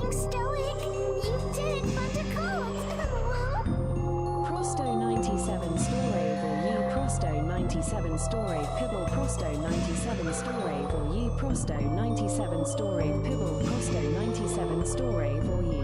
Amazing Stoic! You did it, Buttercup! Prosto 97 Story for you Prosto 97 Story Pibble Prosto 97 Story for you Prosto 97 Story Pibble Prosto 97 Story for you.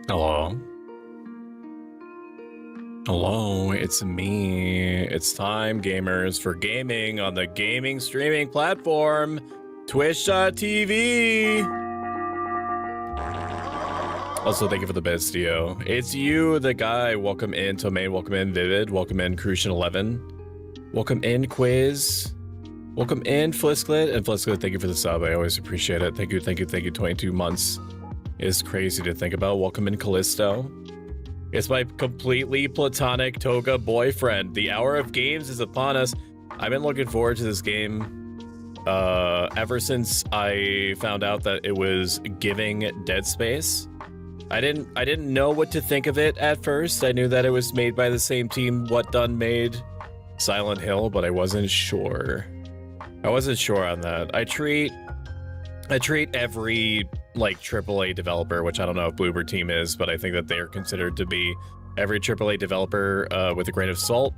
Hello. Hello, it's me. It's time, gamers, for gaming on the gaming streaming platform, Twitch.tv. Also, thank you for the best, Dio. It's you, the guy. Welcome in, Tomain. Welcome in, Vivid. Welcome in, Crucian11. Welcome in, Quiz. Welcome in, Flisklet. And Flisklet, thank you for the sub. I always appreciate it. Thank you, thank you, thank you. 22 months is crazy to think about. Welcome in, Callisto. It's my completely platonic toga boyfriend. The hour of games is upon us. I've been looking forward to this game ever since I found out that it was giving Dead Space. I didn't know what to think of it at first. I knew that it was made by the same team What Done made Silent Hill, but I wasn't sure. I wasn't sure on that. I treat every like AAA developer, which I don't know if Bloober Team is, but I think that they are considered to be every AAA developer with a grain of salt.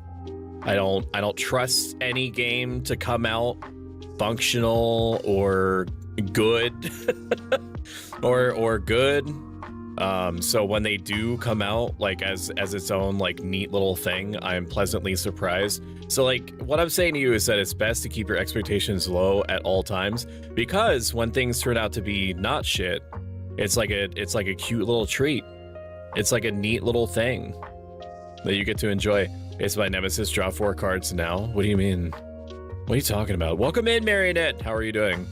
I don't trust any game to come out functional or good or good. So when they do come out like as its own like neat little thing, I'm pleasantly surprised. So like what I'm saying to you is that it's best to keep your expectations low at all times, because when things turn out to be not shit, it's like a cute little treat. It's like a neat little thing that you get to enjoy. It's my Nemesis. Draw 4 cards now. What do you mean? What are you talking about? Welcome in, Marionette. How are you doing?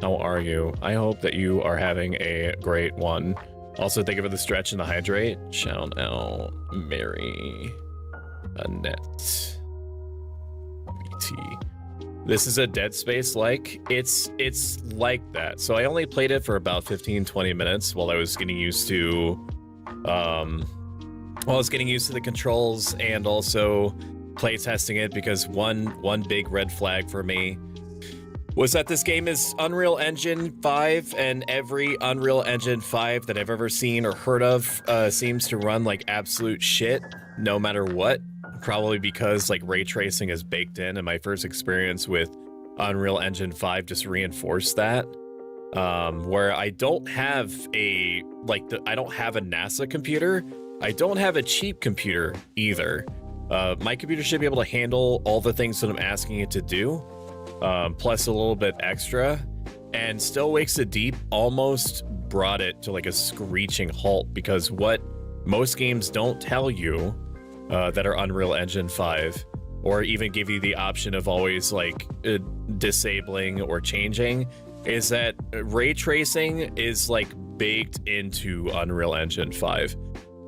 How are you? I hope that you are having a great one. Also, thank you for the stretch and the hydrate. Shout out Mary Annette VT. This is a Dead Space like. It's like that. So I only played it for about 15-20 minutes while I was getting used to the controls and also play testing it, because one big red flag for me was that this game is Unreal Engine 5, and every Unreal Engine 5 that I've ever seen or heard of seems to run like absolute shit no matter what. Probably because like ray tracing is baked in, and my first experience with Unreal Engine 5 just reinforced that. Where I don't have a I don't have a NASA computer. I don't have a cheap computer either. My computer should be able to handle all the things that I'm asking it to do, plus a little bit extra, and Still Wakes the Deep almost brought it to like a screeching halt, because what most games don't tell you that are Unreal Engine 5, or even give you the option of always like disabling or changing, is that ray tracing is like baked into Unreal Engine 5.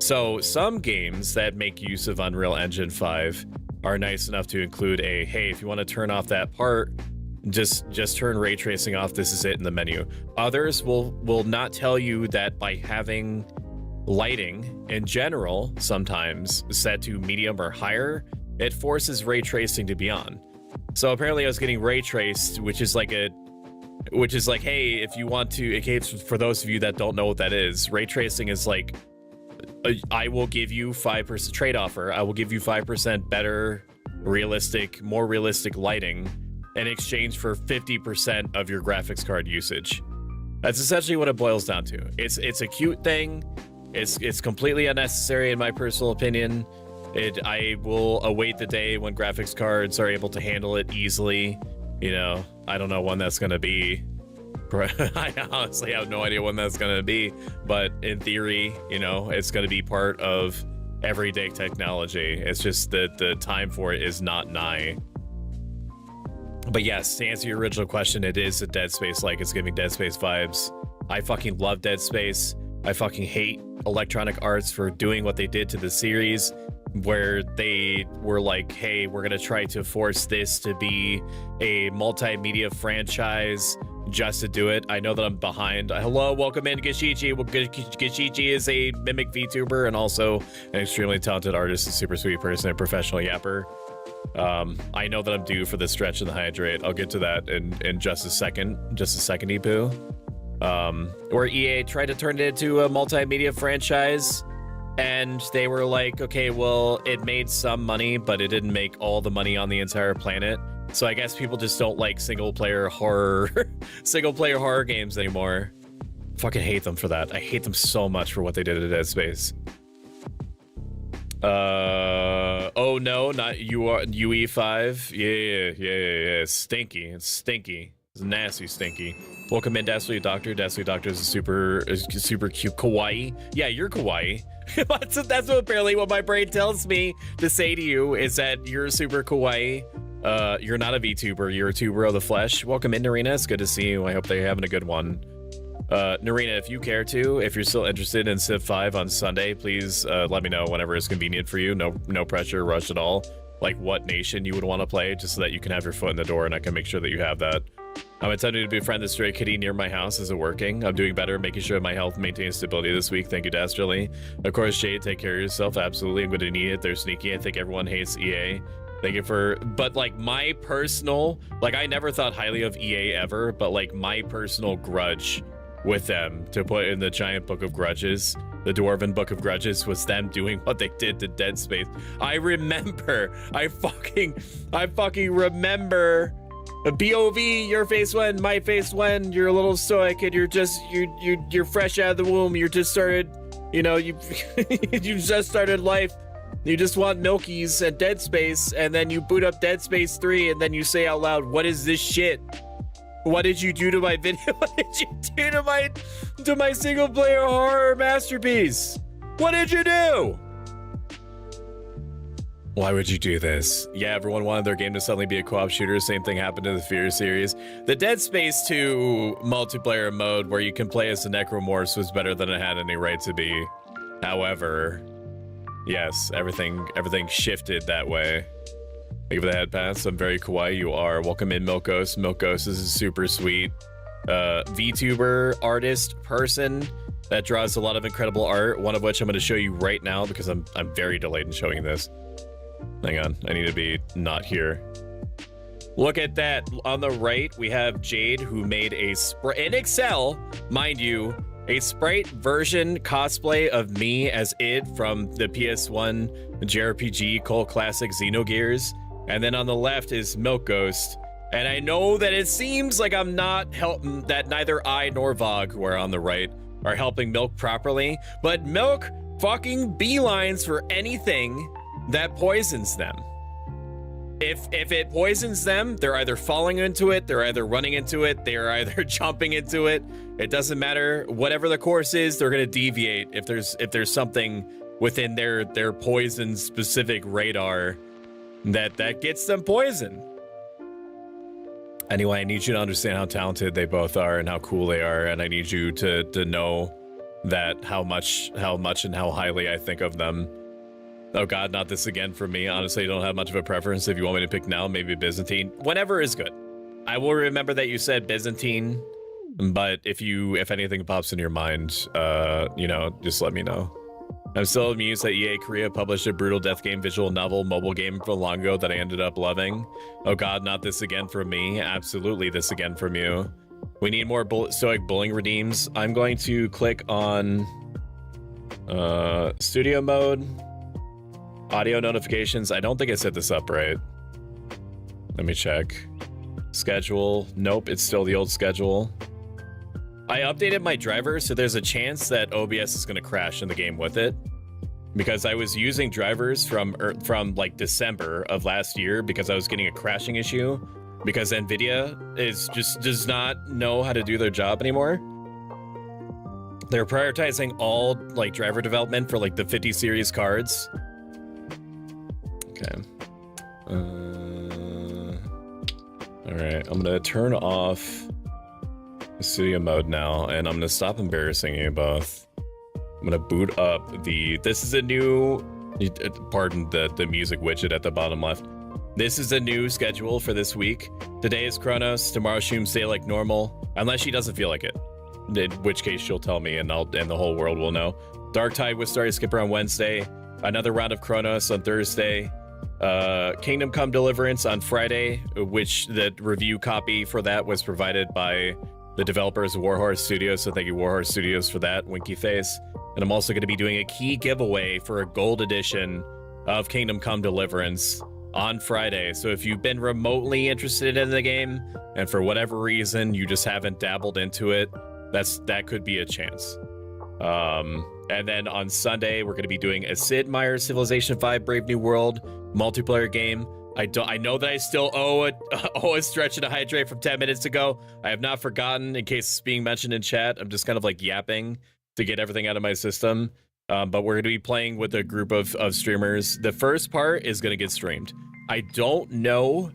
So some games that make use of Unreal Engine 5 are nice enough to include a, hey, if you want to turn off that part, just turn ray tracing off, this is it in the menu. Others will not tell you that by having lighting in general sometimes set to medium or higher, it forces ray tracing to be on. So apparently I was getting ray traced, which is like, hey, if you want to, for those of you that don't know what that is, ray tracing is like, I will give you 5% trade offer. I will give you 5% better, more realistic lighting in exchange for 50% of your graphics card usage. That's essentially what it boils down to. It's a cute thing. It's completely unnecessary in my personal opinion. I will await the day when graphics cards are able to handle it easily. You know, I don't know when that's going to be. I honestly have no idea when that's going to be, but in theory, you know, it's going to be part of everyday technology. It's just that the time for it is not nigh. But yes, to answer your original question, it is a Dead Space like. It's giving Dead Space vibes. I fucking love Dead Space. I fucking hate Electronic Arts for doing what they did to the series, where they were like, hey, we're going to try to force this to be a multimedia franchise just to do it. I know that I'm behind. Hello, welcome in, Gashichi. Well, Gashichi is a mimic VTuber and also an extremely talented artist, a super sweet person, a professional yapper. I know that I'm due for the stretch and the hydrate. I'll get to that in just a second. Ipu. Where EA tried to turn it into a multimedia franchise, and they were like, okay, well, it made some money, but it didn't make all the money on the entire planet. So I guess people just don't like single-player horror games anymore. Fucking hate them for that. I hate them so much for what they did to Dead Space. Oh no, not UE5. Yeah. It's stinky. It's nasty stinky. Welcome in, Dastly Doctor. Dastly Doctor is a super cute kawaii. Yeah, you're kawaii. That's what apparently what my brain tells me to say to you, is that you're super kawaii. You're not a VTuber, you're a tuber of the flesh. Welcome in, Narina. It's good to see you. I hope that you're having a good one. Narina, if you care to, if you're still interested in Civ 5 on Sunday, please let me know whenever it's convenient for you. No pressure, rush at all. Like what nation you would want to play, just so that you can have your foot in the door and I can make sure that you have that. I'm intending to befriend the stray kitty near my house. Is it working? I'm doing better, making sure my health maintains stability this week. Thank you, Dastardly. Of course, Jade, take care of yourself. Absolutely, I'm going to need it. They're sneaky. I think everyone hates EA. Thank you for, but like my personal, like I never thought highly of EA ever, but like my personal grudge with them to put in the giant book of grudges, the Dwarven Book of Grudges, was them doing what they did to Dead Space. I fucking remember. BOV, your face when, my face when, you're a little stoic and you're fresh out of the womb. You just started, you know, you just started life. You just want milkies and Dead Space, and then you boot up Dead Space 3 and then you say out loud, what is this shit? What did you do to my video? What did you do to my single player horror masterpiece? What did you do? Why would you do this? Yeah, everyone wanted their game to suddenly be a co-op shooter. Same thing happened to the Fear series. The Dead Space 2 multiplayer mode where you can play as the Necromorphs was better than it had any right to be. However, yes, everything shifted that way. Thank you for the head pass. I'm very kawaii. You are. Welcome in, Milkos. Milkos, this is super sweet. VTuber, artist, person that draws a lot of incredible art, one of which I'm going to show you right now because I'm very delayed in showing this. Hang on, I need to be not here. Look at that. On the right, we have Jade, who made a sprite in Excel, mind you, a sprite version cosplay of me as id from the PS1 JRPG cult classic Xenogears. And then on the left is Milk Ghost. And I know that it seems like I'm not helping, that neither I nor Vogue, who are on the right, are helping Milk properly, but Milk fucking beelines for anything that poisons them. If it poisons them, they're either falling into it, they're either running into it, they're either jumping into it. It doesn't matter. Whatever the course is, they're gonna deviate if there's something within their poison specific radar that gets them poisoned. Anyway, I need you to understand how talented they both are and how cool they are, and I need you to know that how much and how highly I think of them. Oh god, not this again for me. Honestly, I don't have much of a preference. If you want me to pick now, maybe Byzantine. Whenever is good. I will remember that you said Byzantine, but if anything pops in your mind, you know, just let me know. I'm still amused that EA Korea published a brutal death game visual novel mobile game from long ago that I ended up loving. Oh god, not this again from me. Absolutely this again from you. We need more Stoic bullying redeems. I'm going to click on studio mode. Audio notifications. I don't think I set this up right. Let me check. Schedule. Nope, it's still the old schedule. I updated my driver, so there's a chance that OBS is going to crash in the game with it. Because I was using drivers from like December of last year because I was getting a crashing issue. Because NVIDIA does not know how to do their job anymore. They're prioritizing all like driver development for like the 50 series cards. Okay. All right, I'm gonna turn off studio mode now, and I'm gonna stop embarrassing you both. I'm gonna boot up this is a new, pardon the music widget at the bottom left. This is a new schedule for this week. Today is Cronos, tomorrow Doomsday like normal, unless she doesn't feel like it. In which case she'll tell me and the whole world will know. Dark Tide with Starry Skipper on Wednesday, another round of Cronos on Thursday, Kingdom Come Deliverance on Friday, which the review copy for that was provided by the developers of Warhorse Studios, so thank you Warhorse Studios for that, winky face. And I'm also going to be doing a key giveaway for a gold edition of Kingdom Come Deliverance on Friday. So if you've been remotely interested in the game, and for whatever reason you just haven't dabbled into it, that could be a chance. And then on Sunday, we're going to be doing a Sid Meier's Civilization 5 Brave New World multiplayer game. I know that I still owe a stretch and a hydrate from 10 minutes ago. I have not forgotten, in case it's being mentioned in chat. I'm just kind of like yapping to get everything out of my system. But we're going to be playing with a group of streamers. The first part is going to get streamed. I don't know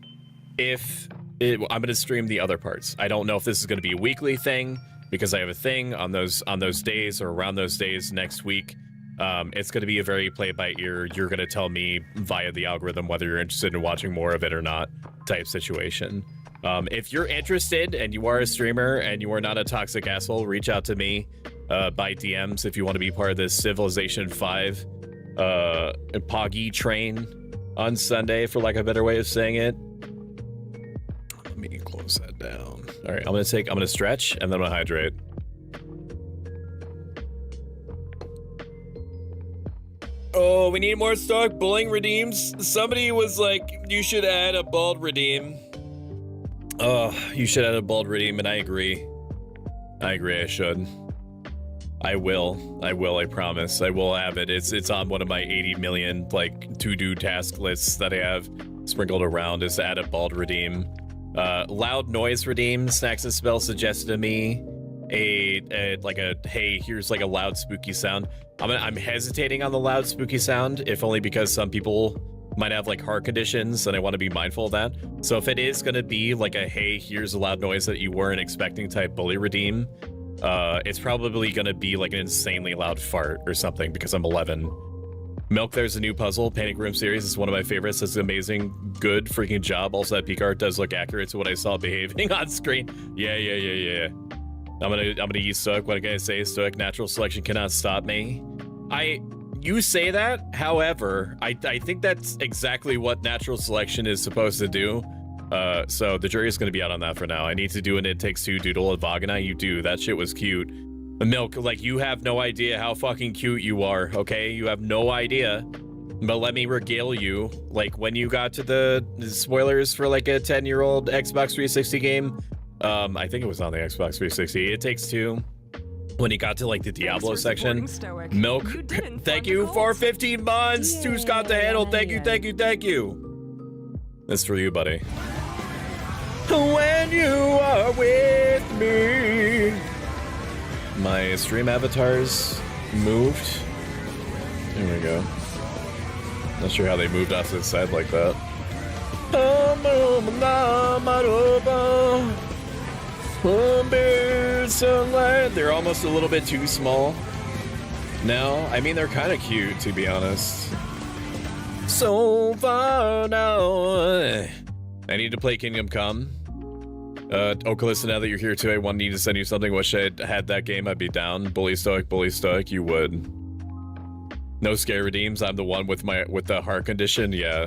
if I'm going to stream the other parts. I don't know if this is going to be a weekly thing, because I have a thing on those days or around those days next week. It's going to be a very play by ear. You're going to tell me via the algorithm whether you're interested in watching more of it or not type situation. If you're interested and you are a streamer and you are not a toxic asshole, reach out to me by DMs if you want to be part of this Civilization 5 Poggy train on Sunday, for lack of a better way of saying it. Let me close that down. All right, I'm gonna stretch and then I'm gonna hydrate. Oh, we need more Stoic bullying redeems. Somebody was like, you should add a bald redeem. Oh, you should add a bald redeem, and I agree. I should. I will, I promise. I will have it. It's on one of my 80 million like to-do task lists that I have sprinkled around, is to add a bald redeem. Loud noise redeem, Snacks and Spell suggested to me hey, here's like a loud spooky sound. I'm hesitating on the loud spooky sound, if only because some people might have like heart conditions, and I want to be mindful of that. So if it is going to be like a, hey, here's a loud noise that you weren't expecting type bully redeem, it's probably going to be like an insanely loud fart or something because I'm 11. Milk, there's a new puzzle. Panic Room series is one of my favorites. It's an amazing, good freaking job. Also, that peak art does look accurate to what I saw behaving on screen. Yeah. I'm gonna use Stoic. What can I say? Stoic natural selection cannot stop me. You say that, however, I think that's exactly what natural selection is supposed to do. So the jury is gonna be out on that for now. I need to do an It Takes Two doodle at Vagina. You do. That shit was cute. Milk, like, you have no idea how fucking cute you are, okay? You have no idea. But let me regale you. Like, when you got to the spoilers for like a 10-year-old Xbox 360 game, I think it was on the Xbox 360. It Takes Two. When he got to like the Diablo section, Milk, thank you for 15 months to Scott the Handle. Thank you. That's for you, buddy. When you are with me. My stream avatars moved. There we go. Not sure how they moved off to the side like that. They're almost a little bit too small. No, I mean, they're kind of cute, to be honest. So far now. I need to play Kingdom Come. Oculus, now that you're here too, I need to send you something. Wish I had that game, I'd be down. Bully Stoic, you would. No scare redeems, I'm the one with the heart condition, yeah.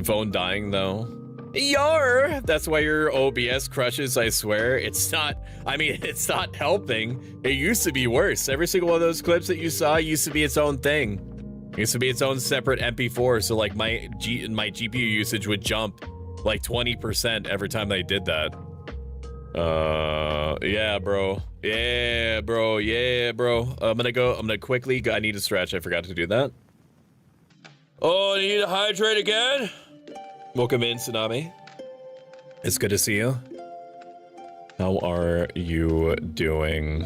Phone dying though. Yar! That's why your OBS crushes, I swear. It's not, I mean, it's not helping. It used to be worse. Every single one of those clips that you saw used to be its own thing. It used to be its own separate MP4, so like my GPU usage would jump like 20% every time they did that. Yeah, bro. I'm gonna quickly go. I need to stretch. I forgot to do that. Oh, I need to hydrate again? Welcome in, Tsunami. It's good to see you. How are you doing?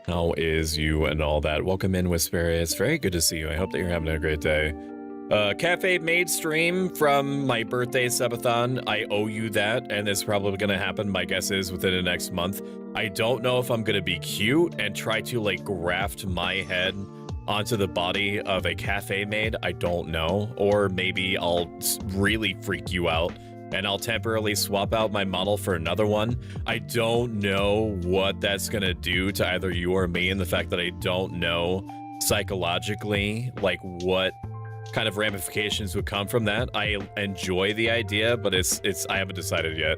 How is you and all that? Welcome in, Whisper. It's very good to see you. I hope that you're having a great day. Cafe Maid stream from my birthday subathon. I owe you that, and it's probably gonna happen. My guess is within the next month. I don't know if I'm gonna be cute and try to like graft my head onto the body of a cafe maid. I don't know. Or maybe I'll really freak you out and I'll temporarily swap out my model for another one. I don't know what that's gonna do to either you or me, and the fact that I don't know psychologically like what kind of ramifications would come from that. I enjoy the idea, but I haven't decided yet.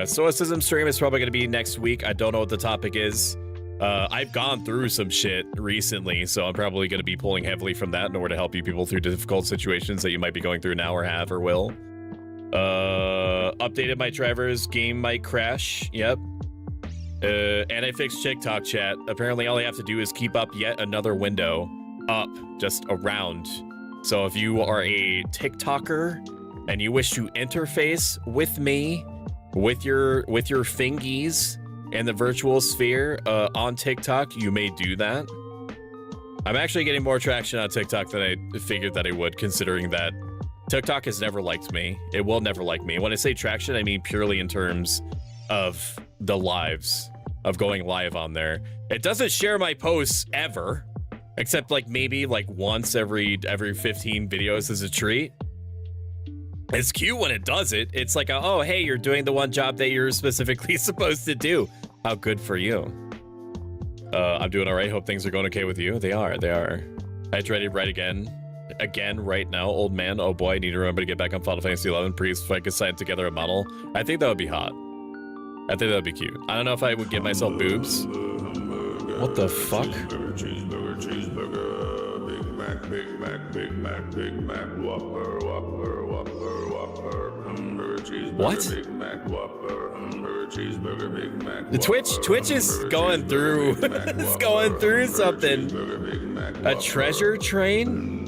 Stoicism stream is probably gonna be next week. I don't know what the topic is. I've gone through some shit recently, so I'm probably gonna be pulling heavily from that in order to help you people through difficult situations that you might be going through now or have or will. Updated my drivers, game might crash. Yep. And I fixed TikTok chat. Apparently all I have to do is keep up yet another window up, just around. So if you are a TikToker and you wish to interface with me, with your fingies in the virtual sphere on TikTok, you may do that. I'm actually getting more traction on TikTok than I figured that I would, considering that TikTok has never liked me. It will never like me. When I say traction, I mean purely in terms of the lives, of going live on there. It doesn't share my posts ever. Except like maybe like once every 15 videos as a treat. It's cute when it does it. It's like, oh, hey, you're doing the one job that you're specifically supposed to do. How good for you. I'm doing all right. Hope things are going okay with you. They are. Hydrated right again right now. Old man. Oh boy, I need to remember to get back on Final Fantasy 11 please, if I could sign together a model. I think that would be hot. I think that would be cute. I don't know if I would give myself boobs. What the fuck? Cheeseburger, Big Mac, Whopper, hamburger, cheeseburger, what? Big Mac, Whopper, hamburger, cheeseburger, Big Mac, the Twitch is going through, it's going through something. A treasure train?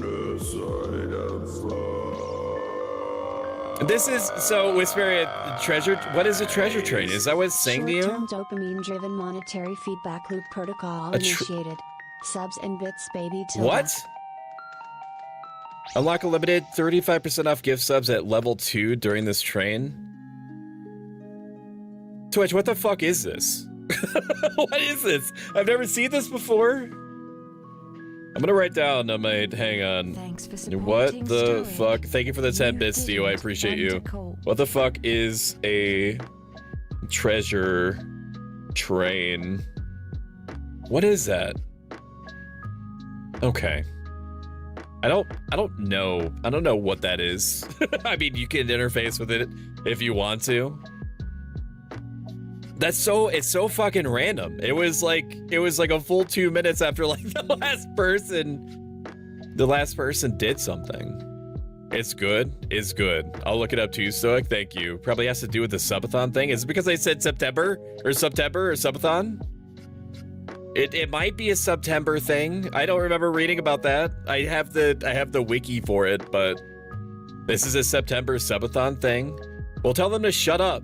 This is, so Whisper, treasure, what is a treasure train? Is that what it's saying to you? Short-term dopamine-driven monetary feedback loop protocol initiated. Subs and bits, baby. What? Unlock a limited 35% off gift subs at level 2 during this train. Twitch, what the fuck is this? What is this? I've never seen this before. I'm gonna write down on my, hang on. Thanks for supporting What the Stoic. fuck? Thank you for the 10 bits, Theo. I appreciate you. What the fuck is a treasure train? What is that? Okay. I don't know what that is. I mean, you can interface with it if you want to. It's so fucking random. It was like a full 2 minutes after like the last person did something. It's good. I'll look it up too, Stoic. Thank you. Probably has to do with the subathon thing. Is it because I said September or subathon? It might be a September thing. I don't remember reading about that. I have the wiki for it, but this is a September subathon thing. Well, tell them to shut up.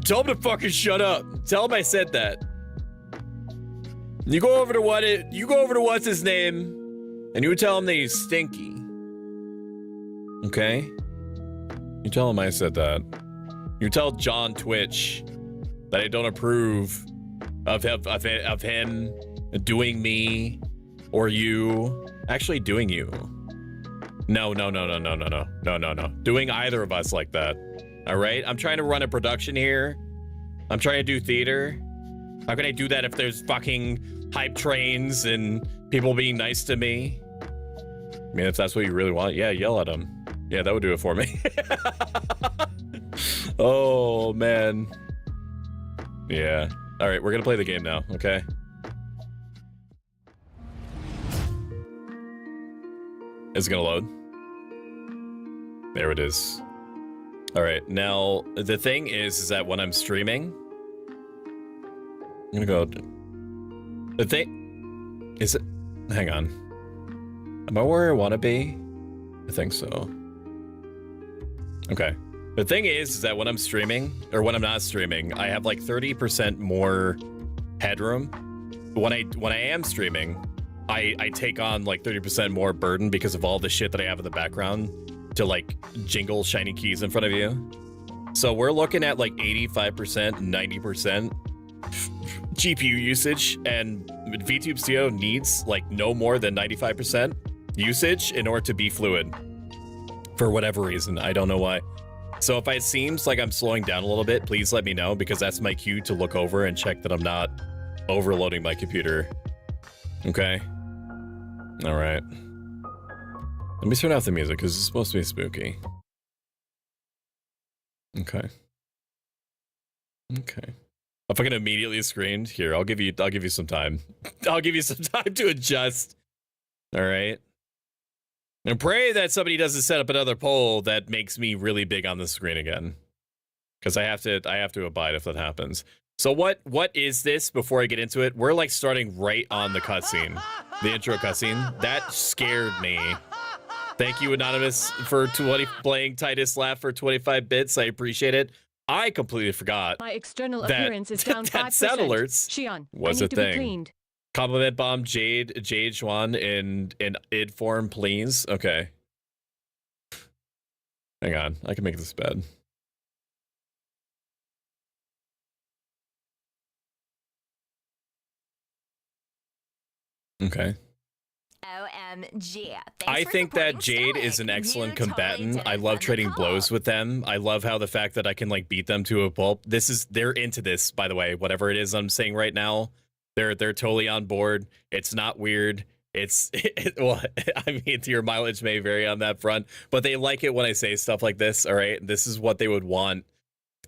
Tell them to fucking shut up. Tell them I said that. You go over to what's his name, and you tell him that he's stinky. Okay? You tell him I said that. You tell John Twitch that I don't approve of him doing me or you. Actually doing you. No. Doing either of us like that. All right? I'm trying to run a production here. I'm trying to do theater. How can I do that if there's fucking hype trains and people being nice to me? I mean, if that's what you really want, yeah, yell at them. Yeah, that would do it for me. Oh, man. Yeah. All right, we're gonna play the game now, okay? Is it gonna load? There it is. All right, now the thing is that when I'm streaming, I'm gonna go. The thing is it? Hang on. Am I where I want to be? I think so. Okay. The thing is that when I'm streaming, or when I'm not streaming, I have like 30% more headroom. When I am streaming, I take on like 30% more burden because of all the shit that I have in the background to like jingle shiny keys in front of you. So we're looking at like 85%, 90% GPU usage, and VTube Studio needs like no more than 95% usage in order to be fluid. For whatever reason, I don't know why. So if it seems like I'm slowing down a little bit, please let me know, because that's my cue to look over and check that I'm not overloading my computer. Okay? All right. Let me turn off the music because it's supposed to be spooky. Okay. Okay. If I can immediately screamed, here, I'll give you some time. I'll give you some time to adjust. All right. And pray that somebody doesn't set up another poll that makes me really big on the screen again. Because I have to abide if that happens. So what is this before I get into it? We're like starting right on the cutscene. The intro cutscene. That scared me. Thank you, Anonymous, for playing Titus Laugh for 25 bits. I appreciate it. I completely forgot. My external that, appearance is down 5%. That sound alerts Shion, was I a need to thing. be cleaned. Compliment bomb Jade Juan in id form, please. Okay. Hang on, I can make this bad. Okay. OMG. I think that Jade is an excellent combatant. I love trading blows with them. I love how the fact that I can like beat them to a pulp. They're into this, by the way. Whatever it is I'm saying right now, they're totally on board. It's not weird. Well, I mean, your mileage may vary on that front, but they like it when I say stuff like this. All right, this is what they would want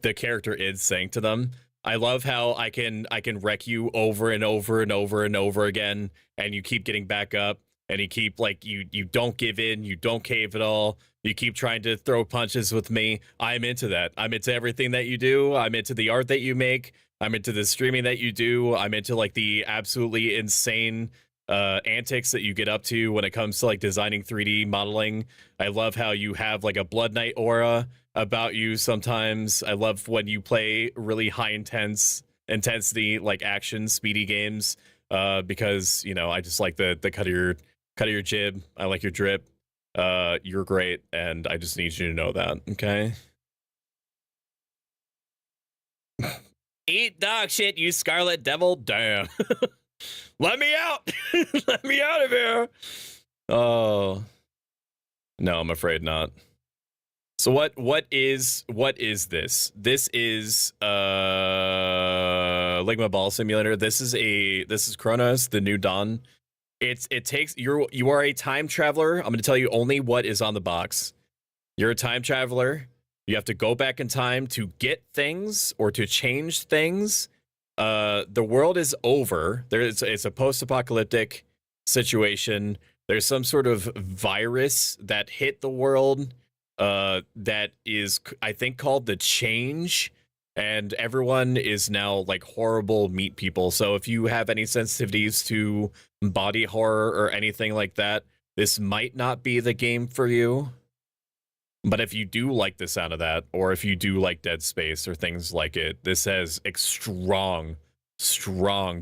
the character is saying to them. I love how I can wreck you over and over and over and over again, and you keep getting back up, and you keep like you don't give in, you don't cave at all. You keep trying to throw punches with me. I'm into that. I'm into everything that you do. I'm into the art that you make. I'm into the streaming that you do. I'm into like the absolutely insane antics that you get up to when it comes to like designing 3D modeling. I love how you have like a Blood Knight aura about you sometimes. I love when you play really high intensity like action speedy games because, you know, I just like the cut of Cut of your jib. I like your drip. You're great, and I just need you to know that, okay? Eat dog shit, you scarlet devil. Damn. Let me out. Let me out of here. Oh. No, I'm afraid not. So what is this? This is Ligma Ball Simulator. This is Cronos, the new dawn. You are a time traveler. I'm going to tell you only what is on the box. You're a time traveler. You have to go back in time to get things or to change things. The world is over. It's a post-apocalyptic situation. There's some sort of virus that hit the world that is, I think, called the Change. And everyone is now like horrible meat people. So if you have any sensitivities to body horror or anything like that, this might not be the game for you. But if you do like the sound of that, or if you do like Dead Space or things like it, this has strong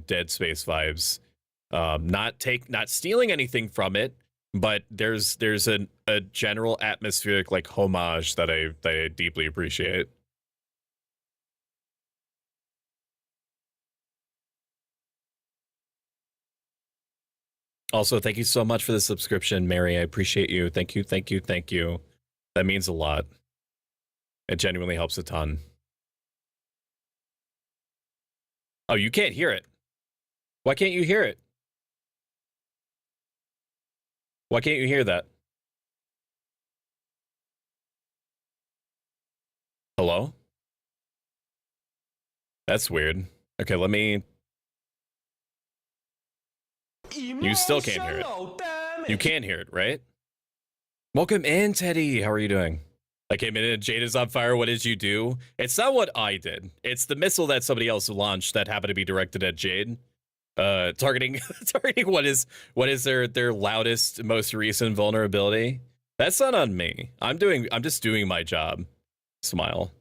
Dead Space vibes. Not stealing anything from it, but there's a general atmospheric like homage that I deeply appreciate. Also, thank you so much for the subscription, Mary. I appreciate you. Thank you. That means a lot. It genuinely helps a ton. Oh, you can't hear it. Why can't you hear it? Why can't you hear that? Hello? That's weird. Okay, let me... You still can't hear it. You can hear it, right? Welcome in, Teddy. How are you doing? I came in and Jade is on fire. What did you do? It's not what I did. It's the missile that somebody else launched that happened to be directed at Jade. Targeting what is their loudest, most recent vulnerability. That's not on me. I'm just doing my job. Smile.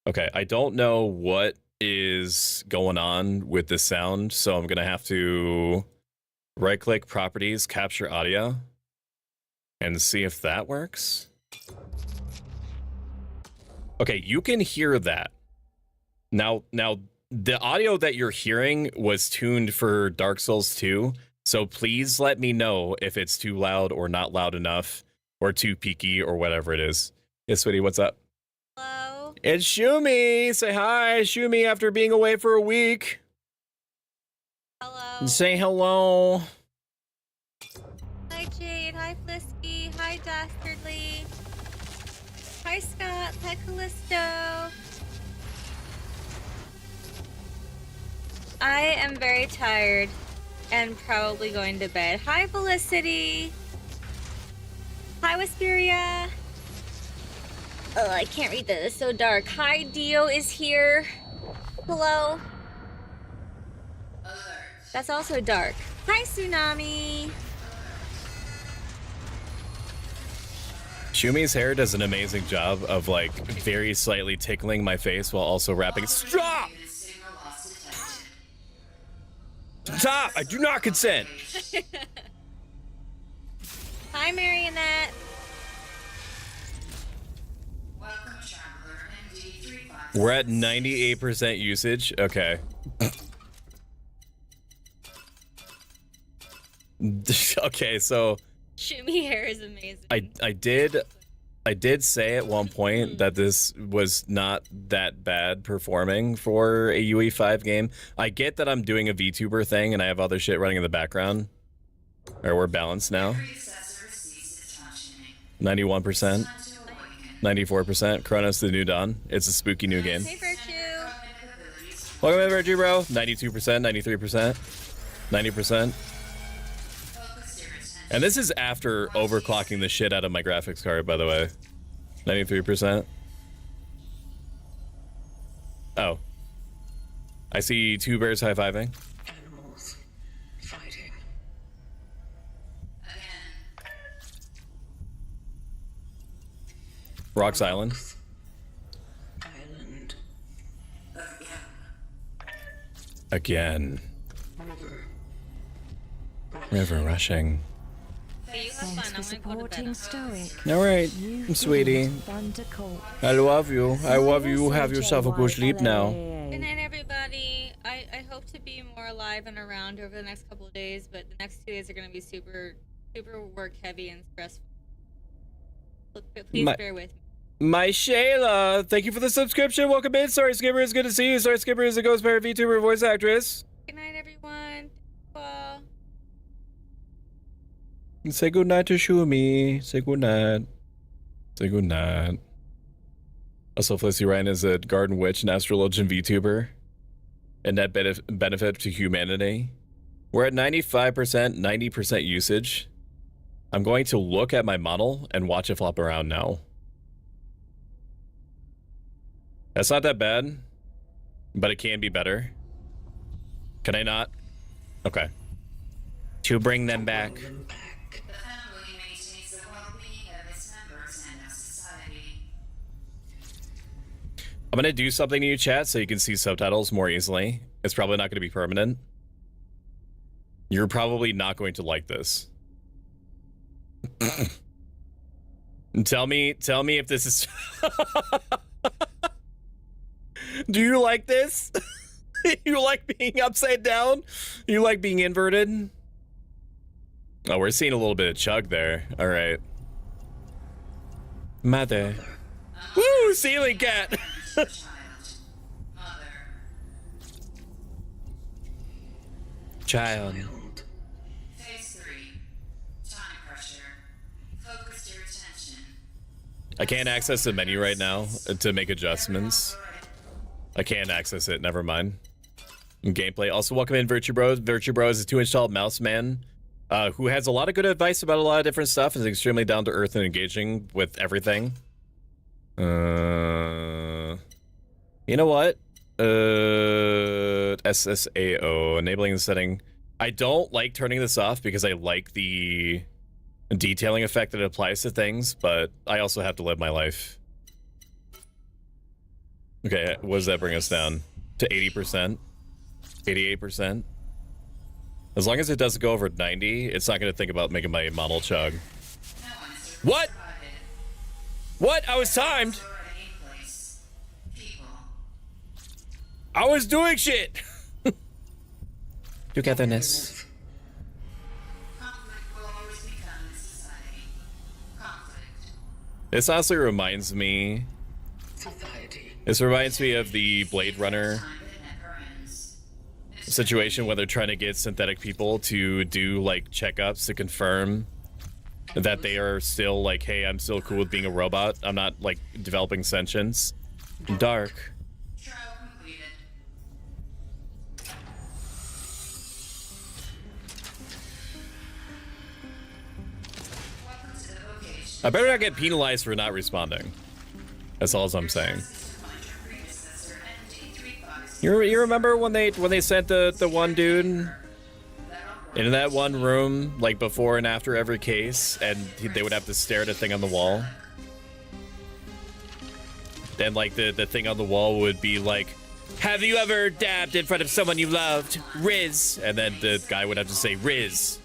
Okay, I don't know what is going on with the sound, so I'm gonna have to right-click Properties, Capture Audio, and see if that works. Okay, you can hear that. Now, the audio that you're hearing was tuned for Dark Souls 2, so please let me know if it's too loud or not loud enough, or too peaky, or whatever it is. Yes, sweetie, what's up? Hello. It's Shumi! Say hi, Shumi, after being away for a week. Hello. Say hello. Hi Jade. Hi Flisky. Hi Dastardly. Hi Scott. Hi Callisto. I am very tired and probably going to bed. Hi Felicity. Hi Wisperia. Oh, I can't read that. It's so dark. Hi Dio is here. Hello. That's also dark. Hi Tsunami. Shumi's hair does an amazing job of like very slightly tickling my face while also rapping. Stop! Stop! I do not consent. Hi Marionette. We're at 98% usage. Okay. Okay, so Shumi hair is amazing. I did say at one point that this was not that bad performing for a UE5 game. I get that I'm doing a VTuber thing and I have other shit running in the background. Or we're balanced now. 91%. 94%. Cronos the New Dawn. It's a spooky new game. Hey Virtue. Welcome in, Virtue, bro. 92%, 93%, 90%. And this is after overclocking the shit out of my graphics card, by the way. 93%. Oh. I see two bears high-fiving. Animals fighting. Rocks Island. Island. Again. River. River rushing. Okay, you have Thanks fun. for I'm gonna go to bed. supporting Stoic. All right, You've sweetie. been fun to call. I love you. I love you. Also Have yourself a good sleep now. Good night, everybody. I hope to be more alive and around over the next couple of days, but the next 2 days are gonna be super work heavy and stressful. Please bear with me. My Shayla, thank you for the subscription. Welcome in. Sorry, Skipper. It's good to see you. Sorry, Skipper is a Ghost Pirate VTuber voice actress. Good night, everyone. Well, Say goodnight to Shumi. Say goodnight. Say goodnight. Also, Felicity Ryan is a garden witch and astrologian VTuber. And net benefit to humanity. We're at 95%, 90% usage. I'm going to look at my model and watch it flop around now. That's not that bad, but it can be better. Can I not? Okay. To bring them back. The family maintains the well-being of its members and of society. I'm going to do something to you, chat, so you can see subtitles more easily. It's probably not going to be permanent. You're probably not going to like this. Tell me if this is... Do you like this? You like being upside down? You like being inverted? Oh, we're seeing a little bit of chug there. All right. Mother. Woo, ceiling cat. Child. Mother. Child. Phase 3. Time pressure. Focus your attention. I can't access the menu right now to make adjustments. I can't access it, never mind. Gameplay. Also, welcome in Virtue Bros. Virtue Bros is a 2-inch tall mouse man who has a lot of good advice about a lot of different stuff and is extremely down to earth and engaging with everything. You know what? SSAO, enabling the setting. I don't like turning this off because I like the detailing effect that it applies to things, but I also have to live my life. Okay, what does that bring us down? To 80%? 88%? As long as it doesn't go over 90, it's not going to think about making my model chug. What? What? I was timed! I was doing shit! Togetherness. Conflict will always be done in society. Conflict. This honestly reminds me... Society. This reminds me of the Blade Runner Time that never ends. situation where they're trying to get synthetic people to do, like, checkups to confirm that they are still, like, hey, I'm still cool with being a robot. I'm not, like, developing sentience. Dark. Trial completed. Welcome to the vocation. I better not get penalized for not responding. That's all I'm saying. To find your predecessor, MD35. You remember when they sent the one dude into that one room, like before and after every case, and they would have to stare at a thing on the wall? And like the thing on the wall would be like, have you ever dabbed in front of someone you loved? Riz. And then the guy would have to say, Riz.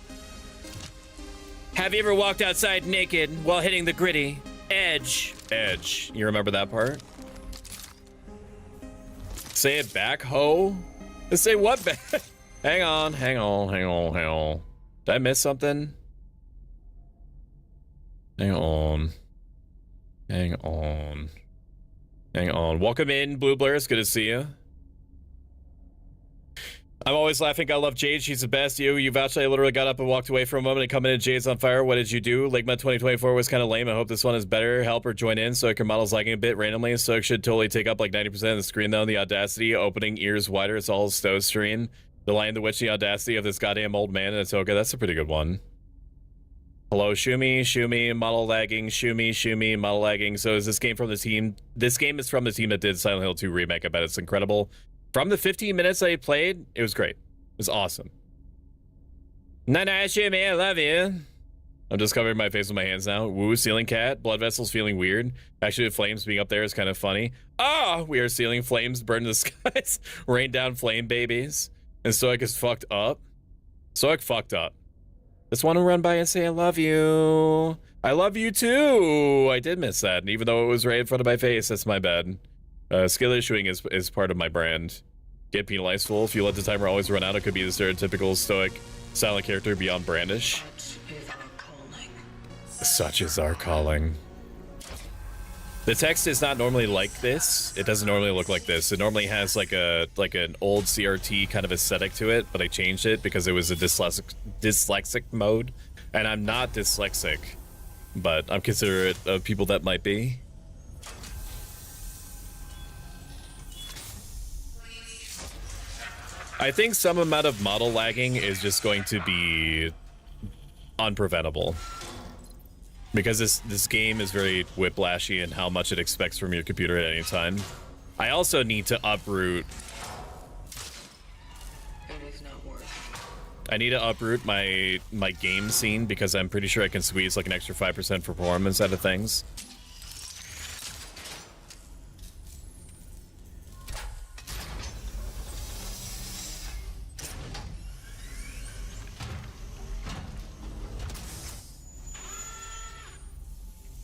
Have you ever walked outside naked while hitting the gritty? Edge. Edge. You remember that part? Say it back, ho? Say what back? Hang on. Did I miss something? Hang on. Welcome in, Blue Blair. It's good to see you. I'm always laughing. I love Jade. She's the best. You vouched. I literally got up and walked away for a moment and come in and Jade's on fire. What did you do? Ligma 2024 was kind of lame. I hope this one is better. Help or join in. Stoic, your model's lagging a bit randomly. Stoic should totally take up like 90% of the screen though. The audacity, opening ears wider. It's all Stoic stream. The Lion, the Witch, the audacity of this goddamn old man and it's okay. That's a pretty good one. Hello, Shumi, model lagging, Shumi, model lagging. So is this game from the team? This game is from the team that did Silent Hill 2 remake. I bet it's incredible. From the 15 minutes I played, it was great. It was awesome. Nana, Shumi, I love you. I'm just covering my face with my hands now. Woo, ceiling cat. Blood vessels feeling weird. Actually, the flames being up there is kind of funny. Ah, we are sealing flames, burn the skies, rain down flame babies. And Stoic is fucked up. Stoic fucked up. Just want to run by and say I love you. I love you too. I did miss that, and even though it was right in front of my face, that's my bad. Skill issuing is part of my brand. Get penalized full. If you let the timer always run out, it could be the stereotypical stoic silent character beyond brandish. Such is our calling. The text is not normally like this. It doesn't normally look like this. It normally has like an old CRT kind of aesthetic to it, but I changed it because it was a dyslexic mode, and I'm not dyslexic, but I'm considerate of people that might be. I think some amount of model lagging is just going to be unpreventable. Because this game is very whiplashy in how much it expects from your computer at any time. I also need to uproot. I need to uproot my game scene because I'm pretty sure I can squeeze like an extra 5% performance out of things.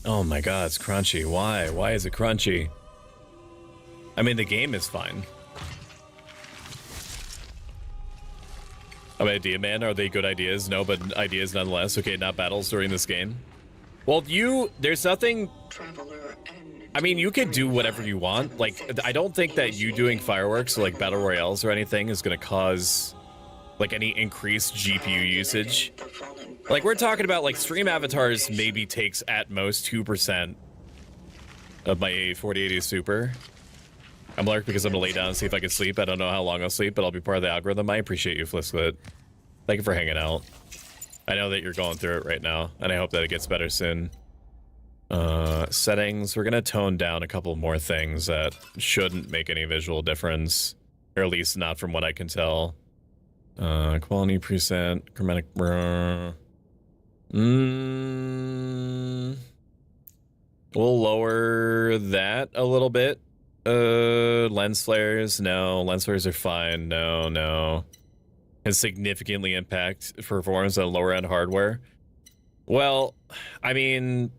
Oh my god, it's crunchy. Why? Why is it crunchy? I mean, the game is fine. I mean, idea man, are they good ideas? No, but ideas nonetheless. Okay, not battles during this game. Well, there's nothing... I mean, you can do whatever you want. Like, I don't think that you doing fireworks or like battle royales or anything is gonna cause like any increased GPU usage. Like, we're talking about, like, stream avatars maybe takes at most 2% of my 4080 Super. I'm lurk because I'm gonna lay down and see if I can sleep. I don't know how long I'll sleep, but I'll be part of the algorithm. I appreciate you, Flisklit. Thank you for hanging out. I know that you're going through it right now, and I hope that it gets better soon. Settings. We're gonna tone down a couple more things that shouldn't make any visual difference, or at least not from what I can tell. Quality preset, chromatic. We'll lower that a little bit. Lens flares, no. Lens flares are fine. No. Can significantly impact performance on lower end hardware. Well, I mean,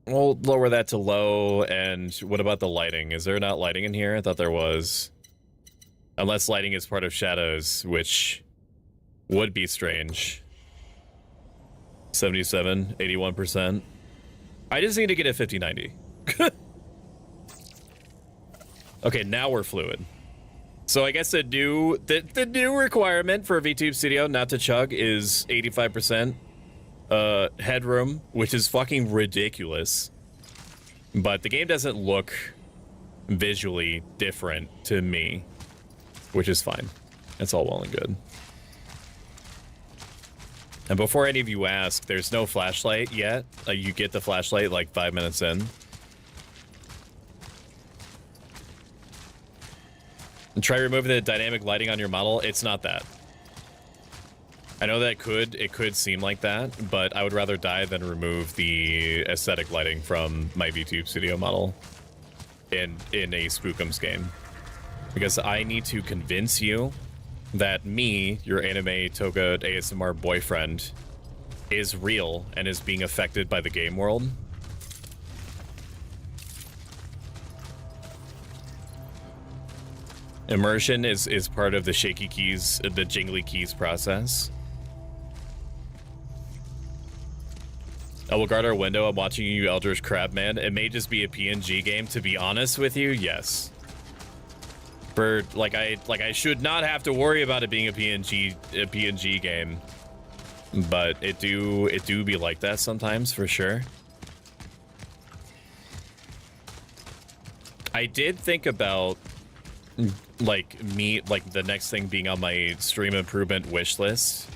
we'll lower that to low. And what about the lighting? Is there not lighting in here? I thought there was. Unless lighting is part of shadows, which would be strange. 77, 81%. I just need to get a 5090. Okay, now we're fluid. So I guess the new requirement for VTube Studio not to chug is 85% headroom, which is fucking ridiculous. But the game doesn't look visually different to me, which is fine. That's all well and good. And before any of you ask, there's no flashlight yet. You get the flashlight like 5 minutes in. And try removing the dynamic lighting on your model. It's not that. I know that it could seem like that, but I would rather die than remove the aesthetic lighting from my VTube Studio model in a Spookums game. Because I need to convince you that me, your anime toga ASMR boyfriend, is real and is being affected by the game world. Immersion is part of the shaky keys, the jingly keys process. I will guard our window. I'm watching you, Eldritch Crabman. It may just be a PNG game, to be honest with you. Yes. Bird, like I should not have to worry about it being a PNG game, but it do be like that sometimes for sure. I did think about like the next thing being on my stream improvement wish list.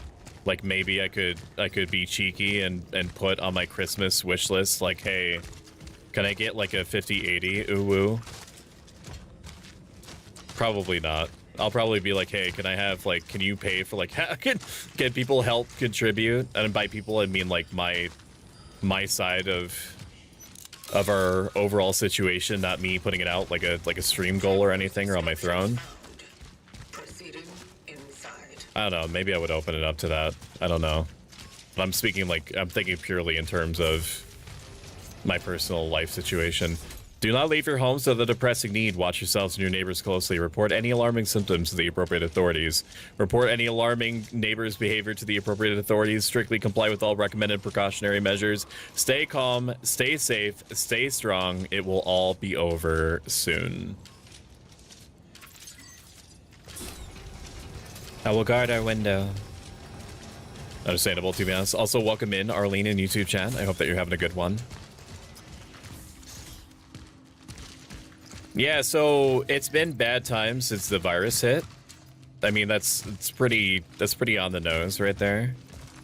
Like maybe I could be cheeky and put on my Christmas wish list like, hey, can I get like a 5080 uwu? Probably not. I'll probably be like, hey, can I have like, can you pay for like, can people help contribute? And by people I mean like my side of our overall situation, not me putting it out like a stream goal or anything or on my throne. I don't know, maybe I would open it up to that. I don't know. But I'm speaking like, I'm thinking purely in terms of my personal life situation. Do not leave your homes without a pressing need. Watch yourselves and your neighbors closely. Report any alarming symptoms to the appropriate authorities. Report any alarming neighbors' behavior to the appropriate authorities. Strictly comply with all recommended precautionary measures. Stay calm, stay safe, stay strong. It will all be over soon. I will guard our window. Understandable, to be honest. Also, welcome in Arlene in YouTube chat. I hope that you're having a good one. Yeah, so it's been bad times since the virus hit. I mean, that's pretty on the nose right there.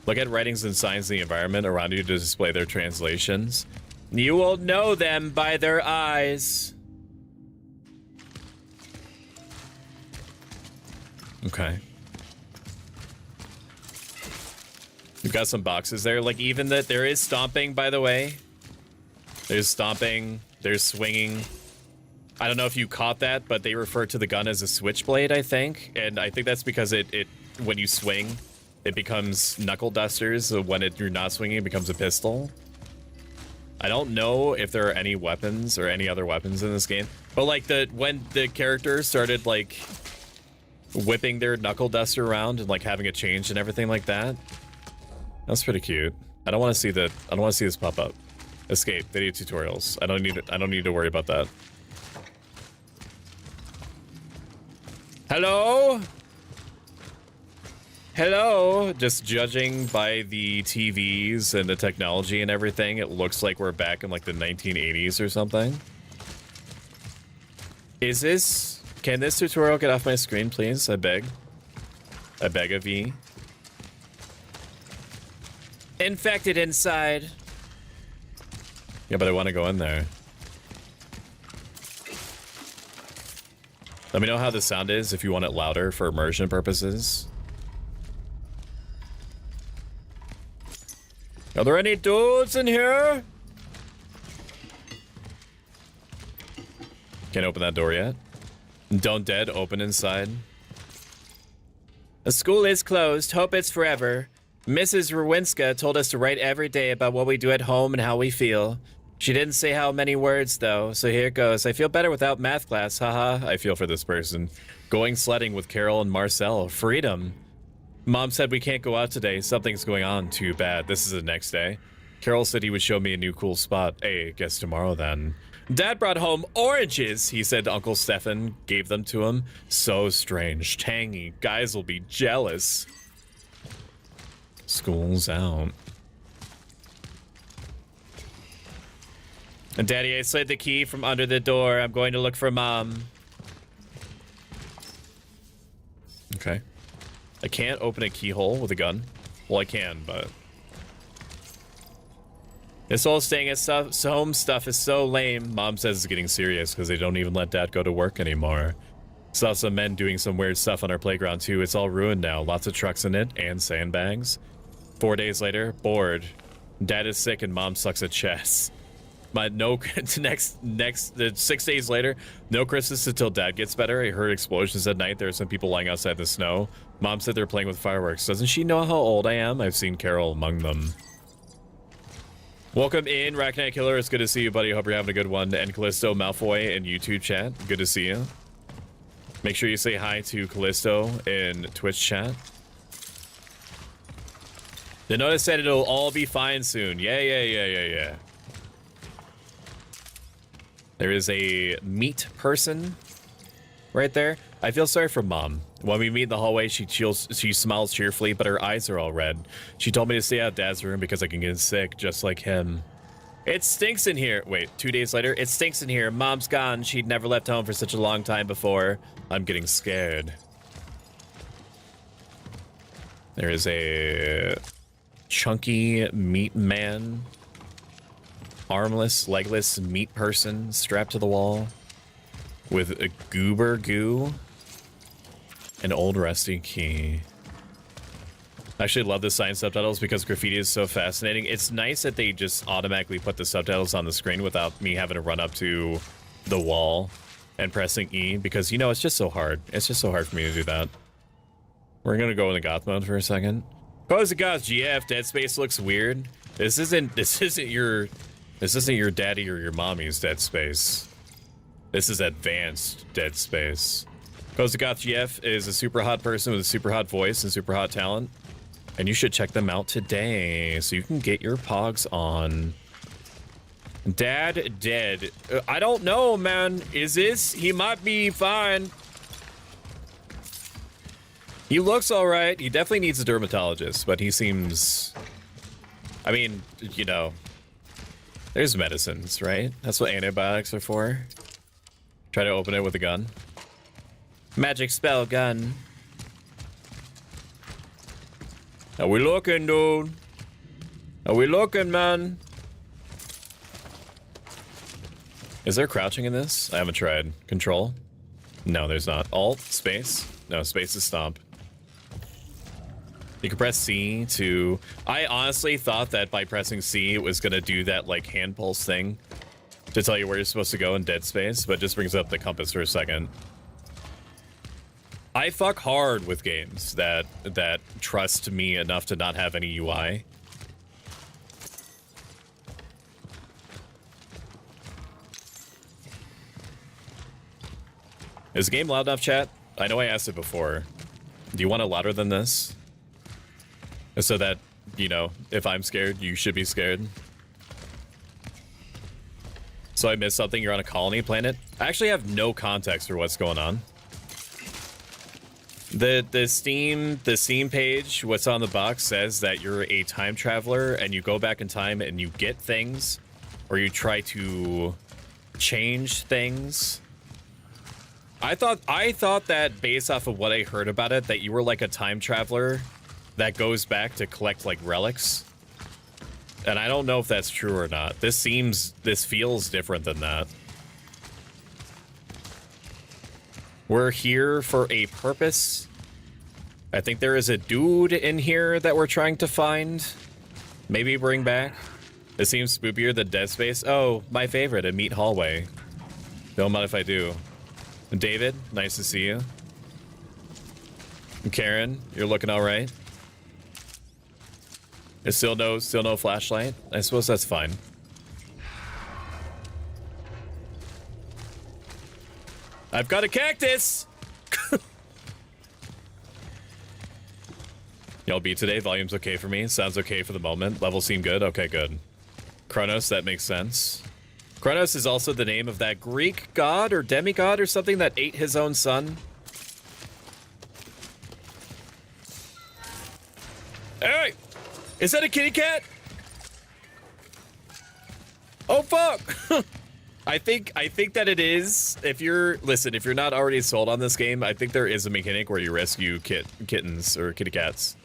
Look at writings and signs in the environment around you to display their translations. You will know them by their eyes. Okay. We've got some boxes there. Like, even that there is stomping, by the way. There's stomping. There's swinging. I don't know if you caught that, but they refer to the gun as a switchblade, I think. And I think that's because it when you swing, it becomes knuckle dusters. So when you're not swinging, it becomes a pistol. I don't know if there are any weapons or any other weapons in this game. But like when the characters started like whipping their knuckle duster around and like having it changed and everything like that. That's pretty cute. I don't want to see this pop up. Escape video tutorials. I don't need to worry about that. Hello? Hello? Just judging by the TVs and the technology and everything, it looks like we're back in like the 1980s or something. Can this tutorial get off my screen, please? I beg. I beg of ye. Infected inside. Yeah, but I want to go in there. Let me know how the sound is if you want it louder for immersion purposes. Are there any dudes in here? Can't open that door yet. Don't dead, open inside. The school is closed. Hope it's forever. Mrs. Rowinska told us to write every day about what we do at home and how we feel. She didn't say how many words, though, so here it goes. I feel better without math class, haha. I feel for this person. Going sledding with Carol and Marcel. Freedom. Mom said we can't go out today. Something's going on. Too bad. This is the next day. Carol said he would show me a new cool spot. Hey, guess tomorrow then. Dad brought home oranges, he said. Uncle Stefan gave them to him. So strange. Tangy. Guys will be jealous. School's out. And Daddy, I slid the key from under the door. I'm going to look for Mom. Okay. I can't open a keyhole with a gun. Well, I can, but... This whole staying at home stuff is so lame. Mom says it's getting serious because they don't even let Dad go to work anymore. Saw some men doing some weird stuff on our playground, too. It's all ruined now. Lots of trucks in it and sandbags. 4 days later, bored. Dad is sick and Mom sucks at chess. My no 6 days later, no Christmas until Dad gets better. I heard explosions at night. There are some people lying outside in the snow. Mom said they're playing with fireworks. Doesn't she know how old I am? I've seen Carol among them. Welcome in, Racknight Killer. It's good to see you, buddy. Hope you're having a good one. And Callisto Malfoy in YouTube chat. Good to see you. Make sure you say hi to Callisto in Twitch chat. The notice said it'll all be fine soon. Yeah. There is a meat person right there. I feel sorry for Mom. When we meet in the hallway, she smiles cheerfully, but her eyes are all red. She told me to stay out of Dad's room because I can get sick, just like him. It stinks in here. Wait, 2 days later? It stinks in here. Mom's gone. She'd never left home for such a long time before. I'm getting scared. There is a chunky meat man. Armless, legless meat person strapped to the wall with a goober goo, an old rusty key. I actually love the sign subtitles because graffiti is so fascinating. It's nice that they just automatically put the subtitles on the screen without me having to run up to the wall and pressing E because, you know, it's just so hard. It's just so hard for me to do that. We're going to go in the goth mode for a second. Pose of Gods GF, Dead Space looks weird. This isn't your daddy or your mommy's Dead Space. This is advanced Dead Space. Pose of Gods GF is a super hot person with a super hot voice and super hot talent. And you should check them out today so you can get your pogs on. Dad dead. I don't know, man. Is this? He might be fine. He looks all right. He definitely needs a dermatologist, but he seems... I mean, you know, there's medicines, right? That's what antibiotics are for. Try to open it with a gun. Magic spell gun. How we looking, dude? How we looking, man? Is there crouching in this? I haven't tried. Control? No, there's not. Alt? Space? No, space is stomp. You can press C to... I honestly thought that by pressing C, it was going to do that, like, hand pulse thing to tell you where you're supposed to go in Dead Space, but it just brings up the compass for a second. I fuck hard with games that trust me enough to not have any UI. Is the game loud enough, chat? I know I asked it before. Do you want it louder than this? So that, you know, if I'm scared, you should be scared. So I missed something, you're on a colony planet? I actually have no context for what's going on. The Steam page, what's on the box says that you're a time traveler and you go back in time and you get things, or you try to change things. I thought that based off of what I heard about it, that you were like a time traveler that goes back to collect like relics. And I don't know if that's true or not. This feels different than that. We're here for a purpose. I think there is a dude in here that we're trying to find. Maybe bring back. It seems spookier than Dead Space. Oh, my favorite, a meat hallway. Don't mind if I do. David, nice to see you. Karen, you're looking all right. There's still no flashlight. I suppose that's fine. I've got a cactus. Y'all beat today. Volume's okay for me. Sounds okay for the moment. Levels seem good. Okay, good. Cronos, that makes sense. Cronos is also the name of that Greek god or demigod or something that ate his own son. Hey! Is that a kitty cat? Oh, fuck! I think that it is. If you're not already sold on this game, I think there is a mechanic where you rescue kittens or kitty cats.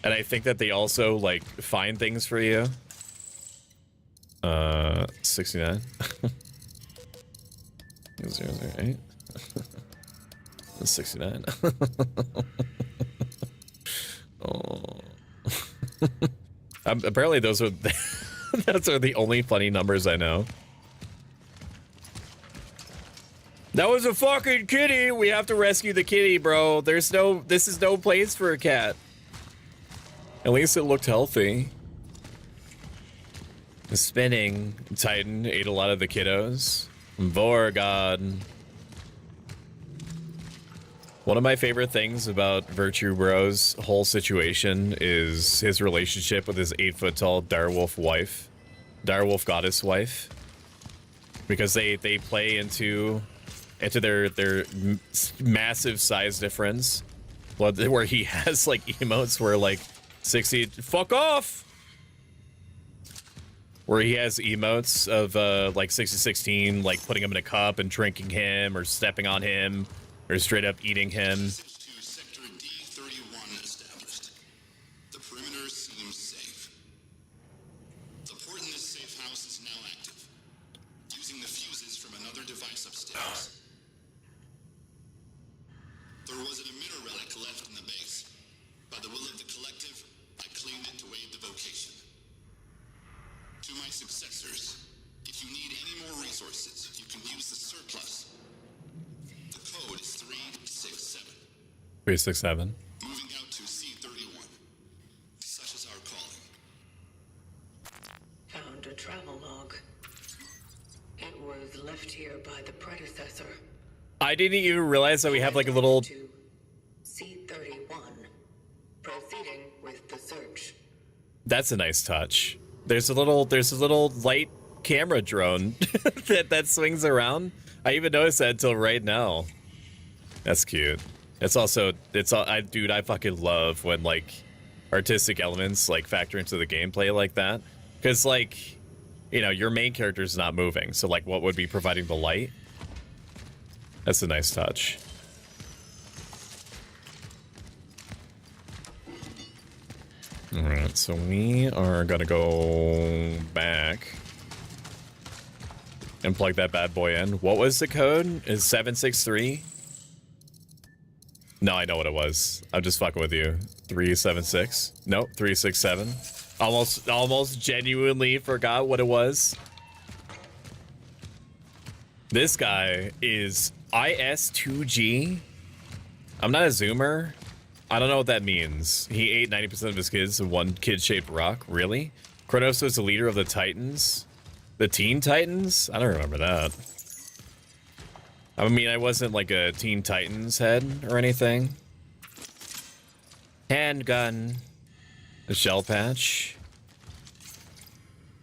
And I think that they also, like, find things for you. 69. 008. 69. Oh. Apparently those are those are the only funny numbers I know. That was a fucking kitty. We have to rescue the kitty, bro. This is no place for a cat. At least it looked healthy. The spinning Titan ate a lot of the kiddos. Vorgod. One of my favorite things about Virtue Bro's whole situation is his relationship with his 8-foot-tall direwolf wife. Direwolf goddess wife. Because they play into their massive size difference. Where he has like emotes where like 60 fuck off! Where he has emotes of like 60-16, like putting him in a cup and drinking him or stepping on him. Or straight up eating him. Sector D31 established. The perimeter seems safe. The port in this safe house is now active, using the fuses from another device upstairs. There was an emitter relic left in the base. By the will of the collective, I claimed it to aid the vocation. To my successors, if you need any more resources, you can use the surplus. The code is 367. 367. Moving out to didn't even realize that we have like a little. To C31. Proceeding with the search. That's a nice touch. There's a little light camera drone that swings around. I even noticed that until right now. That's cute. It's also dude, I fucking love when like artistic elements like factor into the gameplay like that, because like, you know, your main character is not moving, so like what would be providing the light? That's a nice touch. All right, so we are gonna go back and plug that bad boy in. What was the code? Is 763? No, I know what it was. I'm just fucking with you. 376? Nope, 367. Almost genuinely forgot what it was. This guy is IS2G. I'm not a zoomer. I don't know what that means. He ate 90% of his kids in one kid-shaped rock. Really? Cronos was the leader of the Titans? The Teen Titans? I don't remember that. I mean, I wasn't like a Teen Titans head or anything. Handgun. A shell patch.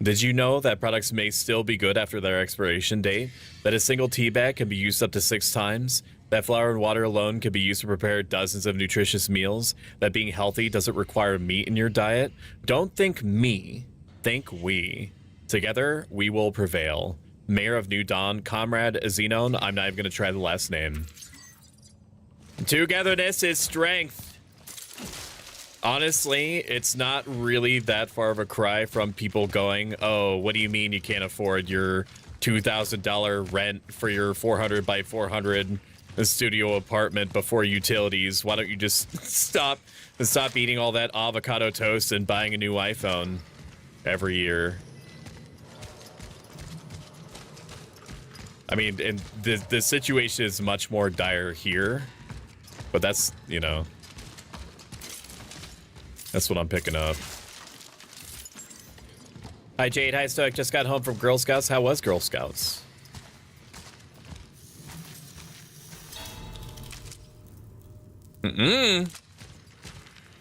Did you know that products may still be good after their expiration date? That a single tea bag can be used up to 6 times? That flour and water alone can be used to prepare dozens of nutritious meals? That being healthy doesn't require meat in your diet? Don't think me, think we. Together, we will prevail. Mayor of New Dawn, Comrade Xenon, I'm not even gonna try the last name. Togetherness is strength. Honestly, it's not really that far of a cry from people going, oh, what do you mean you can't afford your $2,000 rent for your 400 by 400 studio apartment before utilities? Why don't you just stop eating all that avocado toast and buying a new iPhone every year? I mean, and the situation is much more dire here, but that's, you know, that's what I'm picking up. Hi, Jade. Hi, Stoic. Just got home from Girl Scouts. How was Girl Scouts? I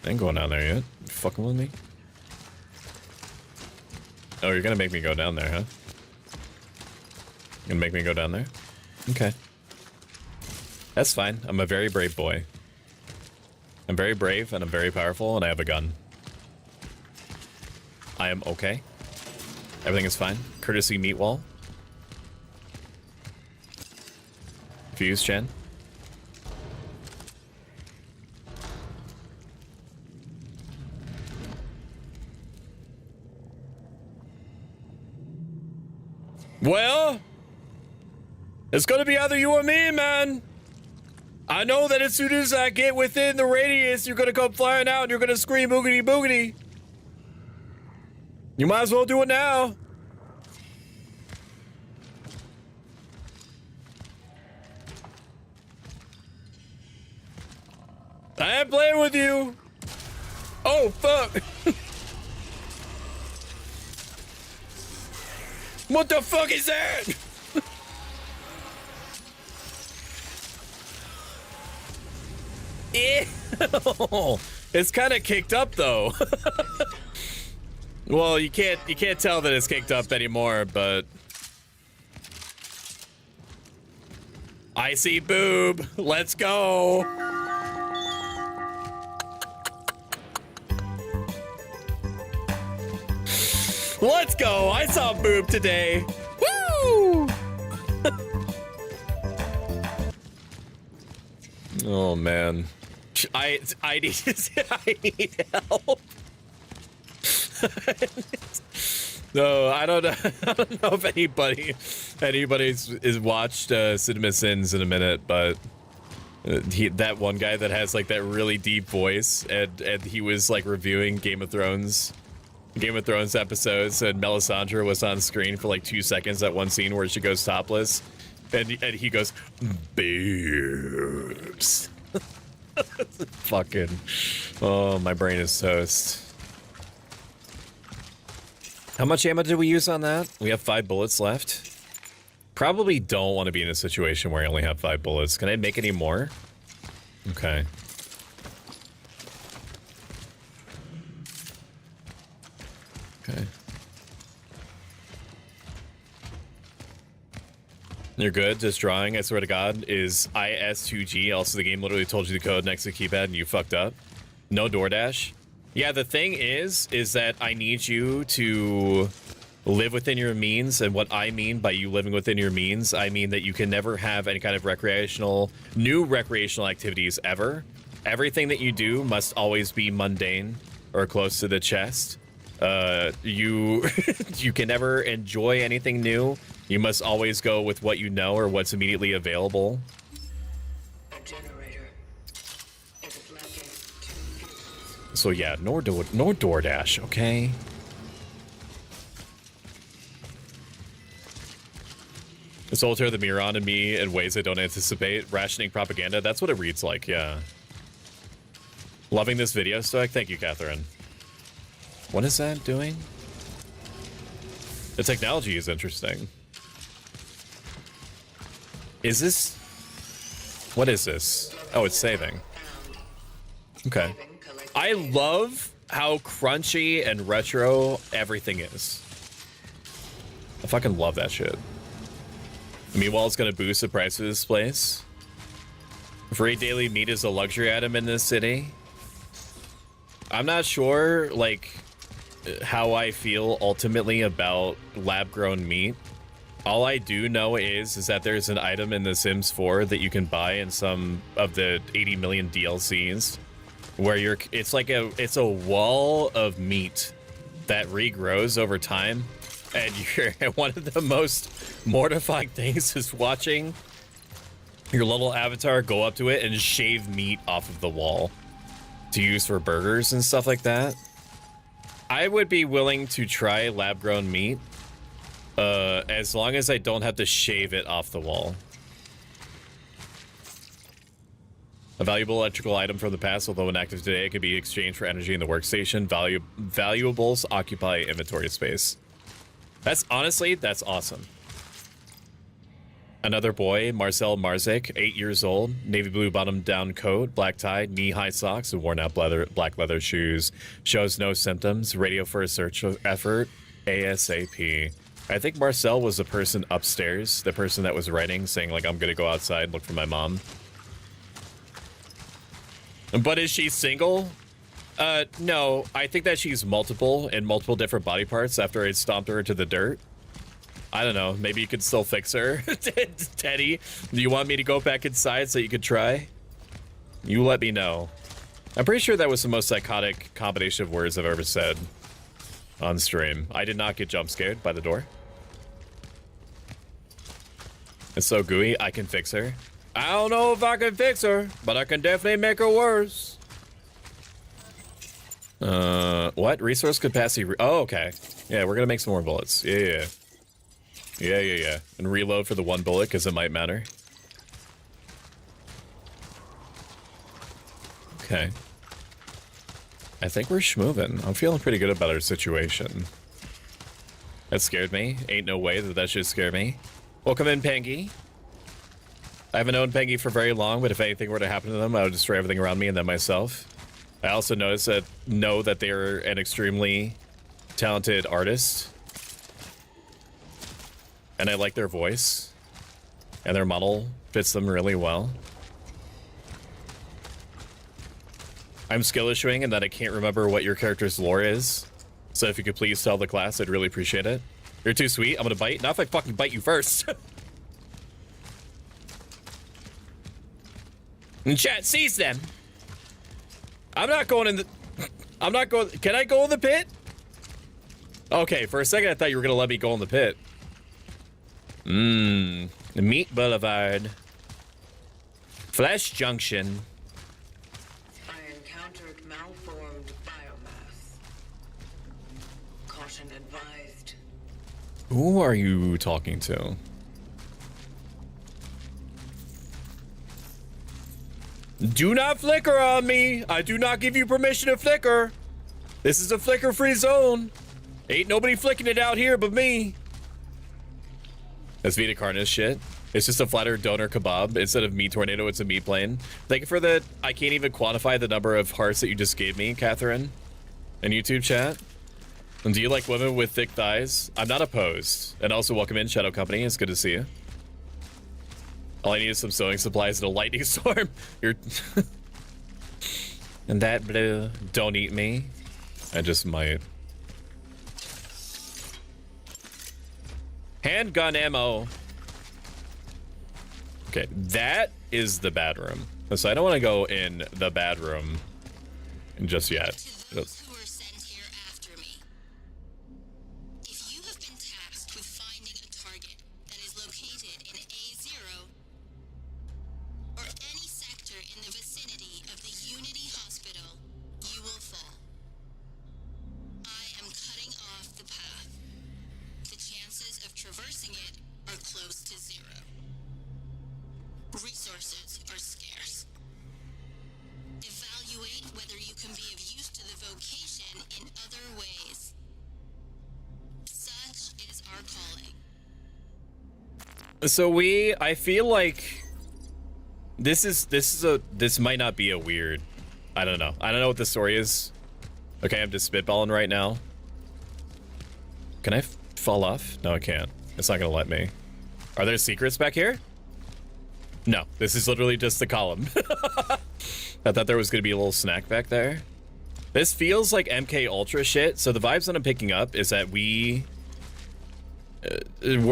ain't going down there yet. You fucking with me? Oh, you're gonna make me go down there, huh? Gonna make me go down there? Okay. That's fine. I'm a very brave boy. I'm very brave, and I'm very powerful, and I have a gun. I am okay. Everything is fine. Courtesy meat wall. Fuse, Chen. Well, it's gonna be either you or me, man. I know that as soon as I get within the radius, you're gonna come flying out and you're gonna scream boogity boogity. You might as well do it now. I am playing with you. Oh, fuck. What the fuck is that? Ew. It's kind of kicked up though. Well, you can't tell that it's kicked up anymore, but I see boob. Let's go. Let's go. I saw boob today. Woo! Oh man. I need help. No, I don't know if anybody's watched Cinema Sins in a minute, but that one guy that has like that really deep voice, and he was like reviewing Game of Thrones episodes, and Melisandre was on screen for like 2 seconds at one scene where she goes topless, and he goes boobs. Fucking, oh, my brain is toast. How much ammo did we use on that? We have 5 bullets left. Probably don't want to be in a situation where I only have 5 bullets. Can I make any more? Okay. Okay. You're good. Just drawing, I swear to God, is IS2G. Also, the game literally told you the code next to the keypad and you fucked up. No DoorDash. Yeah, the thing is that I need you to live within your means. And what I mean by you living within your means, I mean that you can never have any kind of new recreational activities ever. Everything that you do must always be mundane or close to the chest. You can never enjoy anything new. You must always go with what you know or what's immediately available. A generator. It is lacking 2 fuses. So yeah, nor DoorDash, okay? This alter the Miron and me in ways I don't anticipate. Rationing propaganda, that's what it reads like, yeah. Loving this video, Stoic. Thank you, Catherine. What is that doing? The technology is interesting. Is this... What is this? Oh, it's saving. Okay. I love how crunchy and retro everything is. I fucking love that shit. Meanwhile, it's gonna boost the price of this place. Free daily meat is a luxury item in this city. I'm not sure, like, how I feel ultimately about lab-grown meat. All I do know is that there's an item in The Sims 4 that you can buy in some of the 80 million DLCs, where it's a wall of meat that regrows over time, and one of the most mortifying things is watching your little avatar go up to it and shave meat off of the wall to use for burgers and stuff like that. I would be willing to try lab-grown meat, as long as I don't have to shave it off the wall. A valuable electrical item from the past, although inactive today, it could be exchanged for energy in the workstation. Valuables occupy inventory space. That's awesome. Another boy, Marcel Marzik, 8 years old, navy blue bottom-down coat, black tie, knee-high socks, and worn-out black leather shoes. Shows no symptoms. Radio for a search effort. ASAP. I think Marcel was the person upstairs, the person that was writing, saying, like, I'm gonna go outside and look for my mom. But is she single? No. I think that she's multiple different body parts after I stomped her into the dirt. I don't know. Maybe you could still fix her. Teddy, do you want me to go back inside so you could try? You let me know. I'm pretty sure that was the most psychotic combination of words I've ever said on stream. I did not get jump scared by the door. It's so gooey, I can fix her. I don't know if I can fix her, but I can definitely make her worse. What? Resource capacity? Oh, okay. Yeah, we're gonna make some more bullets. Yeah. And reload for the 1 bullet, because it might matter. Okay. I think we're schmoving. I'm feeling pretty good about our situation. That scared me. Ain't no way that should scare me. Welcome in, Pengy. I haven't known Pengy for very long, but if anything were to happen to them, I would destroy everything around me and then myself. I also know that they're an extremely talented artist. And I like their voice. And their model fits them really well. I'm skill issuing and that I can't remember what your character's lore is. So if you could please tell the class, I'd really appreciate it. You're too sweet. I'm gonna bite. Not if I fucking bite you first. And chat sees them. I'm not going in the... I'm not going... Can I go in the pit? Okay, for a second I thought you were gonna let me go in the pit. The Meat Boulevard. Flesh Junction. I encountered malformed biomass. Caution advised. Who are you talking to? Do not flicker on me. I do not give you permission to flicker. This is a flicker-free zone. Ain't nobody flicking it out here but me. That's Vita Carnage shit. It's just a flatter donor kebab. Instead of meat tornado, it's a meat plane. Thank you for the... I can't even quantify the number of hearts that you just gave me, Catherine. In YouTube chat. And do you like women with thick thighs? I'm not opposed. And also welcome in, Shadow Company. It's good to see you. All I need is some sewing supplies and a lightning storm. You're... And that blue, don't eat me. I just might. Handgun ammo. Okay, that is the bad room. So I don't want to go in the bad room just yet. To those who were sent here after me. If you have been tasked with finding a target that is located in A0 or any sector in the vicinity of the Unity Hospital, you will fall. I am cutting off the path. The chances of traversing it are close to zero. Resources are scarce. Evaluate whether you can be of use to the vocation in other ways. Such is our calling. So I feel like this might not be a weird, I don't know what the story is. Okay, I'm just spitballing right now. Can I fall off? No, I can't. It's not gonna let me. Are there secrets back here? No, this is literally just the column. I thought there was gonna be a little snack back there. This feels like MK Ultra shit. So the vibes that I'm picking up is that we're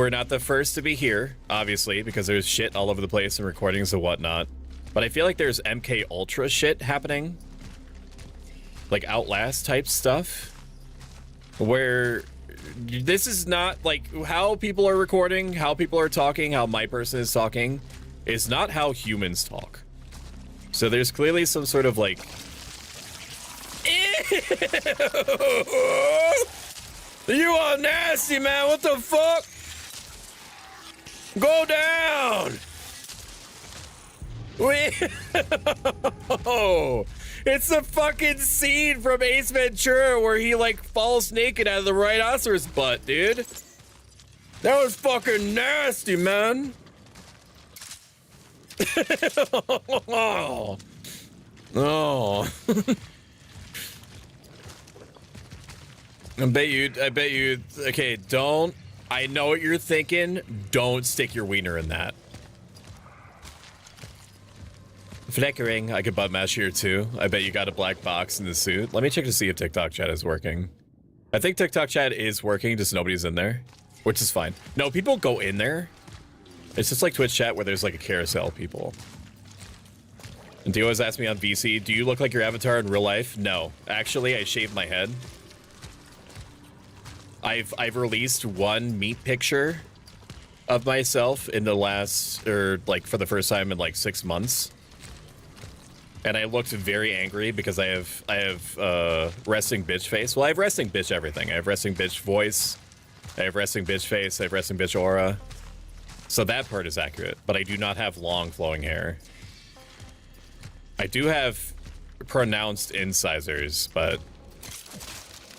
not the first to be here, obviously, because there's shit all over the place and recordings and whatnot. But I feel like there's MK Ultra shit happening, like Outlast type stuff, where this is not like how people are recording, how people are talking, how my person is talking. Is not how humans talk. So there's clearly some sort of like... Ew! You are nasty, man. What the fuck? Go down! Oh, it's the fucking scene from Ace Ventura where he like falls naked out of the rhinoceros butt, dude. That was fucking nasty, man. Oh. Oh. I bet you, okay, don't, I know what you're thinking, don't stick your wiener in that. Flickering, I could butt mash here too. I bet you got a black box in the suit. Let me check to see if TikTok chat is working. I think TikTok chat is working, just nobody's in there, which is fine. No, people go in there. It's just like Twitch chat where there's like a carousel of people. And Dio has asked me on VC, do you look like your avatar in real life? No. Actually, I shaved my head. I've released one meat picture of myself in the last, or like for the first time in like 6 months. And I looked very angry because I have resting bitch face. Well, I have resting bitch everything. I have resting bitch voice. I have resting bitch face. I have resting bitch aura. So that part is accurate, but I do not have long flowing hair. I do have pronounced incisors, but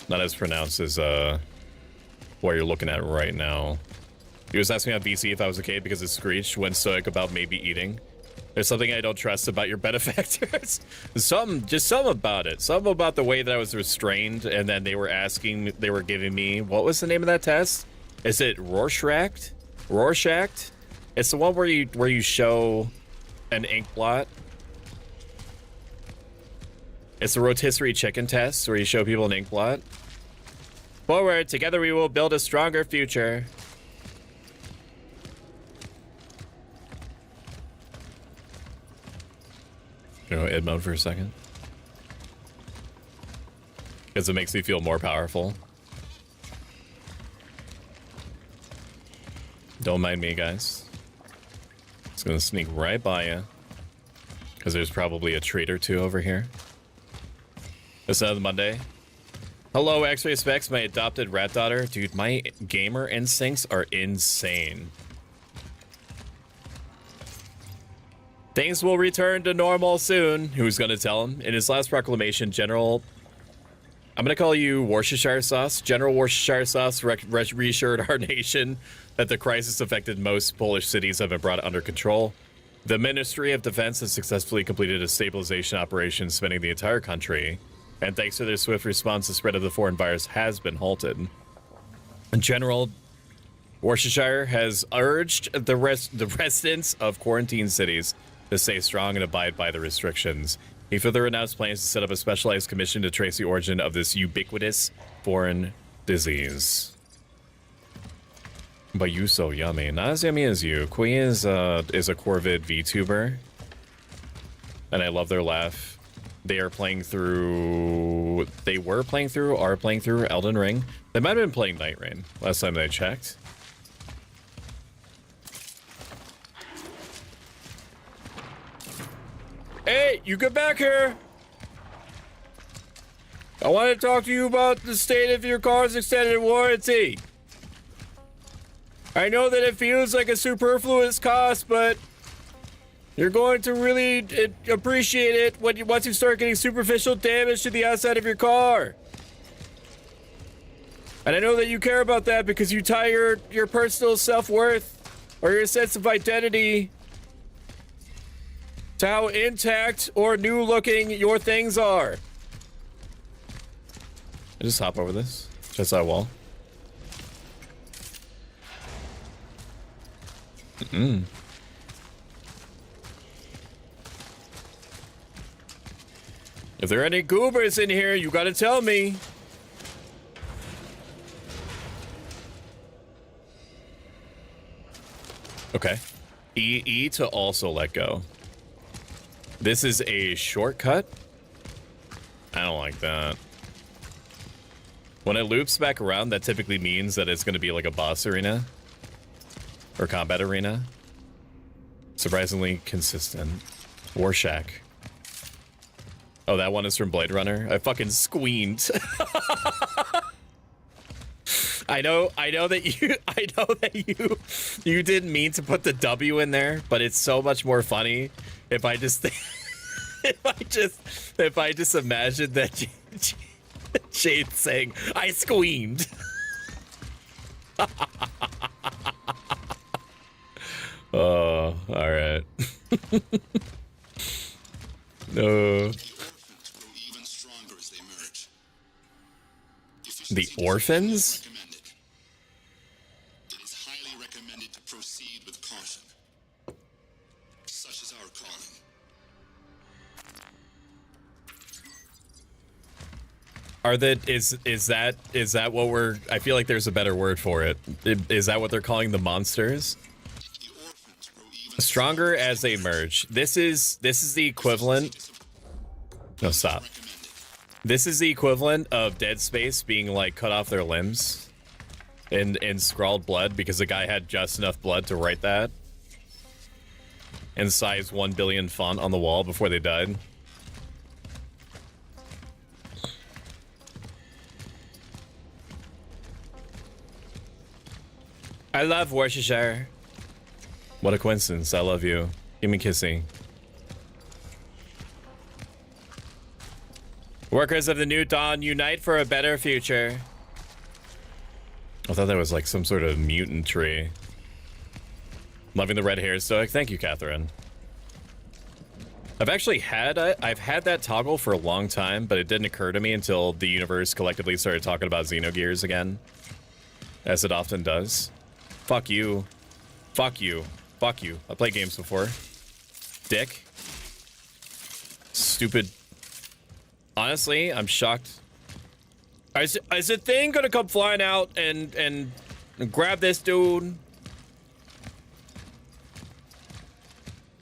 not as pronounced as what you're looking at right now. He was asking on VC if I was okay because it screeched when Stoic about maybe eating. There's something I don't trust about your benefactors. Just some about it. Some about the way that I was restrained, and then they were giving me, what was the name of that test? Is it Rorschach? Rorschach? It's the one where you show an ink blot. It's the rotisserie chicken test where you show people an ink blot. Forward, together we will build a stronger future. You know, ed mode for a second. Because it makes me feel more powerful. Don't mind me, guys. It's gonna sneak right by you. Because there's probably a treat or two over here. It's another Monday. Hello, X-Ray Specs, my adopted rat daughter. Dude, my gamer instincts are insane. Things will return to normal soon. Who's gonna tell him? In his last proclamation, General I'm gonna call you Worcestershire sauce. General Worcestershire sauce reassured our nation that the crisis affected most Polish cities have been brought under control. The Ministry of Defense has successfully completed a stabilization operation spanning the entire country, and thanks to their swift response, the spread of the foreign virus has been halted. General Worcestershire has urged the residents of quarantine cities to stay strong and abide by the restrictions. He further announced plans to set up a specialized commission to trace the origin of this ubiquitous foreign disease. But you so yummy. Not as yummy as you. Queen is a Corvid VTuber. And I love their laugh. They are playing through... They were playing through, are playing through Elden Ring. They might have been playing Night Rain last time I checked. Hey, you get back here! I want to talk to you about the state of your car's extended warranty. I know that it feels like a superfluous cost, but you're going to really appreciate it once you start getting superficial damage to the outside of your car. And I know that you care about that because you tie your personal self-worth or your sense of identity to how intact or new looking your things are. I just hop over this. Just that wall. If there are any goobers in here, you gotta tell me. Okay. E to also let go. This is a shortcut? I don't like that. When it loops back around, that typically means that it's going to be like a boss arena. Or combat arena. Surprisingly consistent. War Shack. Oh, that one is from Blade Runner? I fucking squeamed. I know that you didn't mean to put the W in there, but it's so much more funny if I just if I just imagined that Jade saying, I squeamed. Oh, all right. No. The orphans? It is highly recommended to proceed with caution. Such is our calling. Is that what we're... I feel like there's a better word for it. Is that what they're calling the monsters? Stronger as they merge. This is the equivalent... No, stop. This is the equivalent of Dead Space being like cut off their limbs in scrawled blood because the guy had just enough blood to write that and size 1 billion font on the wall before they died. I love Worcestershire. What a coincidence. I love you. Give me kissing. Workers of the New Dawn, unite for a better future. I thought that was like some sort of mutant tree. Loving the red hair, Stoic. Thank you, Catherine. I've had that toggle for a long time, but it didn't occur to me until the universe collectively started talking about Xenogears again. As it often does. Fuck you. Fuck you. Fuck you. I played games before. Dick. Stupid. Honestly, I'm shocked. Is the thing gonna come flying out and grab this dude?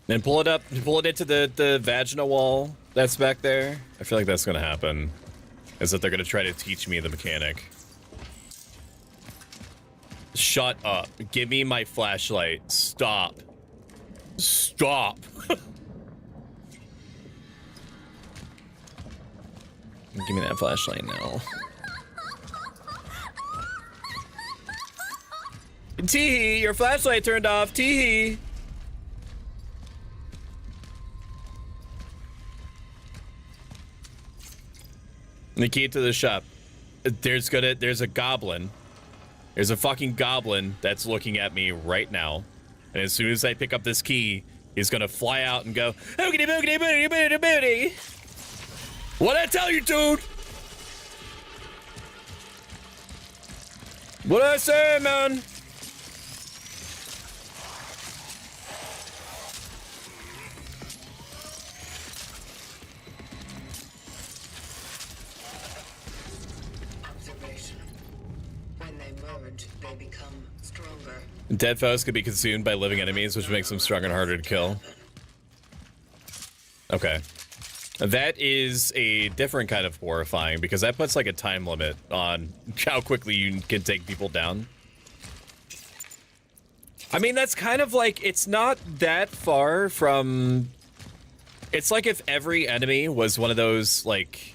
And pull it into the vaginal wall that's back there? I feel like that's gonna happen. Is that they're gonna try to teach me the mechanic. Shut up. Give me my flashlight. Stop. Stop. Give me that flashlight now. Teehee, your flashlight turned off. Teehee. The key to the shop. There's a goblin. There's a fucking goblin that's looking at me right now. And as soon as I pick up this key, he's gonna fly out and go, boogity boogity boogity boogity boogity. What'd I tell you, dude? What'd I say, man? Observation. When they merge, they become stronger. Dead foes could be consumed by living enemies, which makes them stronger and harder to kill. Okay. That is a different kind of horrifying, because that puts like a time limit on how quickly you can take people down. I mean, that's kind of like, it's not that far from... It's like if every enemy was one of those, like...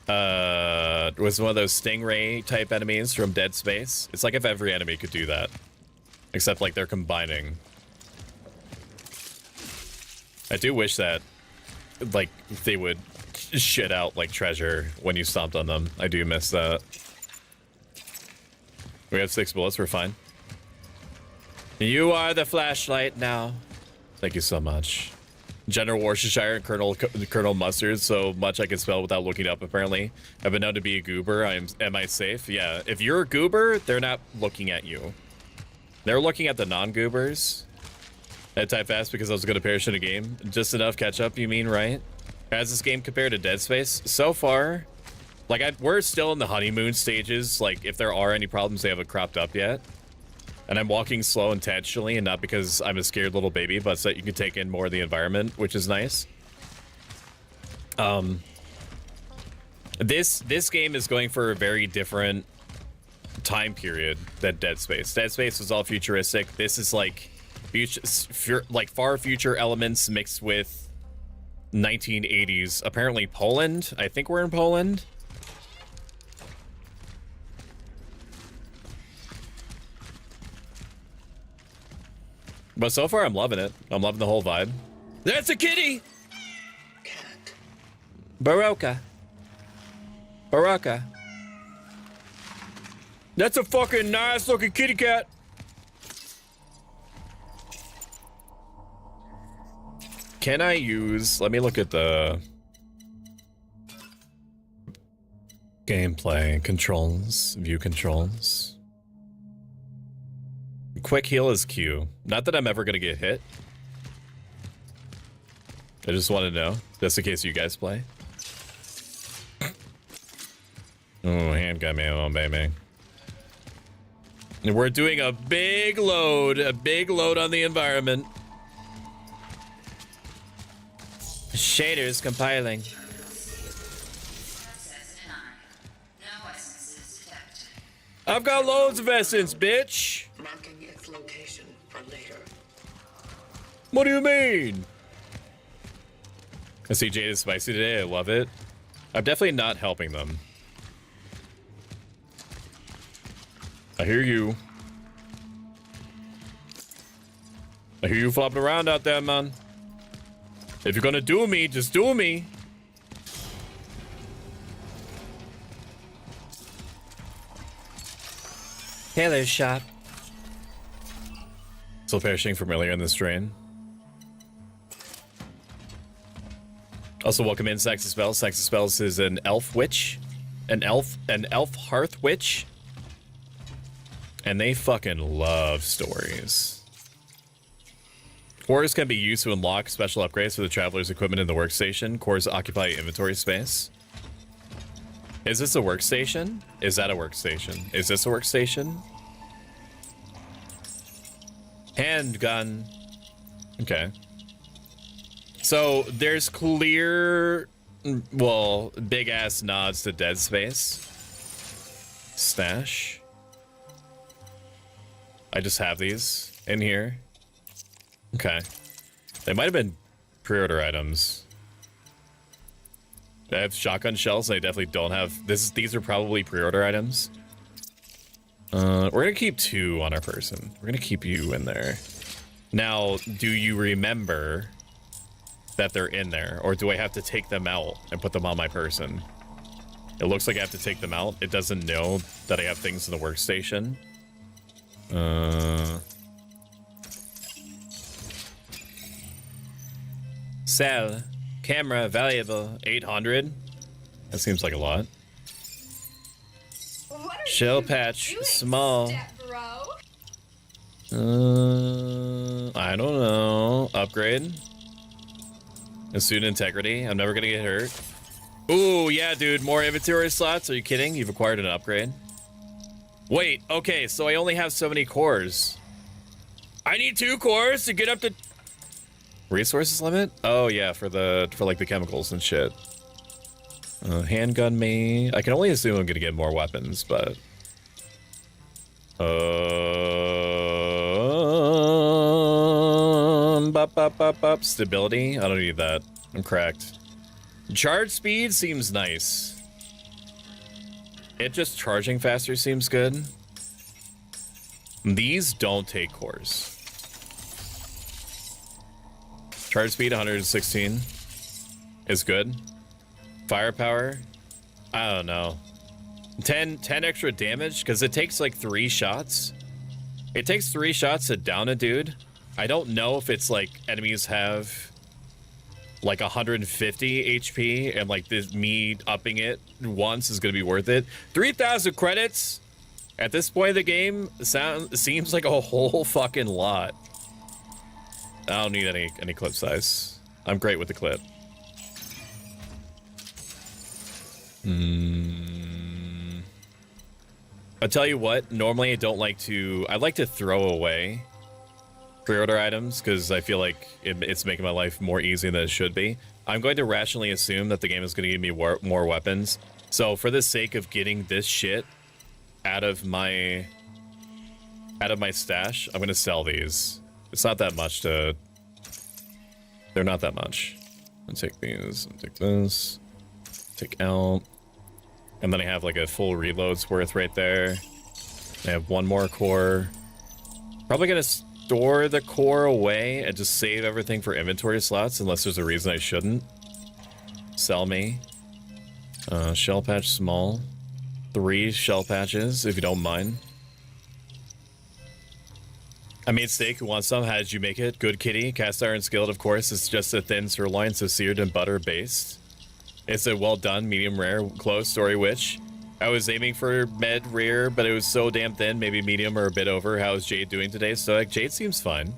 was one of those stingray type enemies from Dead Space. It's like if every enemy could do that. Except like they're combining. I do wish that like they would shit out like treasure when you stomped on them. I do miss that. We have 6 bullets, we're fine. You are the flashlight now. Thank you so much. General Worcestershire and Colonel Mustard, so much I can spell without looking up apparently. I've been known to be a goober. Am I safe? Yeah, if you're a goober, they're not looking at you. They're looking at the non-goobers. I type fast because I was going to perish in a game. Just enough catch up, you mean, right? How's this game compared to Dead Space? So far, like, we're still in the honeymoon stages. Like, if there are any problems, they haven't cropped up yet. And I'm walking slow intentionally, and not because I'm a scared little baby, but so that you can take in more of the environment, which is nice. This game is going for a very different time period than Dead Space. Dead Space was all futuristic. This is like far future elements mixed with 1980s. Apparently Poland. I think we're in Poland. But so far I'm loving it. I'm loving the whole vibe. That's a kitty! Cat. Barocca. Barocca. That's a fucking nice looking kitty cat. Can I use... Let me look at the... gameplay controls. View controls. Quick heal is Q. Not that I'm ever going to get hit. I just want to know. Just in case you guys play. Oh, handgun ammo, baby. And we're doing a big load on the environment. Shaders compiling. I've got loads of essence, bitch. Marking its location for later. What do you mean? I see Jade is spicy today. I love it. I'm definitely not helping them. I hear you. I hear you flopping around out there, man. If you're gonna do me, just do me. Hello, shop. Still perishing from earlier in this drain. Also, welcome in Saxy Spells. Saxy Spells is an elf witch. An elf hearth witch. And they fucking love stories. Cores can be used to unlock special upgrades for the traveler's equipment in the workstation. Cores occupy inventory space. Is this a workstation? Is that a workstation? Is this a workstation? Handgun. Okay. So there's clear, well, big ass nods to Dead Space. Stash. I just have these in here. Okay. They might have been pre-order items. They have shotgun shells. They definitely don't have this. These are probably pre-order items. We're gonna keep 2 on our person. We're gonna keep you in there. Now, do you remember that they're in there, or do I have to take them out and put them on my person? It looks like I have to take them out. It doesn't know that I have things in the workstation. Sell. Camera valuable 800. That seems like a lot. Shell patch small. I don't know. Upgrade. And student integrity. I'm never gonna get hurt. Ooh, yeah, dude. More inventory slots. Are you kidding? You've acquired an upgrade. Wait, okay, so I only have so many cores. I need 2 cores to get up to resources limit? Oh yeah, for like the chemicals and shit. Handgun me. I can only assume I'm gonna get more weapons, but stability. I don't need that. I'm cracked. Charge speed seems nice. It just charging faster seems good. These don't take cores. Charge speed 116 is good. Firepower, I don't know. 10 extra damage because it takes like 3 shots. It takes 3 shots to down a dude. I don't know if it's like enemies have like 150 HP and like this me upping it once is gonna be worth it. 3,000 credits at this point of the game seems like a whole fucking lot. I don't need any clip size. I'm great with the clip. I'll tell you what, normally I like to throw away pre-order items because I feel like it's making my life more easy than it should be. I'm going to rationally assume that the game is going to give me more weapons. So for the sake of getting this shit out of my stash, I'm going to sell these. It's not that much to... They're not that much. I'll take these, I'll take this, take out. And then I have like a full reload's worth right there. I have 1 more core. Probably gonna store the core away and just save everything for inventory slots unless there's a reason I shouldn't. Sell me. Shell patch small. 3 shell patches, if you don't mind. I made steak. Who wants some? How did you make it? Good kitty. Cast iron skilled, of course. It's just a thin sirloin, so seared and butter based. It's a well done, medium rare, close, story witch. I was aiming for med rare, but it was so damn thin, maybe medium or a bit over. How is Jade doing today? Stoic. Jade seems fine.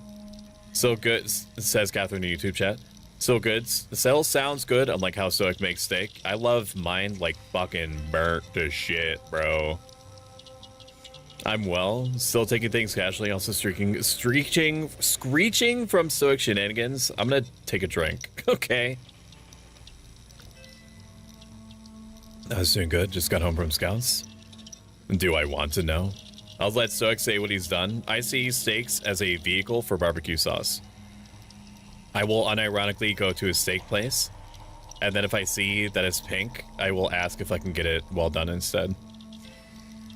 So good, says Catherine in the YouTube chat. So good. The cell sounds good, unlike how Stoic makes steak. I love mine like fucking burnt to shit, bro. I'm well, still taking things casually, also screeching from Stoic shenanigans. I'm gonna take a drink, okay? I was doing good, just got home from Scouts. Do I want to know? I'll let Stoic say what he's done. I see steaks as a vehicle for barbecue sauce. I will unironically go to a steak place, and then if I see that it's pink, I will ask if I can get it well done instead.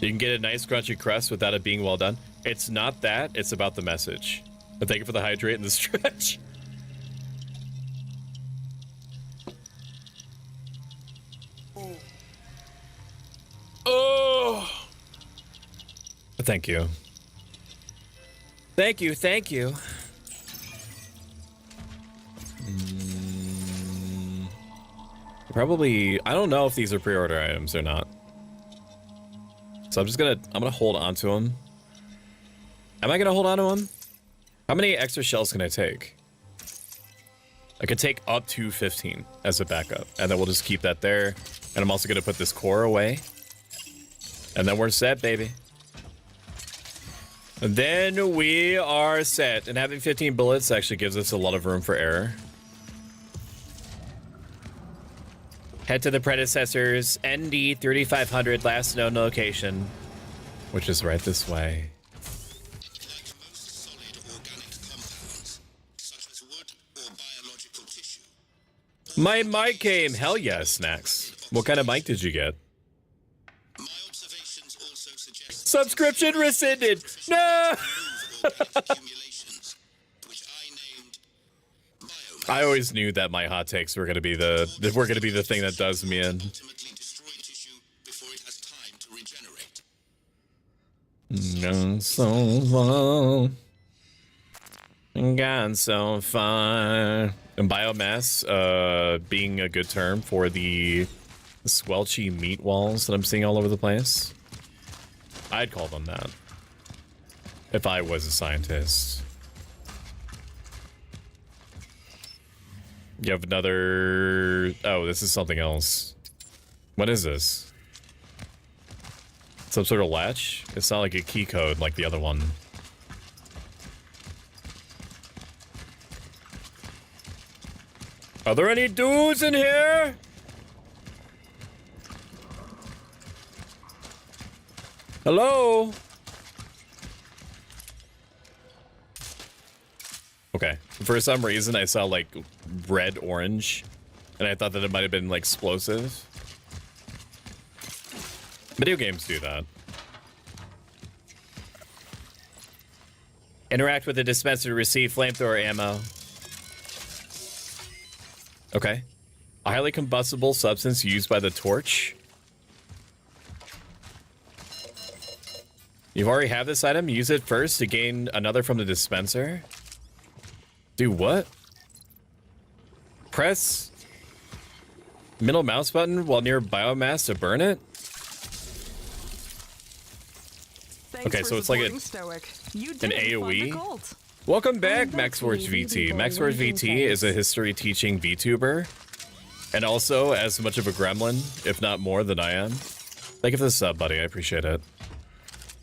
You can get a nice crunchy crust without it being well done. It's not that, it's about the message. But thank you for the hydrate and the stretch. Oh! Thank you. Thank you, thank you. Probably, I don't know if these are pre-order items or not. So I'm gonna hold on to them. Am I gonna hold on to them? How many extra shells can I take? I could take up to 15 as a backup, and then we'll just keep that there. And I'm also gonna put this core away. And then we're set, baby. And then we are set. And having 15 bullets actually gives us a lot of room for error. Head to the predecessors, ND 3500, last known location, which is right this way. Like most solid organic compounds, such as wood or biological tissue. My mic came. Hell yeah, Snacks. What kind of mic did you get? My observations also suggest Subscription rescinded. No! accumulations, which I named biomass. I always knew that my hot takes were gonna be the thing that does me in. Ultimately destroy tissue Gone so far. Gone so far. And biomass being a good term for the squelchy meat walls that I'm seeing all over the place. I'd call them that if I was a scientist. You have another... Oh, this is something else. What is this? Some sort of latch? It's not like a key code like the other one. Are there any dudes in here? Hello? Okay. For some reason, I saw like red, orange, and I thought that it might have been like explosive. Video games do that. Interact with the dispenser to receive flamethrower ammo. Okay. A highly combustible substance used by the torch. You've already have this item. Use it first to gain another from the dispenser. Do what? Press middle mouse button while near biomass to burn it? Okay, so it's like an AoE. Welcome back, MaxForge VT. MaxForge VT is a history teaching VTuber, and also as much of a gremlin, if not more, than I am. Thank you for the sub, buddy. I appreciate it.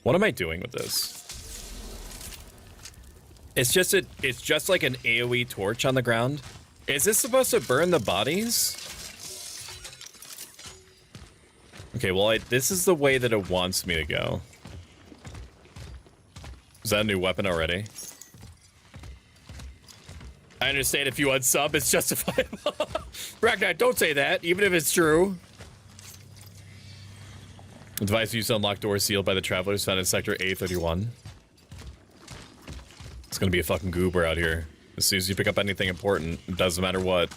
What am I doing with this? It's just like an AoE torch on the ground. Is this supposed to burn the bodies? Okay, well, this is the way that it wants me to go. Is that a new weapon already? I understand if you unsub, it's justifiable. Ragnar, don't say that, even if it's true. Device used to unlock doors sealed by the travelers found in Sector A31. It's gonna be a fucking goober out here. As soon as you pick up anything important, it doesn't matter what.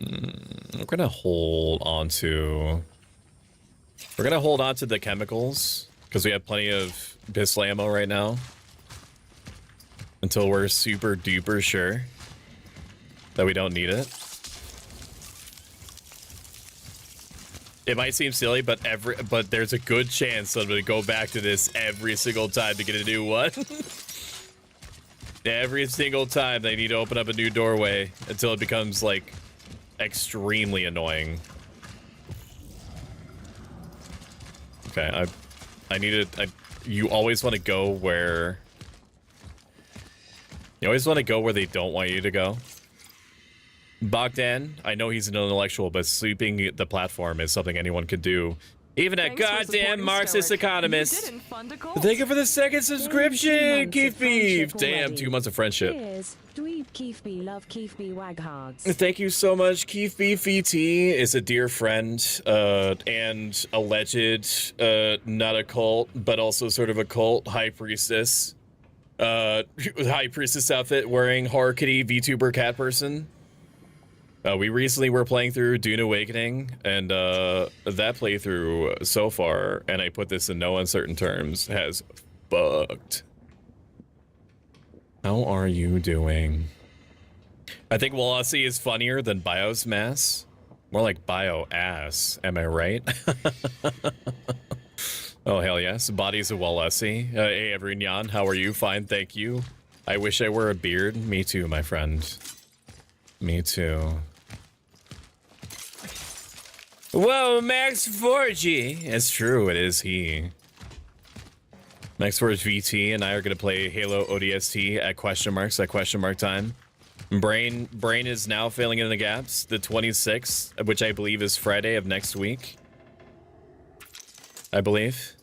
We're gonna hold on to... We're gonna hold on to the chemicals, because we have plenty of pistol ammo right now. Until we're super duper sure that we don't need it. It might seem silly, but there's a good chance that I'm gonna go back to this every single time to get a new one. Every single time they need to open up a new doorway until it becomes like extremely annoying. Okay, you always want to go where... You always want to go where they don't want you to go. Bogdan, I know he's an intellectual, but sweeping the platform is something anyone could do. Even a goddamn Marxist economist. Thank you for the second subscription, Keith Beef. Damn, 2 months of friendship. Thank you so much, Keith Beef VT is a dear friend and alleged, not a cult, but also sort of a cult high priestess. High priestess outfit wearing horror kitty VTuber cat person. We recently were playing through Dune Awakening, and that playthrough so far, and I put this in no uncertain terms, has fucked. How are you doing? I think Walasi is funnier than Bios Mass. More like Bio Ass, am I right? Oh, hell yes. Bodies of Walasi. Hey, everyone, how are you? Fine, thank you. I wish I wore a beard. Me too, my friend. Me too. Whoa, Max 4G. It's true, it is he. Max 4G VT and I are going to play Halo ODST at question mark time. Brain is now filling in the gaps. The 26th, which I believe is Friday of next week. I believe.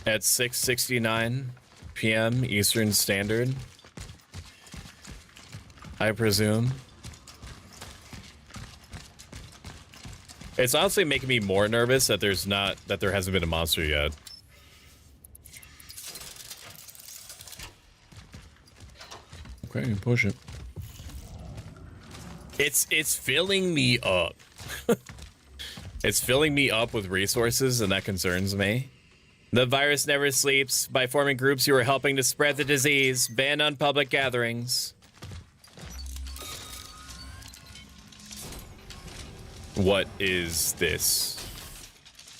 At 6:69 p.m. Eastern Standard. I presume. It's honestly making me more nervous that there hasn't been a monster yet. Okay, push it. It's filling me up. It's filling me up with resources, and that concerns me. The virus never sleeps. By forming groups, you are helping to spread the disease. Ban on public gatherings. What is this?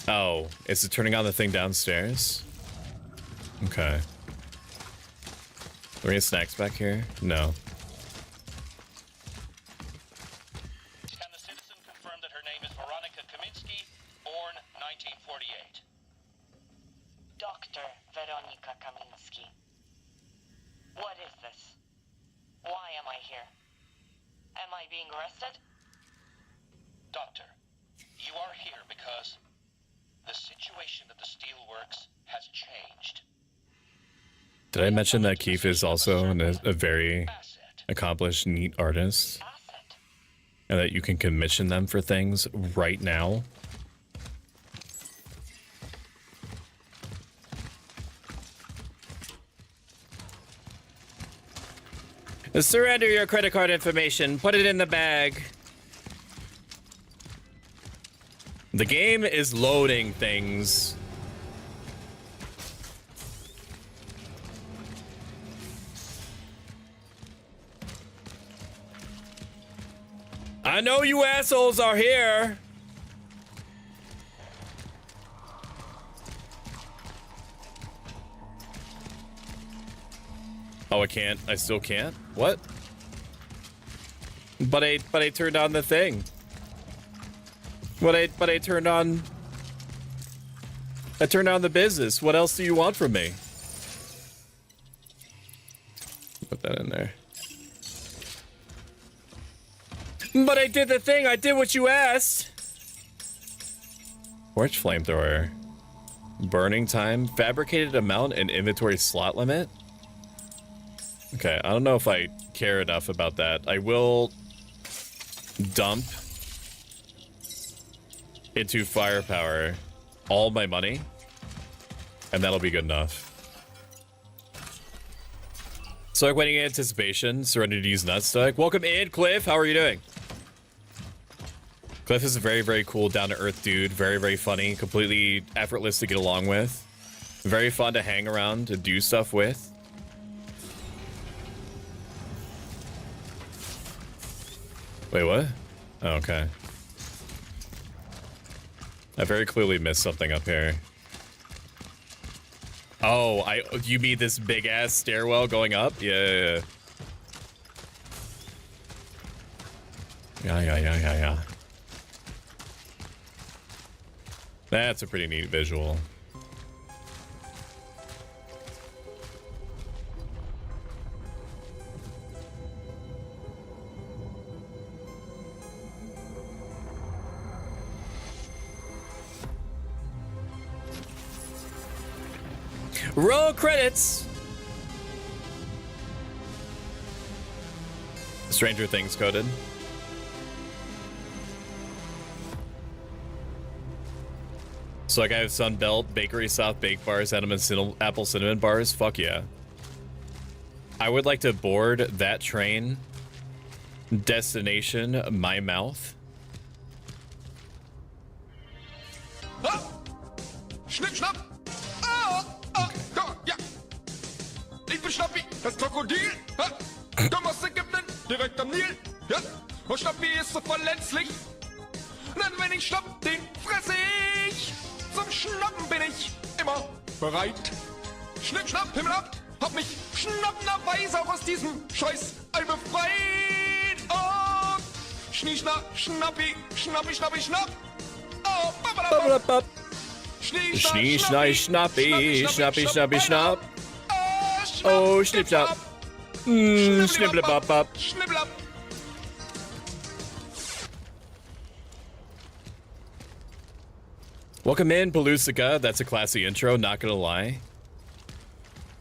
Oh, is it turning on the thing downstairs? Okay. Are there any snacks back here? No. Can the citizen confirm that her name is Veronica Kaminsky, born 1948? Dr. Veronika Kaminsky. What is this? Why am I here? Am I being arrested? Doctor, you are here because the situation at the steelworks has changed. Did I mention that Keith is also a very Asset. accomplished, neat artist? Asset. And that you can commission them for things right now? Surrender your credit card information. Put it in the bag. The game is loading things. I know you assholes are here. Oh, I can't. I still can't? What? But I turned on the thing. But I turned on the business. What else do you want from me? Put that in there. But I did the thing. I did what you asked. Torch flamethrower. Burning time, fabricated amount, and inventory slot limit. Okay, I don't know if I care enough about that. I will dump into firepower all my money, and that'll be good enough. Stoic waiting in anticipation. Serenity's nuts. Stoic. Welcome in, Cliff. How are you doing? Cliff is a very, very cool, down-to-earth dude. Very, very funny. Completely effortless to get along with. Very fun to hang around and do stuff with. Wait, what? Oh, okay. I very clearly missed something up here. Oh, you mean this big ass stairwell going up? Yeah. Yeah. That's a pretty neat visual. Roll credits. Stranger Things coded. So like I have Sunbelt, Bakery, South Bake Bars, Apple Cinnamon Bars. Fuck yeah. I would like to board that train. Destination, my mouth. Ah! Schnipp, schnapp! Ah! Ah! Da, ja! Ich bin Schnappi, das Krokodil! Ah! Komm aus Ägypten, direkt am Nil! Ja! Und Schnappi ist so verletzlich! Denn wenn ich schnapp, den fresse ich! Zum Schnappen bin ich immer bereit! Schnipp, schnapp, Himmel ab! Hab mich schnappenderweise auch aus diesem Scheiß Ei befreit! Und Schnie, schnapp, schnappi, schnappi, schnappi, schnapp! Oh, babadabab! Schnee, schnei, schnappi, schnappi, schnappi, schnapp. Oh, schnipp, schnapp. Schnibblebabbab. Schnibblapp. Welcome in, Pelusica. That's a classy intro, not gonna lie.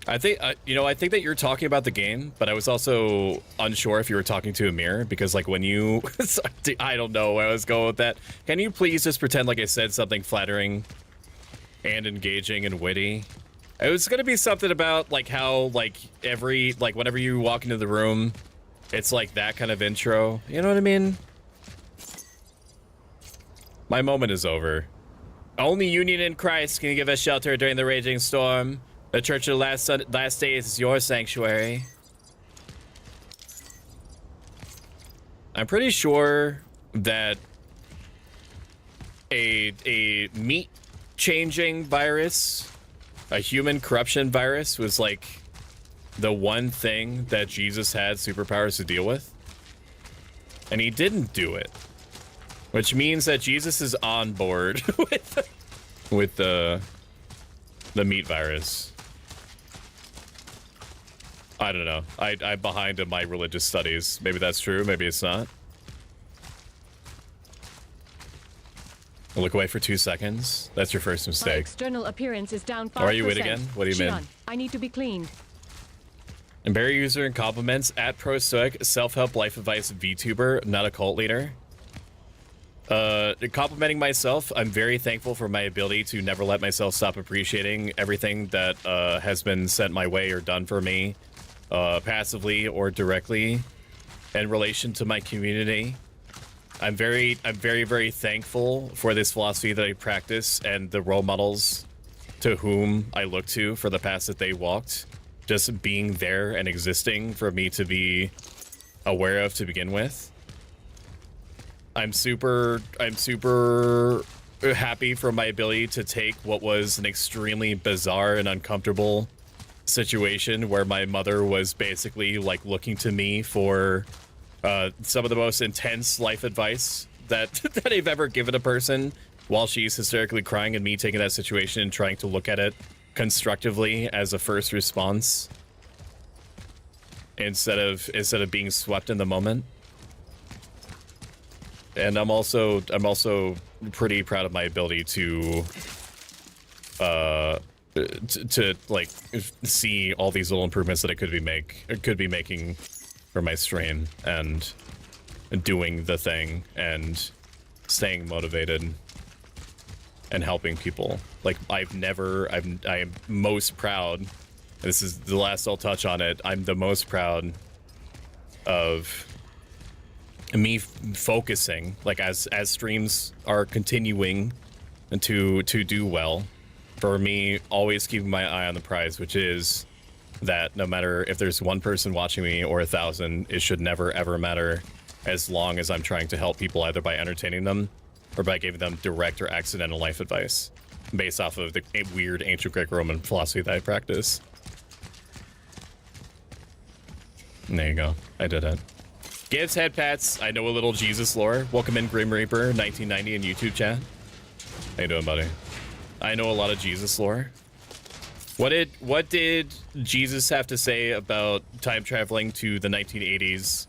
I think, I think that you're talking about the game, but I was also unsure if you were talking to Amir, because, like, when you... I don't know where I was going with that. Can you please just pretend like I said something flattering and engaging and witty? It was gonna be something about, like, how, like, whenever you walk into the room, it's, like, that kind of intro. You know what I mean? My moment is over. Only union in Christ can give us shelter during the raging storm. The Church of the Last Days is your sanctuary. I'm pretty sure that a meat-changing virus, a human corruption virus, was like the one thing that Jesus had superpowers to deal with. And he didn't do it. Which means that Jesus is on board with the meat virus. I don't know. I'm behind in my religious studies. Maybe that's true. Maybe it's not. I'll look away for 2 seconds. That's your first My mistake. external appearance is down 5%. Or are you it again? What do you mean? Shion, I need to be cleaned. And Barry user and compliments at Pro Stoic, self-help life advice VTuber, not a cult leader. Complimenting myself, I'm very thankful for my ability to never let myself stop appreciating everything that has been sent my way or done for me, passively or directly, in relation to my community. I'm very, very thankful for this philosophy that I practice and the role models to whom I look to for the paths that they walked. Just being there and existing for me to be aware of to begin with. I'm super happy for my ability to take what was an extremely bizarre and uncomfortable situation where my mother was basically like looking to me for some of the most intense life advice that that I've ever given a person, while she's hysterically crying, and me taking that situation and trying to look at it constructively as a first response instead of being swept in the moment. And I'm also pretty proud of my ability to like see all these little improvements that I could be making for my stream, and doing the thing and staying motivated and helping people. Like I am most proud, and this is the last I'll touch on it, I'm the most proud of me focusing, like as streams are continuing to do well, for me always keeping my eye on the prize, which is that no matter if there's one person watching me or 1,000, it should never ever matter, as long as I'm trying to help people either by entertaining them or by giving them direct or accidental life advice based off of the weird ancient Greco-Roman philosophy that I practice. And there you go. I did it. Gives head pats. I know a little Jesus lore. Welcome in, Grim Reaper 1990 in YouTube chat. How you doing, buddy? I know a lot of Jesus lore. What did Jesus have to say about time traveling to the 1980s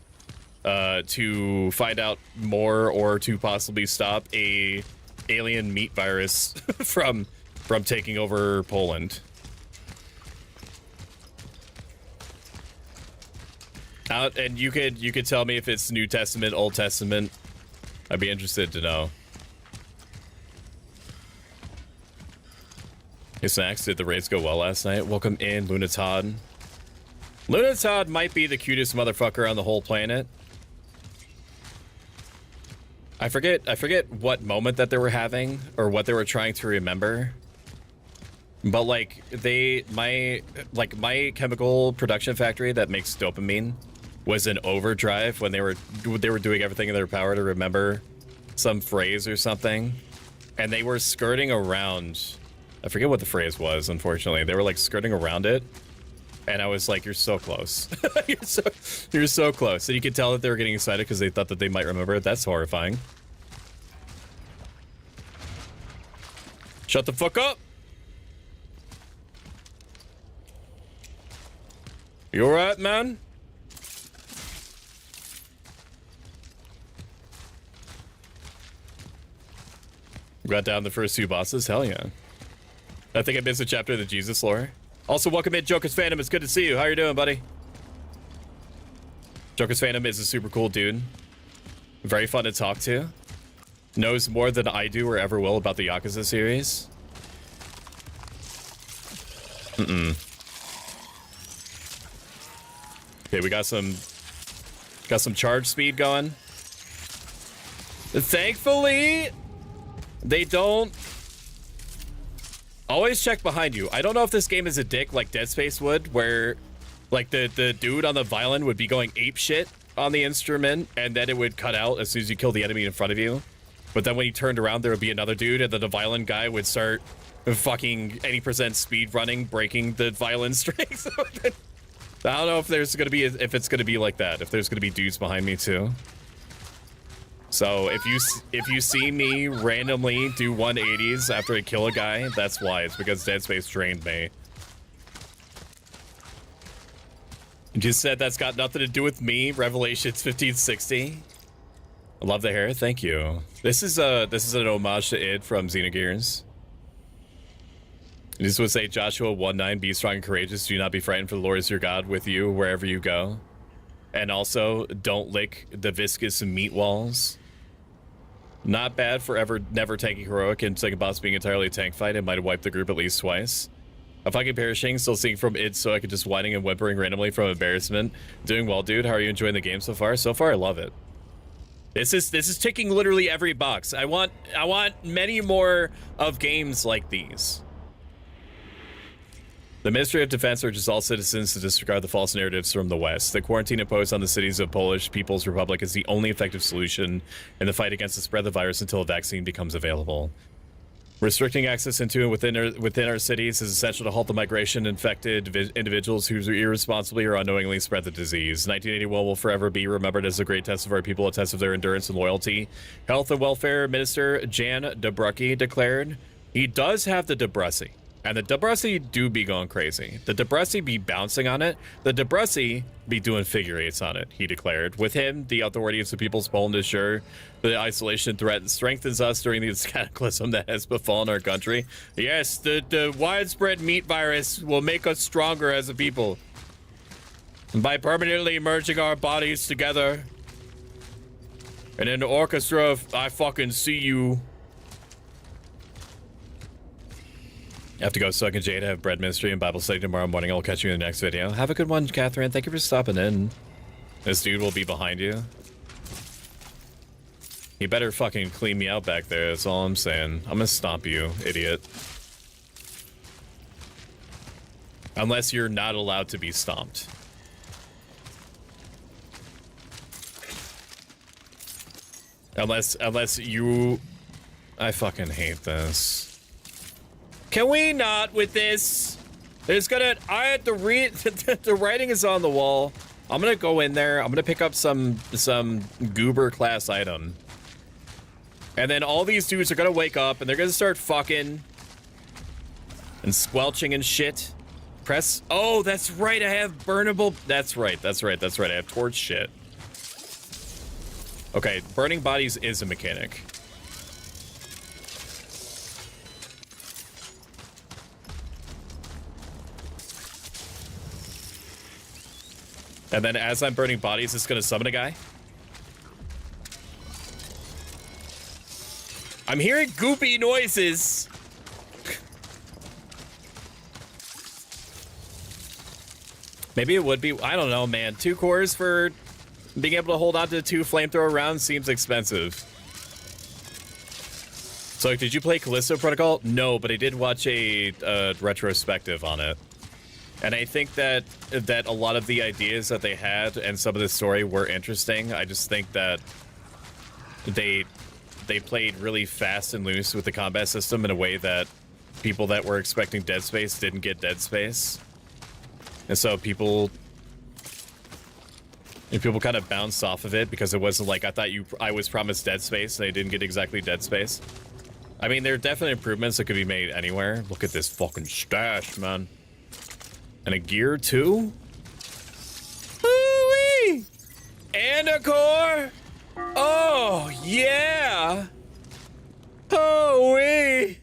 to find out more, or to possibly stop a alien meat virus from taking over Poland? And you could tell me if it's New Testament, Old Testament. I'd be interested to know. Hey Snacks, did the raids go well last night? Welcome in, Lunatod. Lunatod might be the cutest motherfucker on the whole planet. I forget what moment that they were having or what they were trying to remember. But like my chemical production factory that makes dopamine was in overdrive when they were doing everything in their power to remember some phrase or something, and they were skirting around. I forget what the phrase was, unfortunately. They were like skirting around it, and I was like, you're so close. you're so close. And you could tell that they were getting excited because they thought that they might remember it. That's horrifying. Shut the fuck up. You alright, man? Got down the first 2 bosses? Hell yeah. I think I missed a chapter of the Jesus lore. Also, welcome in, Joker's Phantom. It's good to see you. How you doing, buddy? Joker's Phantom is a super cool dude. Very fun to talk to. Knows more than I do or ever will about the Yakuza series. Okay, we got some charge speed going. Thankfully, They don't... Always check behind you. I don't know if this game is a dick like Dead Space would, where like the dude on the violin would be going ape shit on the instrument, and then it would cut out as soon as you kill the enemy in front of you. But then when you turned around, there would be another dude, and then the violin guy would start fucking any % speed running, breaking the violin strings. I don't know if there's gonna be it's gonna be like that. If there's gonna be dudes behind me too. So if you see me randomly do 180s after I kill a guy, that's why. It's because Dead Space drained me. You just said that's got nothing to do with me. Revelations 1560. I love the hair. Thank you. This is an homage to id from Xenogears. This would say Joshua 1:9, be strong and courageous. Do not be frightened, for the Lord is your God with you wherever you go. And also, don't lick the viscous meat walls. Not bad for never tanking heroic and second boss being entirely a tank fight. It might have wiped the group at least twice. I'm fucking perishing, still seeing from id, so I could just whining and whimpering randomly from embarrassment. Doing well, dude. How are you enjoying the game so far? So far, I love it. This is ticking literally every box. I want many more of games like these. The Ministry of Defense urges all citizens to disregard the false narratives from the West. The quarantine imposed on the cities of Polish People's Republic is the only effective solution in the fight against the spread of the virus until a vaccine becomes available. Restricting access into and within our cities is essential to halt the migration of infected individuals who irresponsibly or unknowingly spread the disease. 1981 will forever be remembered as a great test of our people, a test of their endurance and loyalty. Health and Welfare Minister Jan Dubrucki declared, he does have the Debrussi. And the Debrussi do be going crazy. The Debrussi be bouncing on it. The Debrussi be doing figure eights on it, he declared. With him, the authority of the People's Poland is sure the isolation threat strengthens us during this cataclysm that has befallen our country. Yes, the widespread meat virus will make us stronger as a people. And by permanently merging our bodies together and in the orchestra of I fucking see you. I have to go suck and Jade. I have bread ministry and Bible study tomorrow morning. I'll catch you in the next video. Have a good one, Catherine. Thank you for stopping in. This dude will be behind you. You better fucking clean me out back there. That's all I'm saying. I'm gonna stomp you, idiot. Unless you're not allowed to be stomped. Unless you... I fucking hate this. Can we not with this? There's gonna... I had to read... the writing is on the wall. I'm gonna go in there. I'm gonna pick up some goober class item. And then all these dudes are gonna wake up and they're gonna start fucking... and squelching and shit. Press... Oh, that's right. I have burnable... That's right. I have torch shit. Okay, burning bodies is a mechanic. And then as I'm burning bodies, it's gonna summon a guy. I'm hearing goopy noises. Maybe it would be, I don't know, man. 2 cores for being able to hold on to 2 flamethrower rounds seems expensive. So did you play Callisto Protocol? No, but I did watch a retrospective on it. And I think that a lot of the ideas that they had and some of the story were interesting. I just think that they played really fast and loose with the combat system in a way that people that were expecting Dead Space didn't get Dead Space. And so people kind of bounced off of it because it wasn't like I was promised Dead Space and they didn't get exactly Dead Space. I mean, there are definitely improvements that could be made anywhere. Look at this fucking stash, man. And a gear, too? Ooh-wee! And a core? Oh, yeah! Oh-wee!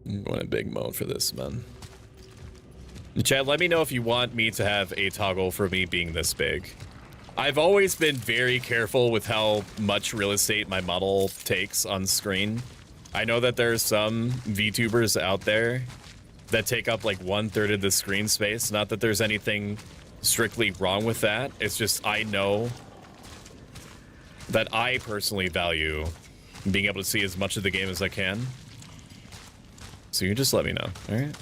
I'm going in big mode for this, man. Chad, let me know if you want me to have a toggle for me being this big. I've always been very careful with how much real estate my model takes on screen. I know that there's some VTubers out there that take up like 1/3 of the screen space. Not that there's anything strictly wrong with that. It's just I know that I personally value being able to see as much of the game as I can. So you just let me know, all right?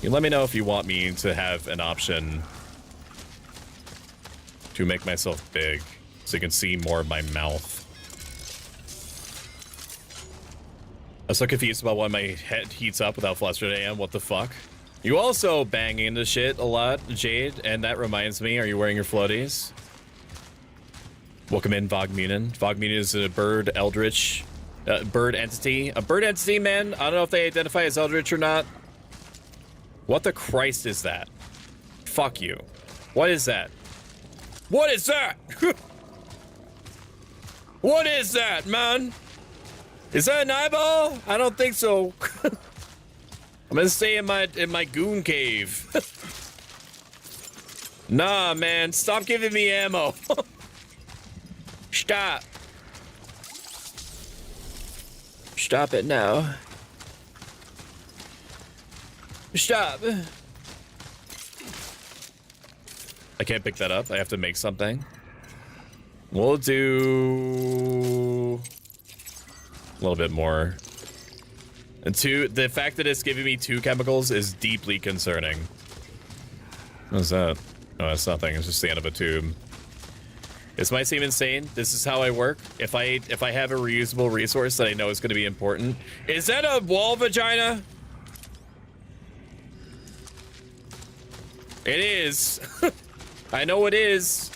You let me know if you want me to have an option to make myself big so you can see more of my mouth. I'm so confused about why my head heats up without flustered AM. What the fuck? You also bang into shit a lot, Jade, and that reminds me, are you wearing your floaties? Welcome in, Vogmunin. Vogmunin is a bird eldritch, bird entity. A bird entity, man. I don't know if they identify as eldritch or not. What the Christ is that? Fuck you. What is that? What is that? What is that, man? Is that an eyeball? I don't think so. I'm gonna stay in my goon cave. Nah, man, stop giving me ammo. Stop. Stop it now. Stop. I can't pick that up. I have to make something. We'll do a little bit more. And the fact that it's giving me 2 chemicals is deeply concerning. What's that? Oh, it's nothing. It's just the end of a tube. This might seem insane. This is how I work. If I have a reusable resource that I know is going to be important. Is that a wall vagina? It is. I know it is.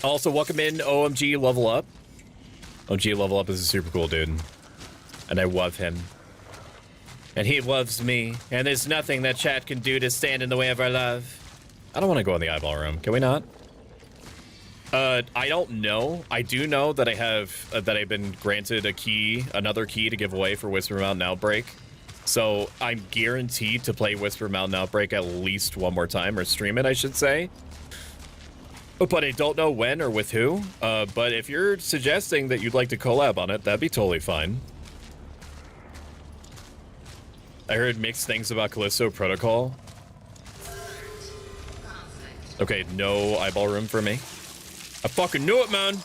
Also, welcome in OMG Level Up. OMG Level Up is a super cool dude. And I love him. And he loves me. And there's nothing that chat can do to stand in the way of our love. I don't want to go in the eyeball room. Can we not? I don't know. I do know that I have that I've been granted a key, another key to give away for Whisper Mountain Outbreak. So I'm guaranteed to play Whisper Mountain Outbreak at least one more time, or stream it, I should say. But I don't know when or with who. But if you're suggesting that you'd like to collab on it, that'd be totally fine. I heard mixed things about Callisto Protocol. Okay, no eyeball room for me. I fucking knew it, man.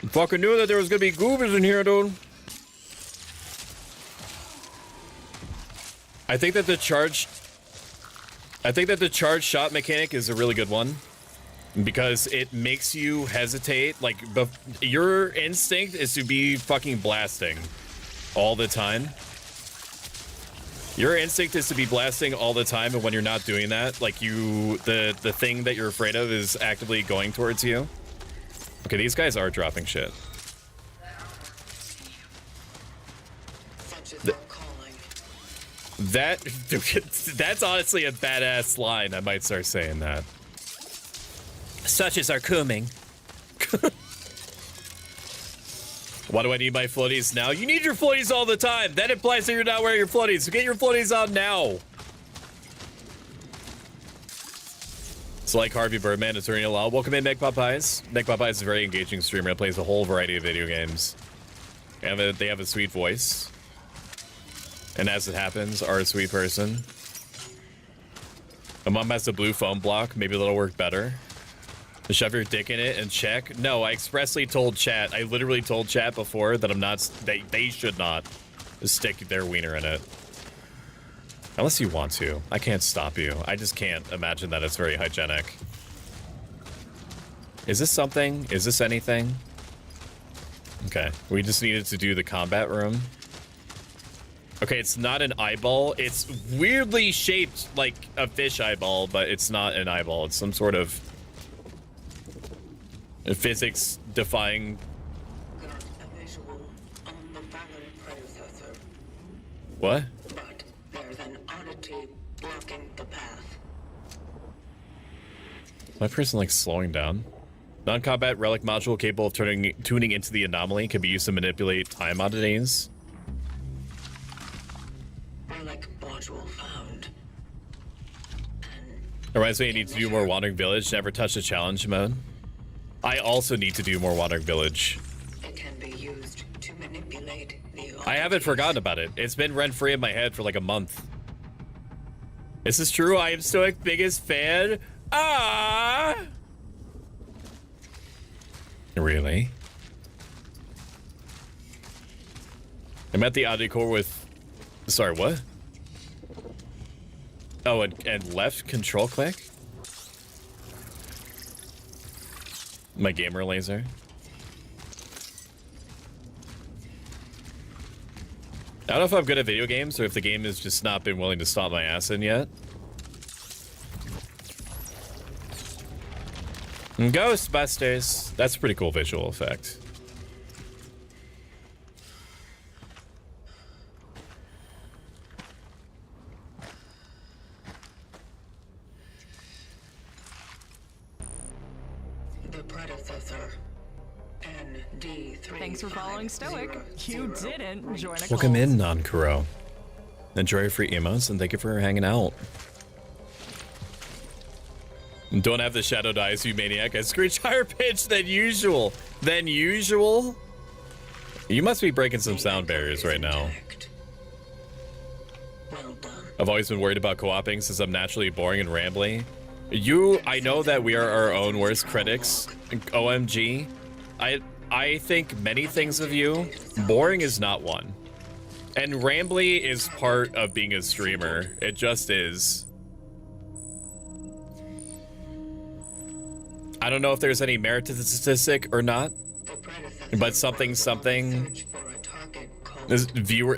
I fucking knew that there was gonna be goobers in here, dude. I think that the charge shot mechanic is a really good one because it makes you hesitate. Like, your instinct is to be fucking blasting all the time. Your instinct is to be blasting all the time, and when you're not doing that, like the thing that you're afraid of is actively going towards you. Okay, these guys are dropping shit. That's honestly a badass line. I might start saying that. Such is our coming. Why do I need my floaties now? You need your floaties all the time. That implies that you're not wearing your floaties. So get your floaties on now. It's like Harvey Birdman, Attorney Law. Welcome in, Meg Popeyes. Meg Popeyes is a very engaging streamer. It plays a whole variety of video games. And they have a sweet voice. And as it happens, are a sweet person. My mom has a blue foam block. Maybe that'll work better. Shove your dick in it and check. No, I expressly told chat. I literally told chat before that I'm not. They should not stick their wiener in it. Unless you want to. I can't stop you. I just can't imagine that it's very hygienic. Is this something? Is this anything? Okay. We just needed to do the combat room. Okay, it's not an eyeball. It's weirdly shaped like a fish eyeball, but it's not an eyeball. It's some sort of physics defying. Got a visual on the Valor processor. What? But there's an oddity blocking the path. My person like slowing down. Non-combat relic module capable of tuning into the anomaly can be used to manipulate time oddities. Relic module found. Reminds me I need to do more Wandering Village. Never touch the challenge mode. I also need to do more Wandering Village. It can be used to manipulate the I haven't forgotten about it. It's been rent-free in my head for like a month. Is this true? I am Stoic biggest fan. Ah! Really? I'm at the audio core with... Sorry, what? Oh, and left control click? My gamer laser. I don't know if I'm good at video games or if the game has just not been willing to stop my ass in yet. Ghostbusters. That's a pretty cool visual effect. The predecessor. ND3. Thanks for following Stoic. You didn't join a cult. Welcome in, Non-Kuro. Enjoy your free emotes and thank you for hanging out. Don't have the shadow dice, you maniac. I screech higher pitch than usual. Than usual? You must be breaking some sound barriers right now. I've always been worried about co-oping since I'm naturally boring and rambly. I know that we are our own worst critics. OMG. I think many things of you. Boring is not one. And rambly is part of being a streamer. It just is. I don't know if there's any merit to the statistic or not, but something.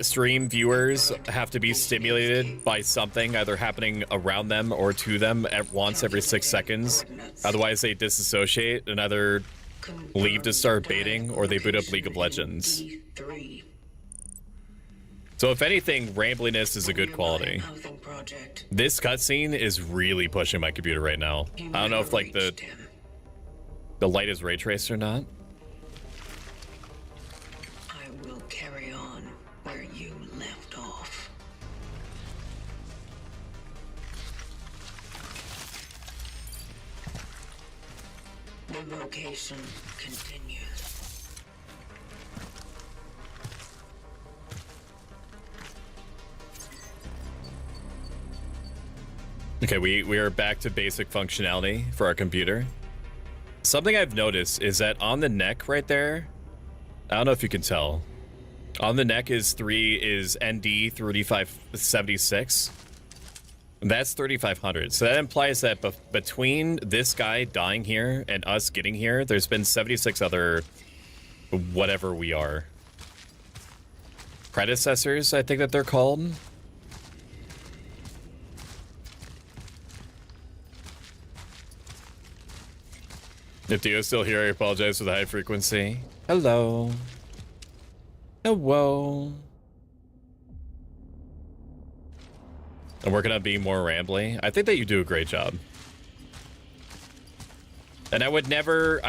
Stream viewers have to be stimulated by something either happening around them or to them at once every 6 seconds. Otherwise, they disassociate and either leave to start baiting or they boot up League of Legends. So if anything, rambliness is a good quality. This cutscene is really pushing my computer right now. I don't know if like the light is ray traced or not. I will carry on where you left off. The vocation continues. Okay, we are back to basic functionality for our computer. Something I've noticed is that on the neck right there, I don't know if you can tell, on the neck is ND 3576. That's 3500. So that implies that between this guy dying here and us getting here, there's been 76 other whatever we are. Predecessors, I think that they're called. If Dio's still here, I apologize for the high frequency. Hello. Hello. I'm working on being more rambly. I think that you do a great job. And I would never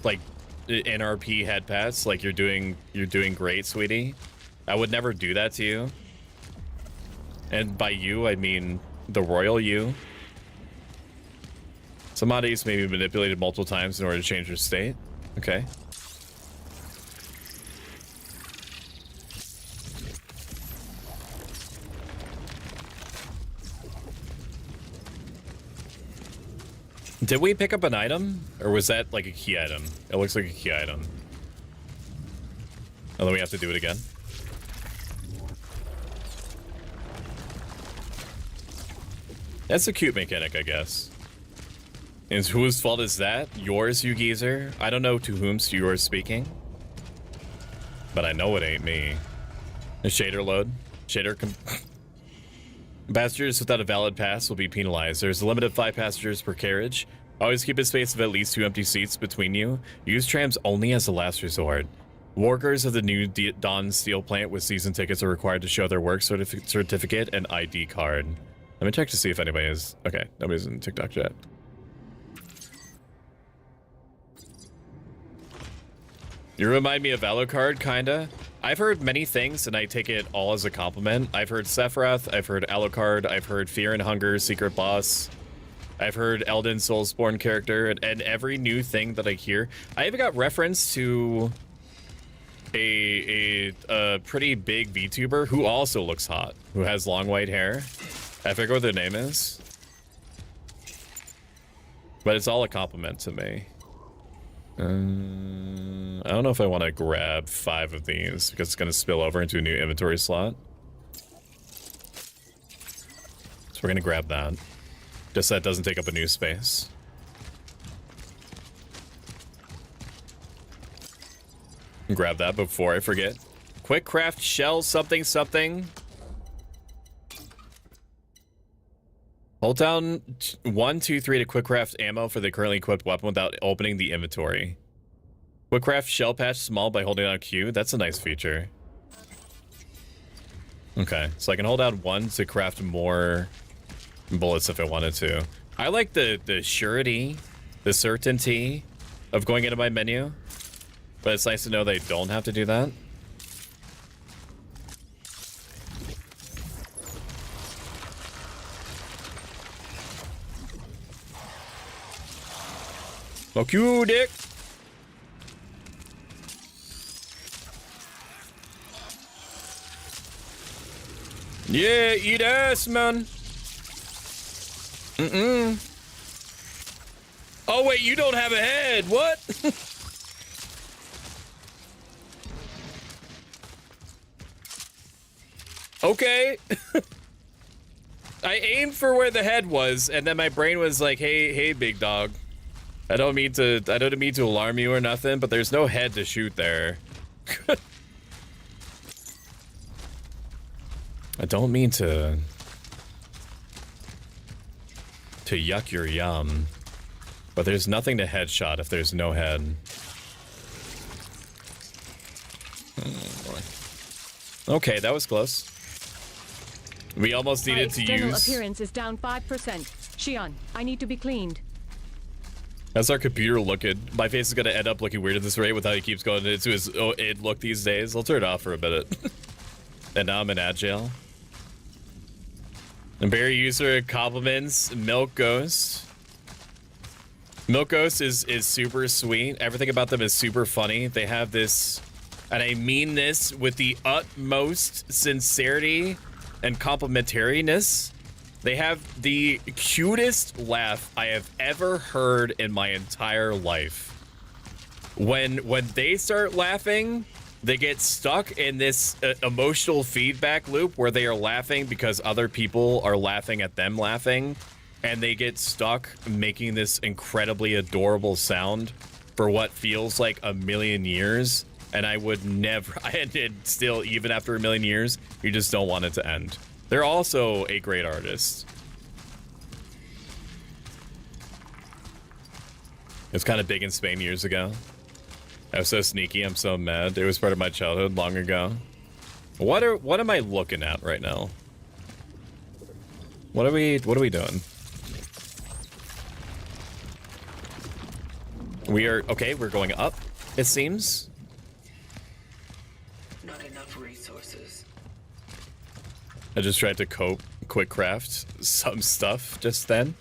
like NRP head pass like you're doing great, sweetie. I would never do that to you. And by you, I mean the royal you. Some bodies may be manipulated multiple times in order to change their state. Okay. Did we pick up an item? Or was that like a key item? It looks like a key item. And then we have to do it again. That's a cute mechanic, I guess. And whose fault is that? Yours, you geezer? I don't know to whom you are speaking. But I know it ain't me. A shader load. Passengers without a valid pass will be penalized. There's a limit of 5 passengers per carriage. Always keep a space of at least 2 empty seats between you. Use trams only as a last resort. Workers of the new Dawn Steel plant with season tickets are required to show their work certificate and ID card. Let me check to see if anybody is... Okay, nobody's in TikTok chat. You remind me of Alucard, kinda. I've heard many things, and I take it all as a compliment. I've heard Sephiroth, I've heard Alucard, I've heard Fear and Hunger, Secret Boss. I've heard Elden Soulsborne character, and every new thing that I hear. I even got reference to a pretty big VTuber who also looks hot, who has long white hair. I forget what their name is. But it's all a compliment to me. I don't know if I want to grab 5 of these because it's going to spill over into a new inventory slot. So we're going to grab that. Just so that doesn't take up a new space. Grab that before I forget. Quick craft shell something something. Hold down 1, 2, 3 to quick craft ammo for the currently equipped weapon without opening the inventory. Quick craft shell patch small by holding down Q. That's a nice feature. Okay, so I can hold down 1 to craft more bullets if I wanted to. I like the surety, the certainty of going into my menu, but it's nice to know they don't have to do that. Fuck you, dick. Yeah, eat ass, man. Oh, wait, you don't have a head. What? Okay. I aimed for where the head was, and then my brain was like, hey, big dog. I don't mean to alarm you or nothing, but there's no head to shoot there. I don't mean to yuck your yum, but there's nothing to headshot if there's no head. Oh, boy. Okay, that was close. We almost needed to external use... appearance is down 5%. Shion, I need to be cleaned. How's our computer looking? My face is gonna end up looking weird at this rate with how he keeps going into his id look these days. I'll turn it off for a minute. And now I'm in agile. And Barry user compliments Milk Ghost. Milk Ghost is super sweet. Everything about them is super funny. They have this, and I mean this with the utmost sincerity and complimentariness. They have the cutest laugh I have ever heard in my entire life. When they start laughing, they get stuck in this emotional feedback loop where they are laughing because other people are laughing at them laughing, and they get stuck making this incredibly adorable sound for what feels like a million years. And I would never, and still, even after a million years, you just don't want it to end. They're also a great artist. It was kind of big in Spain years ago. I was so sneaky, I'm so mad. It was part of my childhood long ago. What am I looking at right now? What are we doing? We're going up, it seems. Not enough resources. I just tried to quick craft some stuff just then.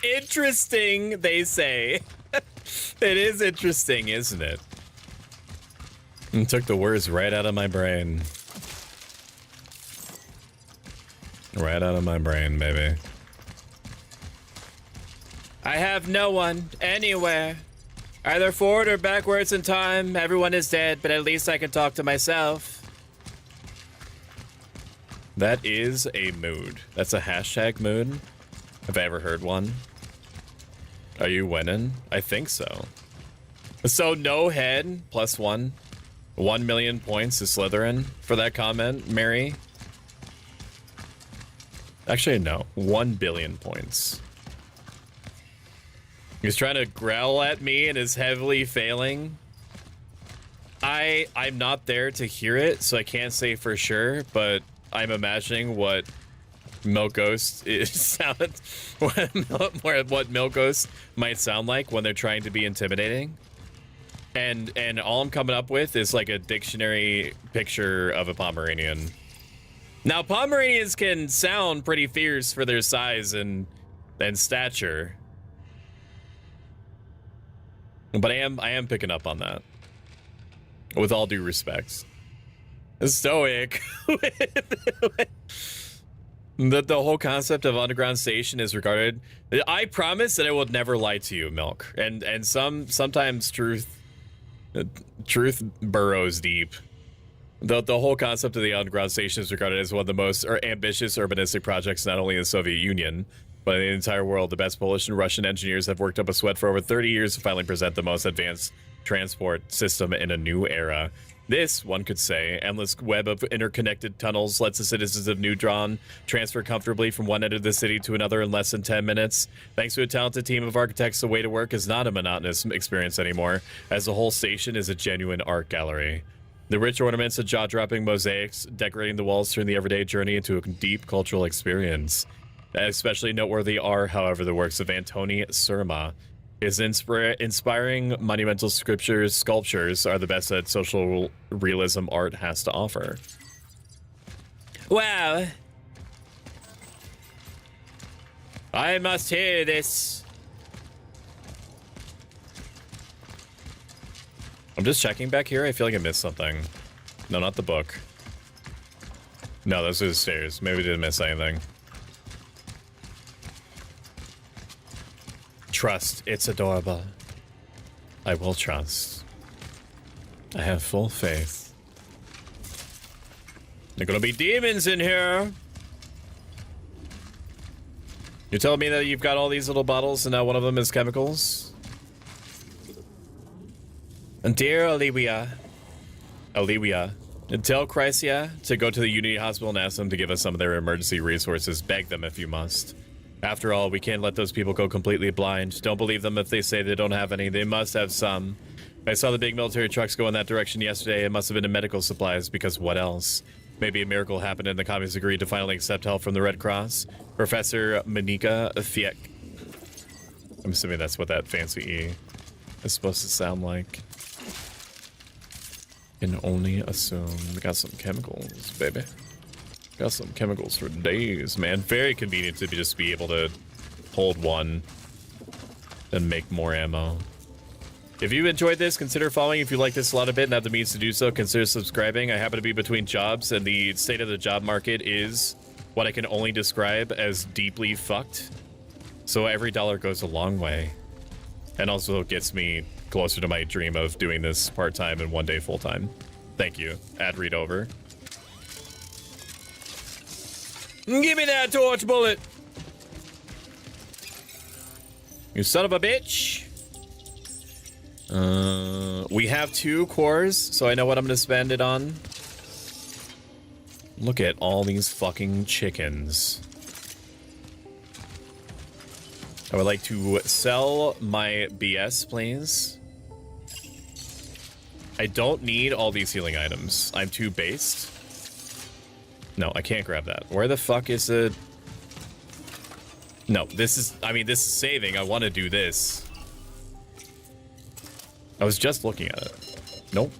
Interesting, they say. It is interesting, isn't it? And took the words right out of my brain. Right out of my brain, baby. I have no one, anywhere. Either forward or backwards in time, everyone is dead, but at least I can talk to myself. That is a mood. That's a hashtag mood. Have I ever heard one? Are you winning? I think so. So no head, +1. 1 million points to Slytherin for that comment, Mary. Actually, no. 1 billion points. He's trying to growl at me and is heavily failing. I'm not there to hear it, so I can't say for sure, but I'm imagining what Milk Ghost is what Milk Ghost might sound like when they're trying to be intimidating. And all I'm coming up with is like a dictionary picture of a Pomeranian. Now, Pomeranians can sound pretty fierce for their size and stature. But I am picking up on that. With all due respect. Stoic. The whole concept of underground station is regarded. I promise that I will never lie to you, Milk. And sometimes truth burrows deep. The whole concept of the underground station is regarded as one of the most ambitious urbanistic projects not only in the Soviet Union, but in the entire world. The best Polish and Russian engineers have worked up a sweat for over 30 years to finally present the most advanced transport system in a new era. This, one could say, endless web of interconnected tunnels lets the citizens of New Dawn transfer comfortably from one end of the city to another in less than 10 minutes. Thanks to a talented team of architects, the way to work is not a monotonous experience anymore, as the whole station is a genuine art gallery. The rich ornaments and jaw-dropping mosaics decorating the walls turn the everyday journey into a deep cultural experience. Especially noteworthy are, however, the works of Antoni Surma. His inspiring monumental sculptures are the best that social realism art has to offer. Wow. I must hear this. I'm just checking back here. I feel like I missed something. No, not the book. No, those are the stairs. Maybe we didn't miss anything. Trust. It's adorable. I will trust. I have full faith. There are gonna be demons in here. You're telling me that you've got all these little bottles and now one of them is chemicals? And dear Olivia, tell Chrysia to go to the Unity Hospital and ask them to give us some of their emergency resources. Beg them if you must. After all, we can't let those people go completely blind. Don't believe them if they say they don't have any. They must have some. I saw the big military trucks go in that direction yesterday. It must have been in medical supplies, because what else? Maybe a miracle happened and the communists agreed to finally accept help from the Red Cross. Professor Monika Fiek. I'm assuming that's what that fancy E is supposed to sound like. Can only assume. We got some chemicals, baby. Got some chemicals for days, man. Very convenient to just be able to hold one and make more ammo. If you enjoyed this, consider following. If you like this a lot of bit and have the means to do so, consider subscribing. I happen to be between jobs, and the state of the job market is what I can only describe as deeply fucked. So every dollar goes a long way. And also gets me closer to my dream of doing this part-time and one day full-time. Thank you. Ad read over. Give me that torch bullet! You son of a bitch! We have 2 cores, so I know what I'm gonna spend it on. Look at all these fucking chickens. I would like to sell my BS, please. I don't need all these healing items. I'm too based. No, I can't grab that. Where the fuck is it? No, this is, I mean, this is saving. I want to do this. I was just looking at it. Nope.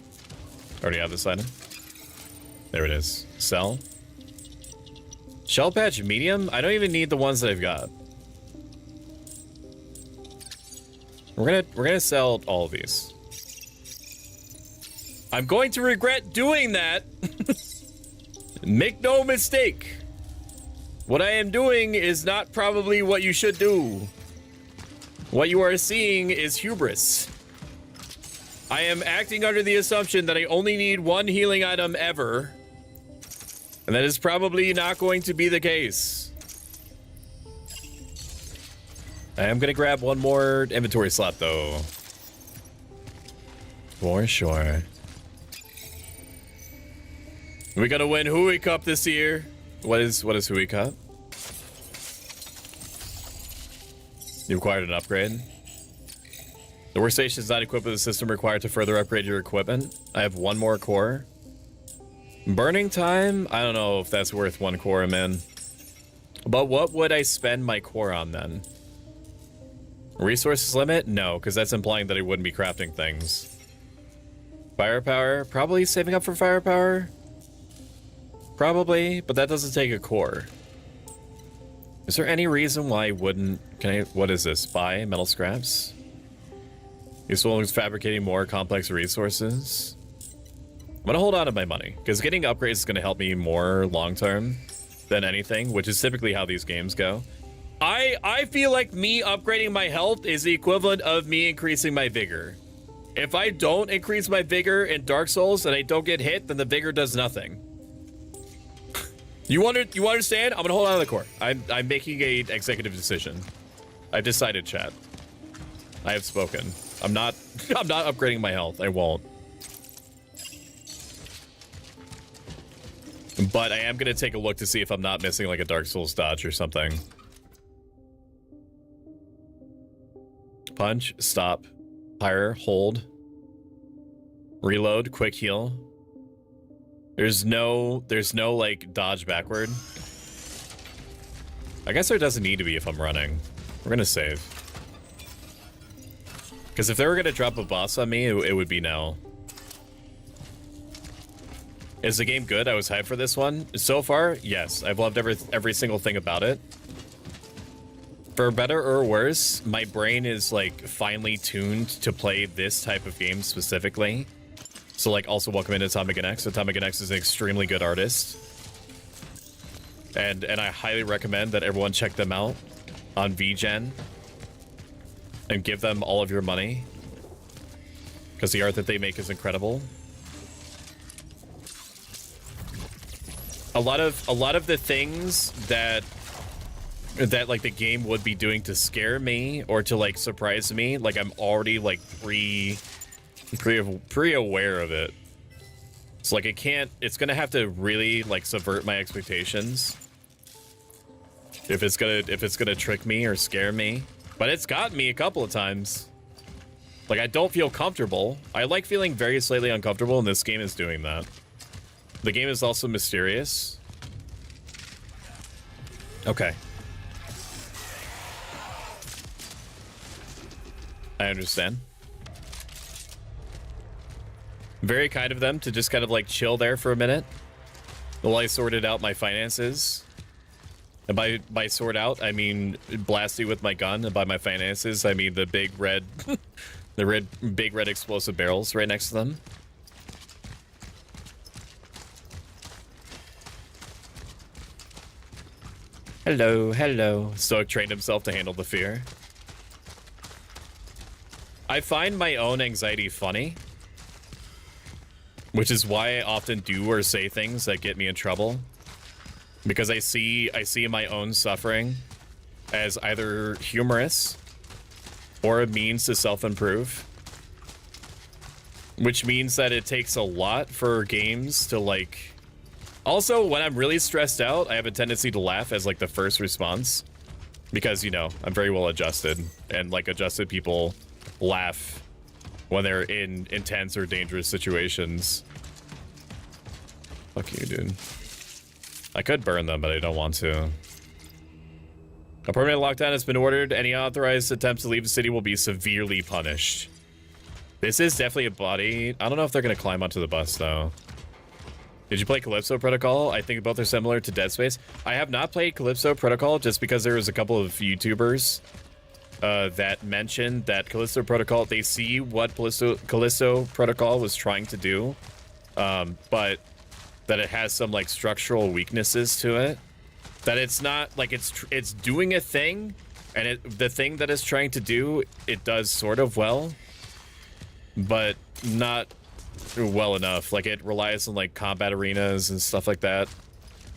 Already have this item. There it is. Sell. Shell patch medium? I don't even need the ones that I've got. We're gonna sell all of these. I'm going to regret doing that. Make no mistake. What I am doing is not probably what you should do. What you are seeing is hubris. I am acting under the assumption that I only need one healing item ever. And that is probably not going to be the case. I am gonna grab one more inventory slot though. For sure. We gotta win Hui Cup this year. What is Hui Cup? You acquired an upgrade. The workstation is not equipped with a system required to further upgrade your equipment. I have 1 more core. Burning time? I don't know if that's worth 1 core, man. But what would I spend my core on then? Resources limit? No, because that's implying that I wouldn't be crafting things. Firepower? Probably saving up for firepower. Probably, but that doesn't take a core. Is there any reason why I wouldn't... Can I... What is this? Buy metal scraps? Useful is fabricating more complex resources. I'm gonna hold on to my money, because getting upgrades is gonna help me more long-term than anything, which is typically how these games go. I feel like me upgrading my health is the equivalent of me increasing my vigor. If I don't increase my vigor in Dark Souls and I don't get hit, then the vigor does nothing. You understand? I'm gonna hold on to the core. I'm making a executive decision. I've decided, chat. I have spoken. I'm not upgrading my health. I won't. But I am gonna take a look to see if I'm not missing like a Dark Souls dodge or something. Punch, stop, fire, hold, reload, quick heal. There's no like dodge backward. I guess there doesn't need to be if I'm running. We're gonna save. Because if they were gonna drop a boss on me, it would be now. Is the game good? I was hyped for this one. So far, yes. I've loved every single thing about it. For better or worse, my brain is like finely tuned to play this type of game specifically. So like also welcome into Atomic NX. Atomic NX is an extremely good artist. And I highly recommend that everyone check them out on VGen. And give them all of your money. Because the art that they make is incredible. A lot of the things that like the game would be doing to scare me or to like surprise me, like I'm already like pre-aware of it. So like it's gonna have to really like subvert my expectations if it's gonna trick me or scare me. But it's gotten me a couple of times. Like I don't feel comfortable. I like feeling very slightly uncomfortable, and this game is doing that. The game is also mysterious. Okay. I understand. Very kind of them to just kind of like chill there for a minute while I sorted out my finances. And by sort out, I mean blast you with my gun. And by my finances, I mean the big red, big red explosive barrels right next to them. Hello, hello. Stoic trained himself to handle the fear. I find my own anxiety funny, which is why I often do or say things that get me in trouble. Because I see my own suffering as either humorous or a means to self-improve. Which means that it takes a lot for games to like... Also, when I'm really stressed out, I have a tendency to laugh as like the first response. Because, you know, I'm very well adjusted. And like adjusted people laugh when they're in intense or dangerous situations. Fuck you, dude. I could burn them, but I don't want to. A permanent lockdown has been ordered. Any unauthorized attempts to leave the city will be severely punished. This is definitely a body. I don't know if they're going to climb onto the bus, though. Did you play Calypso Protocol? I think both are similar to Dead Space. I have not played Calypso Protocol just because there was a couple of YouTubers that mentioned that Calypso Protocol, they see what Calypso Protocol was trying to do, but that it has some like structural weaknesses to it. That it's not like it's doing a thing, and the thing that it's trying to do, it does sort of well, but not well enough. Like it relies on like combat arenas and stuff like that,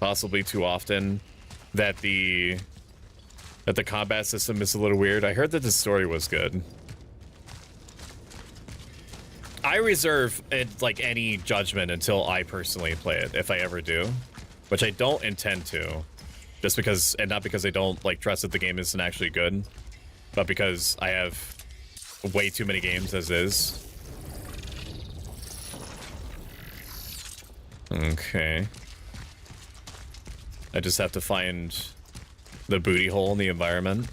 possibly too often. That the combat system is a little weird. I heard that the story was good. I reserve like any judgment until I personally play it, if I ever do, which I don't intend to, just because, and not because I don't like trust that the game isn't actually good, but because I have way too many games as is. Okay. I just have to find the booty hole in the environment.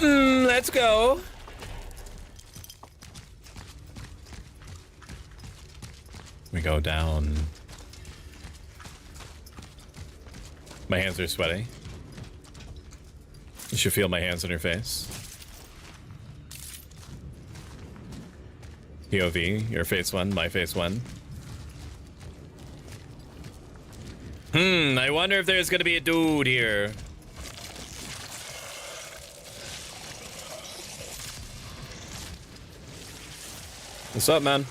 Let's go. We go down. My hands are sweaty. You should feel my hands on your face. POV, your face one, my face one. I wonder if there's gonna be a dude here. What's up, man?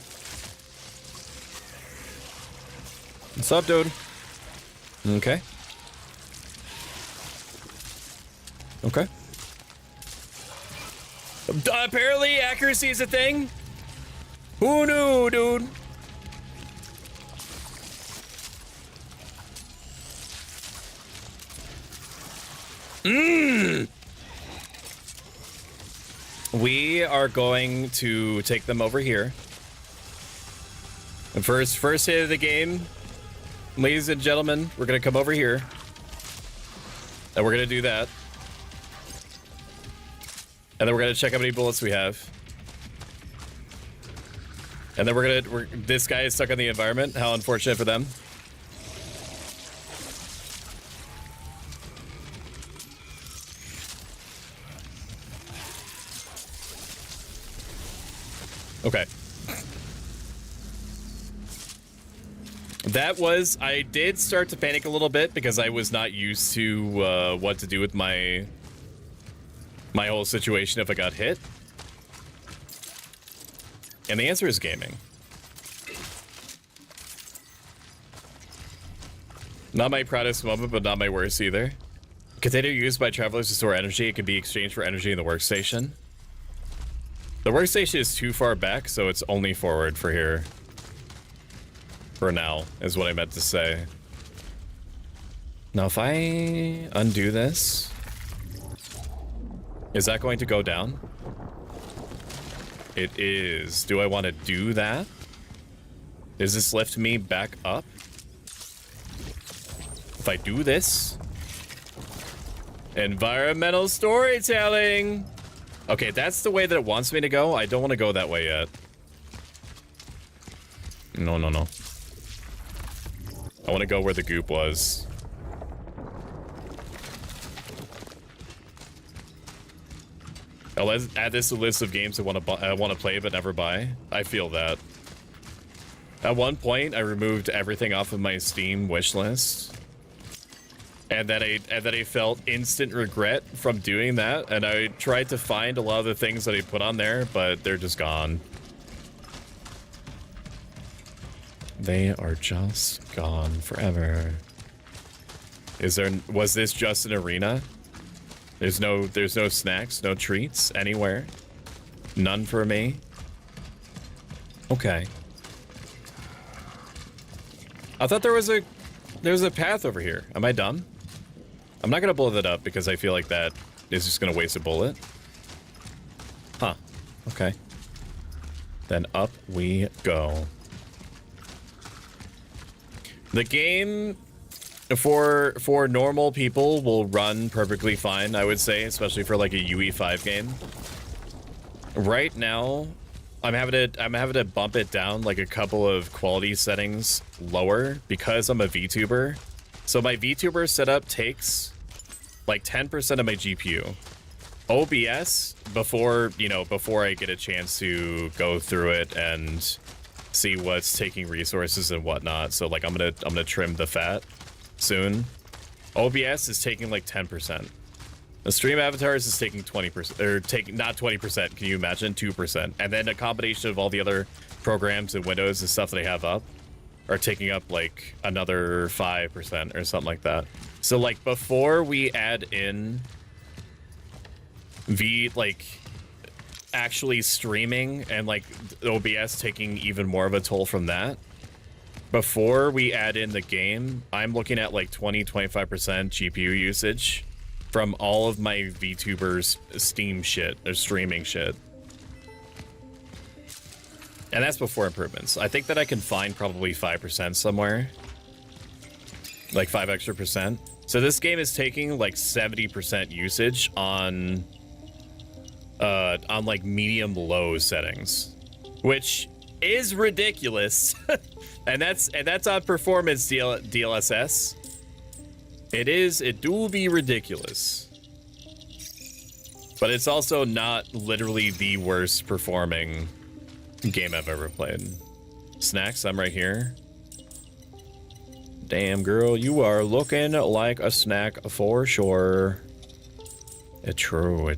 What's up, dude? Okay. Okay. Apparently, accuracy is a thing. Who knew, dude? We are going to take them over here. And first hit of the game, ladies and gentlemen, we're gonna come over here. And we're gonna do that. And then we're gonna check how many bullets we have. And then this guy is stuck on the environment. How unfortunate for them. Okay. I did start to panic a little bit because I was not used to what to do with my whole situation if I got hit. And the answer is gaming. Not my proudest moment, but not my worst either. Container used by travelers to store energy. It can be exchanged for energy in the workstation. The workstation is too far back, so it's only forward for here. For now, is what I meant to say. Now, if I undo this, is that going to go down? It is. Do I want to do that? Does this lift me back up? If I do this? Environmental storytelling! Okay, that's the way that it wants me to go. I don't want to go that way yet. No, no, no. I want to go where the goop was. I'll add this to the list of games I want to play but never buy. I feel that. At one point, I removed everything off of my Steam wish list. And then I felt instant regret from doing that, and I tried to find a lot of the things that I put on there, but they're just gone. They are just gone forever. Was this just an arena? There's no snacks, no treats anywhere. None for me. Okay. I thought there was a path over here. Am I dumb? I'm not gonna blow that up because I feel like that is just gonna waste a bullet. Huh. Okay. Then up we go. The game for normal people will run perfectly fine, I would say, especially for like a UE5 game. Right now, I'm having to bump it down like a couple of quality settings lower because I'm a VTuber. So my VTuber setup takes like 10% of my GPU. OBS, before I get a chance to go through it and see what's taking resources and whatnot. So like I'm gonna trim the fat soon. OBS is taking like 10%. The stream avatars is taking 20%, or not 20%. Can you imagine? 2%. And then a combination of all the other programs and windows and stuff that I have up are taking up like another 5% or something like that. So like before we add in actually streaming and like OBS taking even more of a toll from that, before we add in the game, I'm looking at like 20-25% GPU usage from all of my VTubers Steam shit or streaming shit. And that's before improvements. I think that I can find probably 5% somewhere. Like 5 extra percent. So this game is taking like 70% usage on like medium low settings, which is ridiculous. and that's on performance DLSS. It do be ridiculous. But it's also not literally the worst performing game I've ever played. Snacks, I'm right here. Damn, girl, you are looking like a snack for sure. It's true.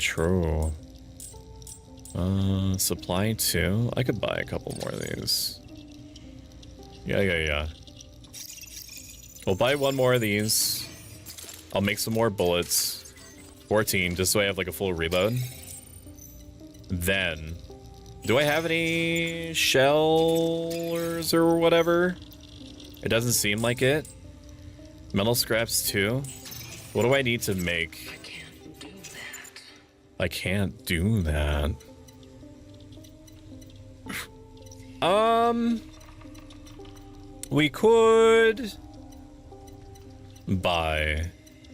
Supply 2. I could buy a couple more of these. Yeah. We'll buy one more of these. I'll make some more bullets. 14, just so I have like a full reload. Then, do I have any shells or whatever? It doesn't seem like it. Metal scraps too. What do I need to make? I can't do that. We could buy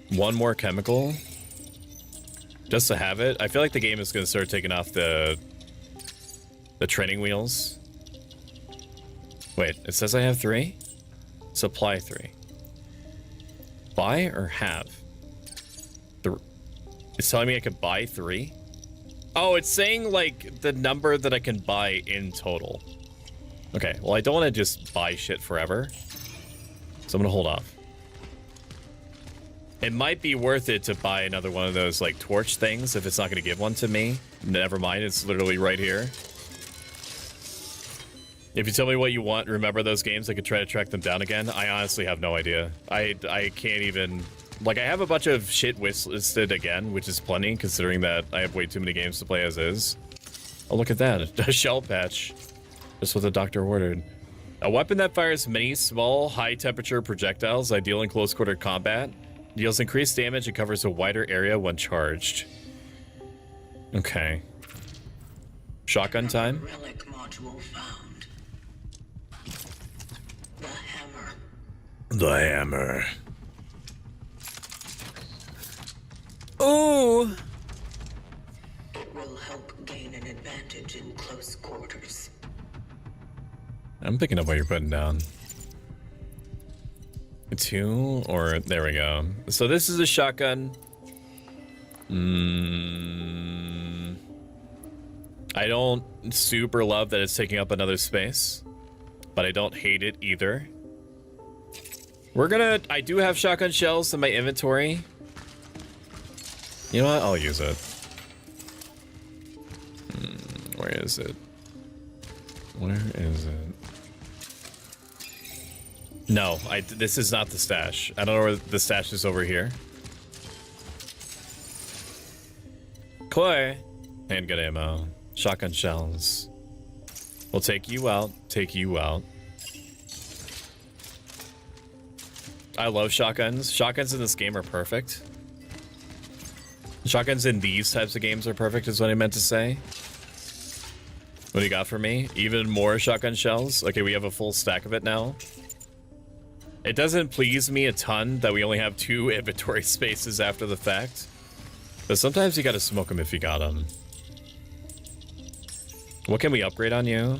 one more chemical just to have it. I feel like the game is going to start taking off the training wheels. Wait, it says I have 3? Supply 3. Buy or have? It's telling me I could buy 3? Oh, it's saying like the number that I can buy in total. Okay, well I don't want to just buy shit forever. So I'm gonna hold off. It might be worth it to buy another one of those like torch things if it's not gonna give one to me. Never mind, it's literally right here. If you tell me what you want, remember those games, I could try to track them down again. I honestly have no idea. I can't even... Like, I have a bunch of shit wishlisted again, which is plenty, considering that I have way too many games to play as is. Oh, look at that. A shell patch. Just what the doctor ordered. A weapon that fires many small, high-temperature projectiles, ideal in close-quarter combat. Deals increased damage and covers a wider area when charged. Okay. Shotgun time? Relic module found. The hammer. Ooh! It will help gain an advantage in close quarters. I'm picking up what you're putting down. 2, or there we go. So this is a shotgun. I don't super love that it's taking up another space, but I don't hate it either. I do have shotgun shells in my inventory. You know what? I'll use it. Where is it? Where is it? No, this is not the stash. I don't know where the stash is. Over here. Clay. Handgun ammo. Shotgun shells. We'll take you out. Take you out. I love shotguns. Shotguns in this game are perfect. Shotguns in these types of games are perfect is what I meant to say. What do you got for me? Even more shotgun shells? Okay, we have a full stack of it now. It doesn't please me a ton that we only have 2 inventory spaces after the fact. But sometimes you gotta smoke them if you got them. What can we upgrade on you?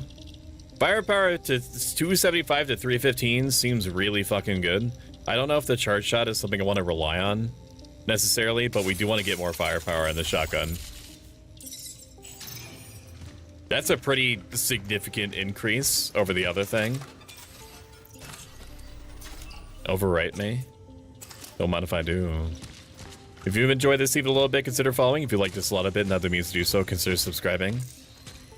Firepower to 275 to 315 seems really fucking good. I don't know if the charge shot is something I want to rely on necessarily, but we do want to get more firepower in the shotgun. That's a pretty significant increase over the other thing. Overwrite me. Don't mind if I do. If you've enjoyed this even a little bit, consider following. If you like this a lot of it and other means to do so, consider subscribing. It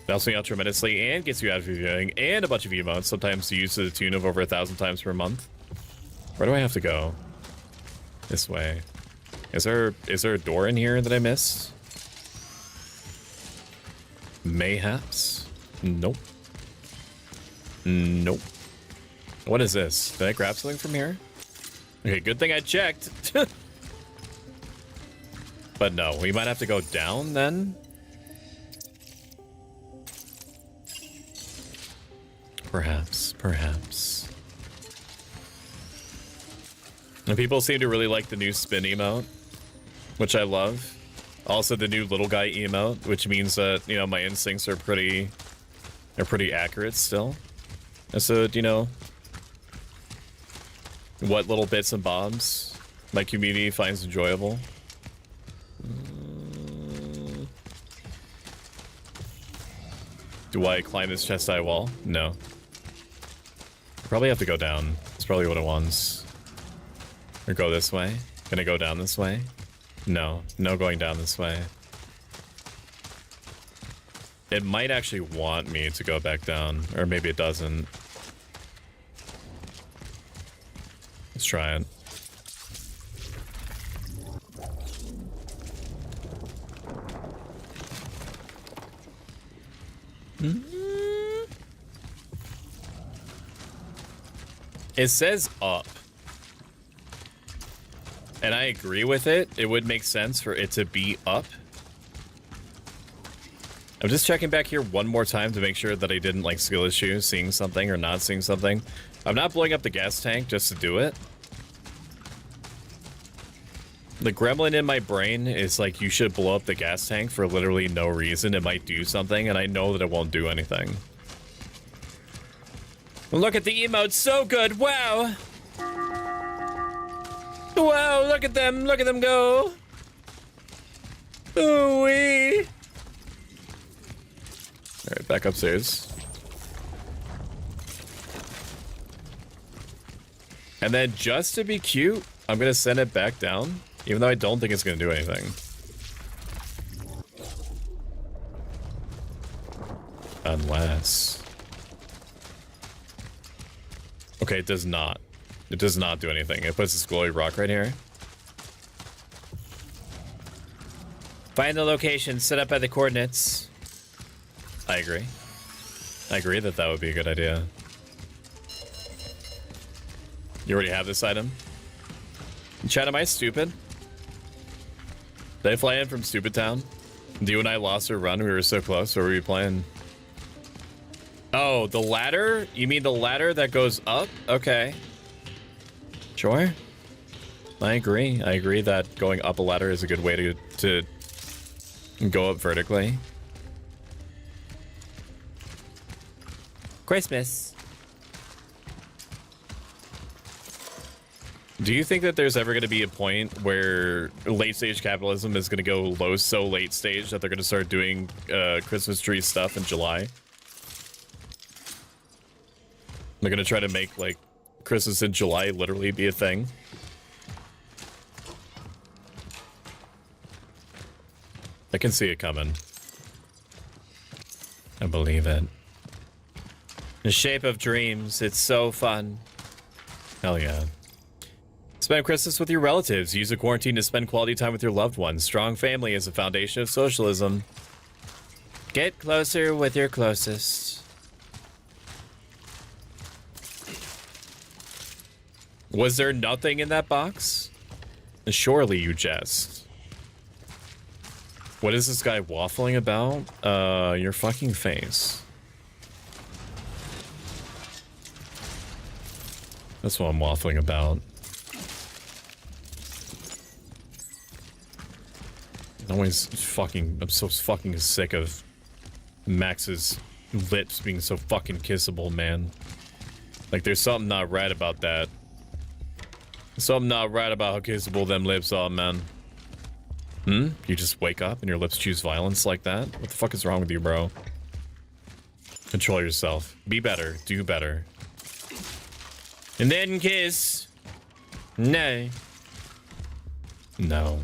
helps me out tremendously and gets you out of viewing and a bunch of emotes, sometimes used to the tune of over 1,000 times per month. Where do I have to go? This way. Is there a door in here that I missed? Mayhaps? Nope. Nope. What is this? Did I grab something from here? Okay, good thing I checked. But no, we might have to go down then. Perhaps, perhaps. And people seem to really like the new spin emote, which I love. Also the new little guy emote, which means that, you know, my instincts are pretty accurate still. And so, you know, what little bits and bobs my community finds enjoyable. Do I climb this chest side wall? No. Probably have to go down. That's probably what it wants. Or go this way. Can I go down this way? No. No going down this way. It might actually want me to go back down. Or maybe it doesn't. Let's try it. It says up. And I agree with it. It would make sense for it to be up. I'm just checking back here one more time to make sure that I didn't like skill issue, seeing something or not seeing something. I'm not blowing up the gas tank just to do it. The gremlin in my brain is like, you should blow up the gas tank for literally no reason. It might do something, and I know that it won't do anything. Look at the emotes, so good, wow! Wow, look at them go! Ooh-wee! Alright, back upstairs. And then just to be cute, I'm gonna send it back down. Even though I don't think it's gonna do anything. Unless... Okay, it does not. It does not do anything. It puts this glowy rock right here. Find the location, set up by the coordinates. I agree. I agree that that would be a good idea. You already have this item? Chat, am I stupid? Did I fly in from Stupid Town? You and I lost our run. We were so close. What were we playing? Oh, the ladder? You mean the ladder that goes up? Okay. Sure. I agree. I agree that going up a ladder is a good way to go up vertically. Christmas. Do you think that there's ever going to be a point where late stage capitalism is going to go low so late stage that they're going to start doing Christmas tree stuff in July? They're going to try to make like Christmas in July literally be a thing. I can see it coming. I believe it. The shape of dreams. It's so fun. Hell yeah. Spend Christmas with your relatives. Use the quarantine to spend quality time with your loved ones. Strong family is the foundation of socialism. Get closer with your closest. Was there nothing in that box? Surely you jest. What is this guy waffling about? Your fucking face. That's what I'm waffling about. Always fucking, I'm so fucking sick of Max's lips being so fucking kissable, man. Like, there's something not right about that. Something not right about how kissable them lips are, man. You just wake up and your lips choose violence like that? What the fuck is wrong with you, bro? Control yourself. Be better. Do better. And then kiss. No. No.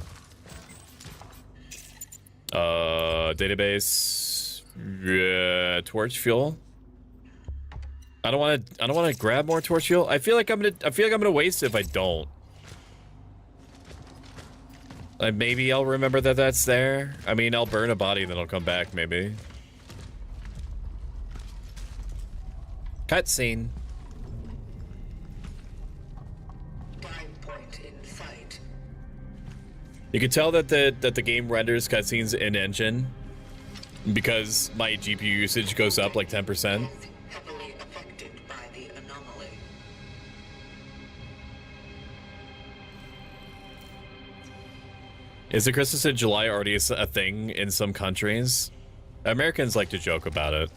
Database. Yeah, torch fuel. I don't want to grab more torch fuel. I feel like I'm gonna waste it if I don't. Maybe I'll remember that that's there. I mean, I'll burn a body, then I'll come back, maybe. Cutscene. flight. You can tell that the game renders cutscenes in engine because my GPU usage goes up like 10%. Heavily affected by the anomaly. Is the Christmas in July already a thing in some countries? Americans like to joke about it.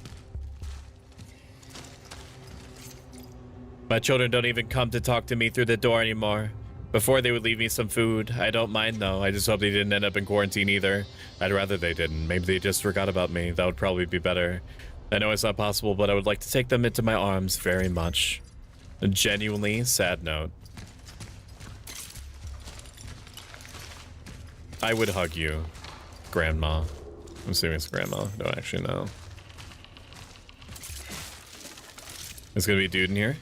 My children don't even come to talk to me through the door anymore. Before, they would leave me some food. I don't mind, though. I just hope they didn't end up in quarantine either. I'd rather they didn't. Maybe they just forgot about me. That would probably be better. I know it's not possible, but I would like to take them into my arms very much. A genuinely sad note. I would hug you, Grandma. I'm assuming it's Grandma. No, actually, no. There's gonna be a dude in here.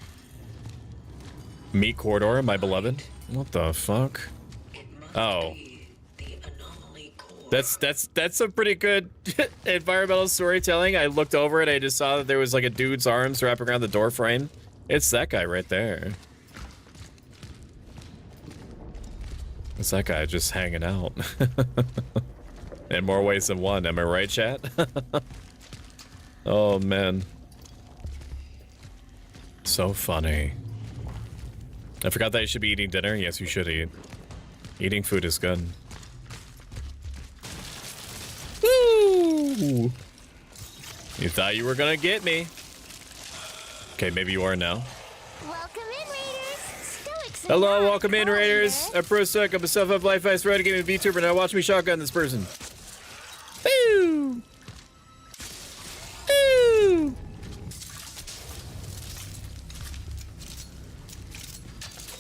Meet Corridor, my beloved. What the fuck? Oh. That's a pretty good environmental storytelling. I looked over and I just saw that there was like a dude's arms wrapping around the door frame. It's that guy right there. It's that guy just hanging out. In more ways than one, am I right, chat? Oh, man. So funny. I forgot that you should be eating dinner. Yes, you should eat. Eating food is good. Woo! You thought you were gonna get me. Okay, maybe you are now. Welcome in, Raiders. Stoics. Hello, welcome in, Raiders. I'm Pro Stoic. I'm a self-up life ice ready gaming VTuber. Now watch me shotgun this person. Woo! Woo!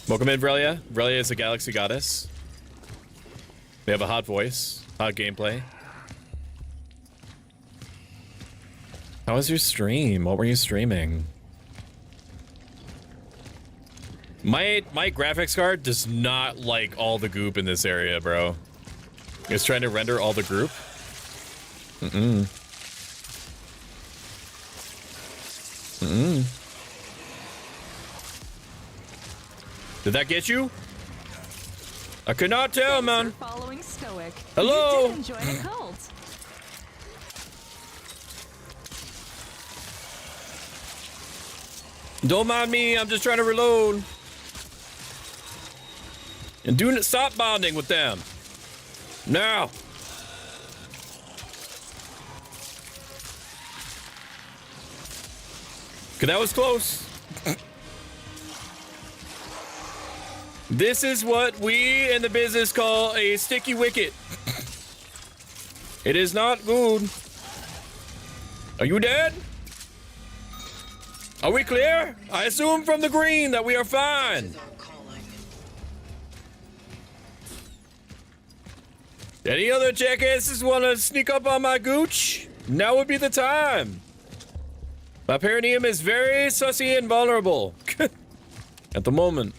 Welcome in, Vrelia. Vrelia is a galaxy goddess. They have a hot voice, hot gameplay. How was your stream? What were you streaming? My graphics card does not like all the goop in this area, bro. It's trying to render all the group. Did that get you? I could not tell, man. Following Stoic. Hello. You did enjoy a cult. Don't mind me. I'm just trying to reload. And stop bonding with them. Now. Okay, that was close. This is what we in the business call a sticky wicket. It is not good. Are you dead? Are we clear? I assume from the green that we are fine. Any other jackasses want to sneak up on my gooch? Now would be the time. My perineum is very sussy and vulnerable. At the moment.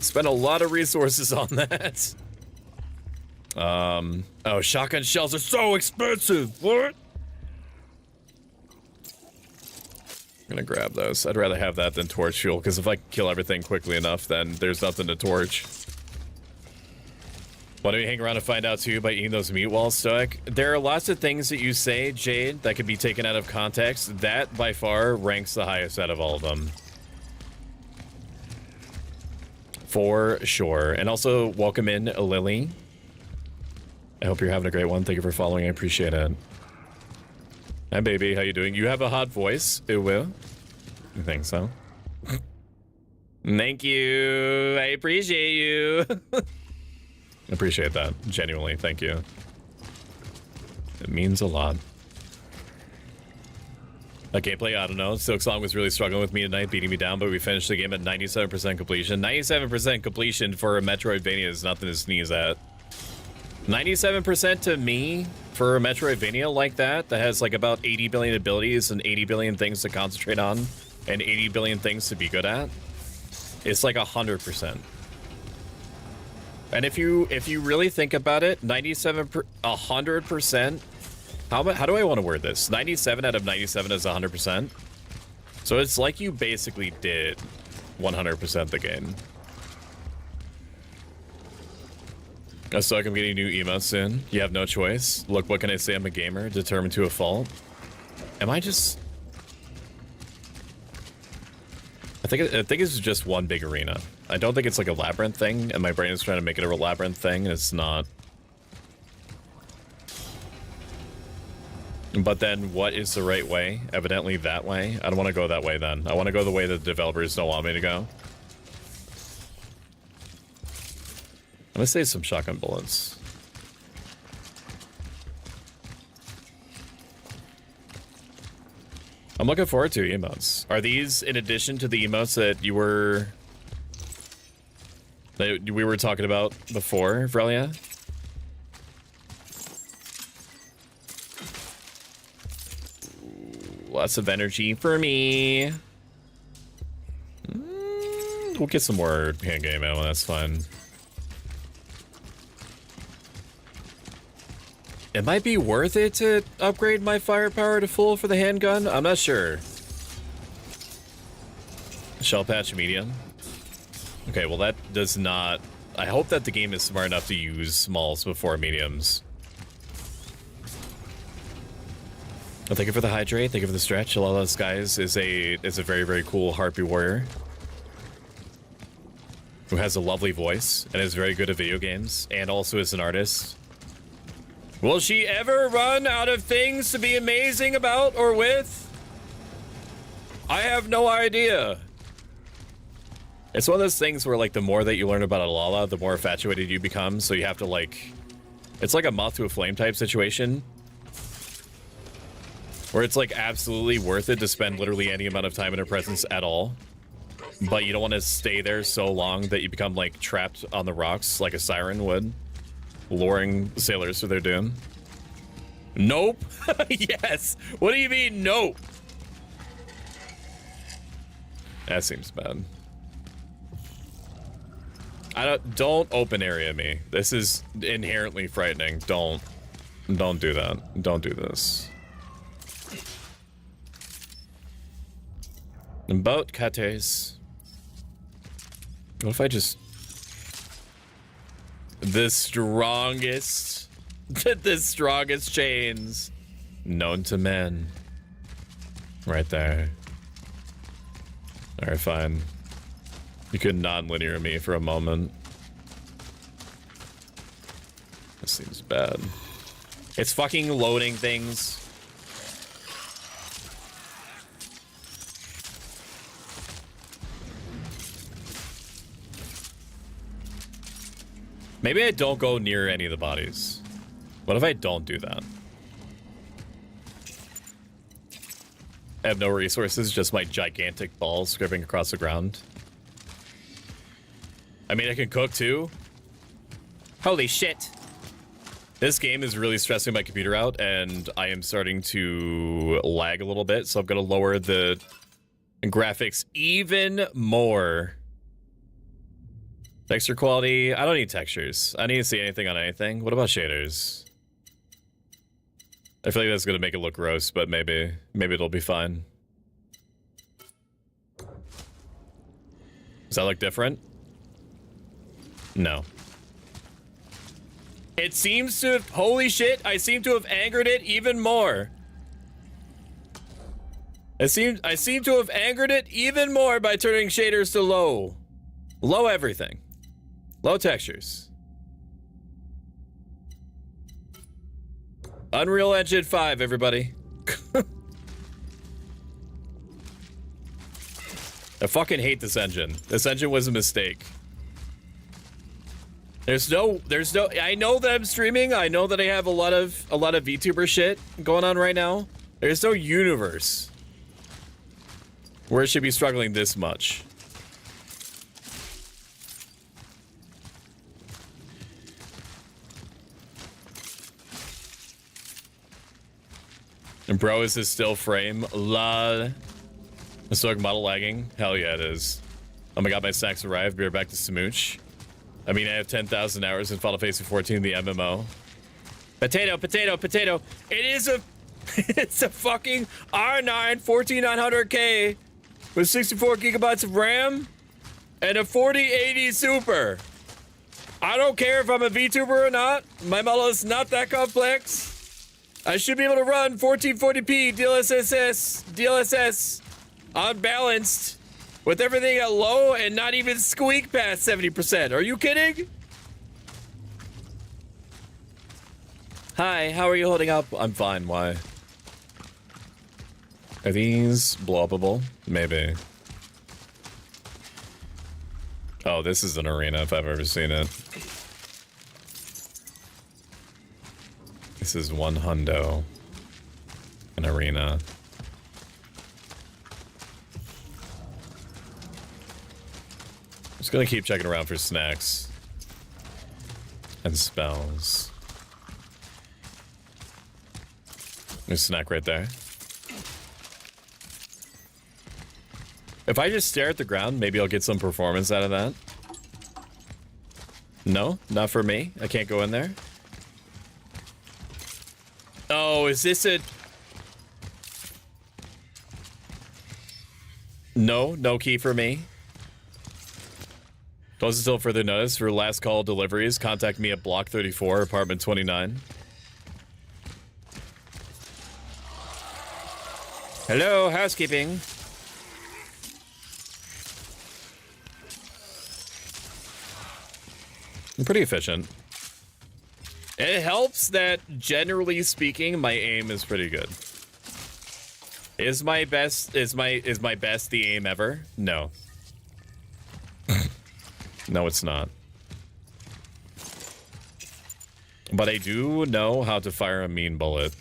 Spent a lot of resources on that. Oh, shotgun shells are so expensive. What? I'm gonna grab those. I'd rather have that than torch fuel, because if I kill everything quickly enough, then there's nothing to torch. Why don't you hang around and find out too by eating those meat walls, Stoic? There are lots of things that you say, Jade, that could be taken out of context. That, by far, ranks the highest out of all of them. For sure. And also, welcome in, Lily. I hope you're having a great one. Thank you for following. I appreciate it. Hi, baby. How you doing? You have a hot voice. It will. I think so. Thank you. I appreciate you. Appreciate that. Genuinely. Thank you. It means a lot. Gameplay, I don't know. Silksong was really struggling with me tonight, beating me down, but we finished the game at 97% completion. 97% completion for a Metroidvania is nothing to sneeze at. 97% to me for a Metroidvania like that has like about 80 billion abilities and 80 billion things to concentrate on and 80 billion things to be good at. It's like 100%. And if you really think about it, 100%. How do I want to word this? 97 out of 97 is 100%. So it's like you basically did 100% the game. So I'm getting new emotes soon. You have no choice. Look, what can I say? I'm a gamer, determined to a fault. Am I just... I think it's just one big arena. I don't think it's like a labyrinth thing, and my brain is trying to make it a labyrinth thing, and it's not. But then, what is the right way? Evidently that way. I don't want to go that way then. I want to go the way that the developers don't want me to go. I'm gonna save some shotgun bullets. I'm looking forward to emotes. Are these in addition to the emotes that we were talking about before, Frelia? Ooh, lots of energy for me. We'll get some more handgun ammo, that's fine. It might be worth it to upgrade my firepower to full for the handgun. I'm not sure. Shell patch medium. Okay, well that does not... I hope that the game is smart enough to use smalls before mediums. Well, thank you for the hydrate. Thank you for the stretch. A lot of those guys is a very, very cool harpy warrior who has a lovely voice and is very good at video games and also is an artist. Will she ever run out of things to be amazing about or with? I have no idea. It's one of those things where, like, the more that you learn about Alala, the more infatuated you become, so you have to, like... It's like a moth to a flame type situation. Where it's, like, absolutely worth it to spend literally any amount of time in her presence at all. But you don't want to stay there so long that you become, like, trapped on the rocks like a siren would. Luring sailors to their doom. Nope. Yes. What do you mean, nope? That seems bad. Don't open area me. This is inherently frightening. Don't do that. Don't do this. Boat cutters. What if I just... The strongest chains known to men. Right there. Alright, fine. You could non-linear me for a moment. This seems bad. It's fucking loading things. Maybe I don't go near any of the bodies. What if I don't do that? I have no resources, just my gigantic balls scraping across the ground. I mean, I can cook too. Holy shit. This game is really stressing my computer out, and I am starting to lag a little bit, so I'm going to lower the graphics even more. Texture quality. I don't need textures. I don't need to see anything on anything. What about shaders? I feel like that's going to make it look gross, but maybe it'll be fine. Does that look different? No. It seems to have... Holy shit, I seem to have angered it even more. I seem to have angered it even more by turning shaders to low. Low everything. Low textures. Unreal Engine 5, everybody. I fucking hate this engine. This engine was a mistake. There's no, I know that I'm streaming. I know that I have a lot of VTuber shit going on right now. There's no universe where it should be struggling this much. And bro, is this still frame? Lol. Stoic model lagging? Hell yeah, it is. Oh my god, my snacks arrived. Be right back to Smooch. I mean, I have 10,000 hours in Final Fantasy 14, the MMO. Potato, potato, potato. It is a... it's a fucking R9 14900K with 64 gigabytes of RAM and a 4080 Super. I don't care if I'm a VTuber or not. My model is not that complex. I should be able to run 1440p DLSS unbalanced with everything at low and not even squeak past 70%. Are you kidding? Hi, how are you holding up? I'm fine, why? Are these blow-upable? Maybe. Oh, this is an arena if I've ever seen it. This is one hundo. An arena. Just gonna keep checking around for snacks. And spells. There's a snack right there. If I just stare at the ground, maybe I'll get some performance out of that. No, not for me. I can't go in there. Oh, is this a... No, no key for me. Close until further notice. For last call deliveries, contact me at Block 34, Apartment 29. Hello, housekeeping. I'm pretty efficient. It helps that, generally speaking, my aim is pretty good. Is my best the aim ever? No. No, it's not. But I do know how to fire a mean bullet.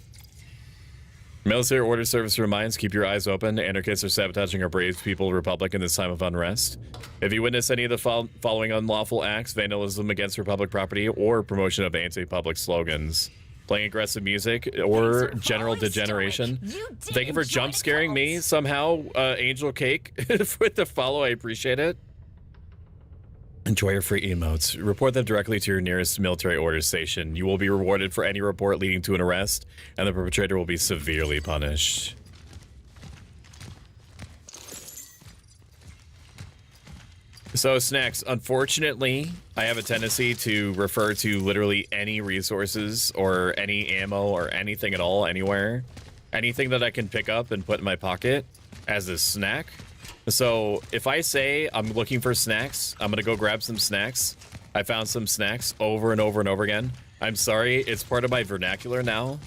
Military order service reminds, keep your eyes open. Anarchists are sabotaging our brave people Republic in this time of unrest. If you witness any of the following unlawful acts, vandalism against Republic property, or promotion of anti-public slogans, playing aggressive music, or general degeneration, thank you for jump scaring me somehow, Angel Cake, with the follow. I appreciate it. Enjoy your free emotes. Report them directly to your nearest military order station. You will be rewarded for any report leading to an arrest, and the perpetrator will be severely punished. So, snacks. Unfortunately, I have a tendency to refer to literally any resources or any ammo or anything at all, anywhere. Anything that I can pick up and put in my pocket as a snack. So if I say I'm looking for snacks, I'm gonna go grab some snacks. I found some snacks over and over and over again. I'm sorry, it's part of my vernacular now.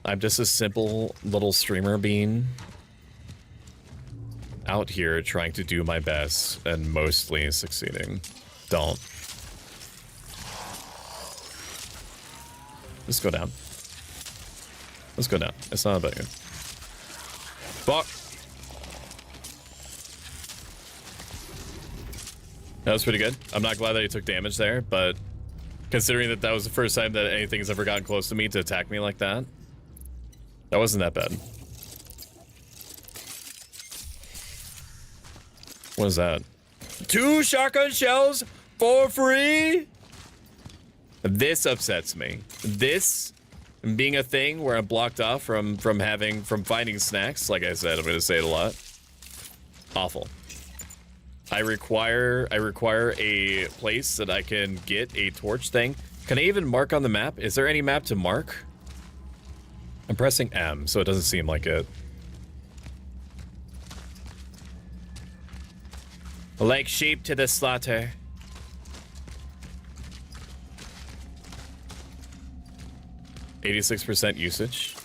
I'm just a simple little streamer bean out here trying to do my best and mostly succeeding. Don't. Let's go down. Let's go down. It's not about you. Fuck. That was pretty good. I'm not glad that he took damage there, but considering that that was the first time that anything has ever gotten close to me to attack me like that, that wasn't that bad. What is that? 2 shotgun shells for free? This upsets me. This being a thing where I'm blocked off from finding snacks, like I said, I'm gonna say it a lot. Awful. I require a place that I can get a torch thing. Can I even mark on the map? Is there any map to mark? I'm pressing M, so it doesn't seem like it. Like sheep to the slaughter. %86 usage.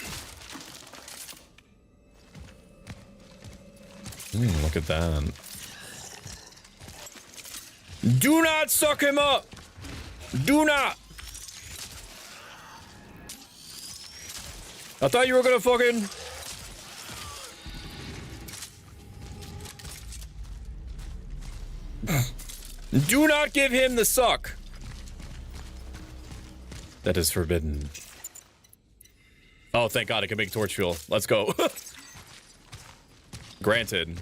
Look at that. Do not suck him up! Do not! I thought you were gonna fucking... Do not give him the suck! That is forbidden. Oh, thank God, I can make torch fuel. Let's go. Granted.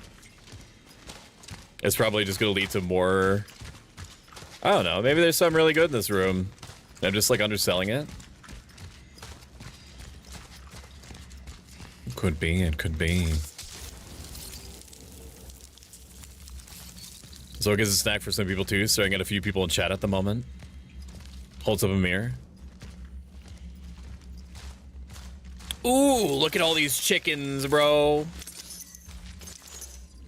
It's probably just gonna lead to more... I don't know, maybe there's something really good in this room. I'm just like underselling it. Could be, it could be. So it gets a snack for some people too. Staring at a few people in chat at the moment. Holds up a mirror. Ooh, look at all these chickens, bro.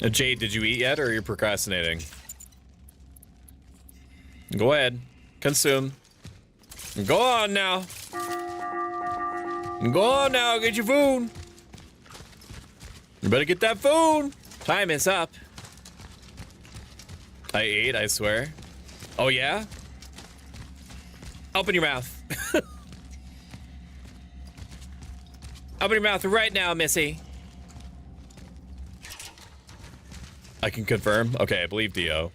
Jade, did you eat yet, or are you procrastinating? Go ahead. Consume. Go on now. Go on now, get your food. You better get that food. Time is up. I ate, I swear. Oh, yeah? Open your mouth. Open your mouth right now, Missy. I can confirm. Okay, I believe Dio.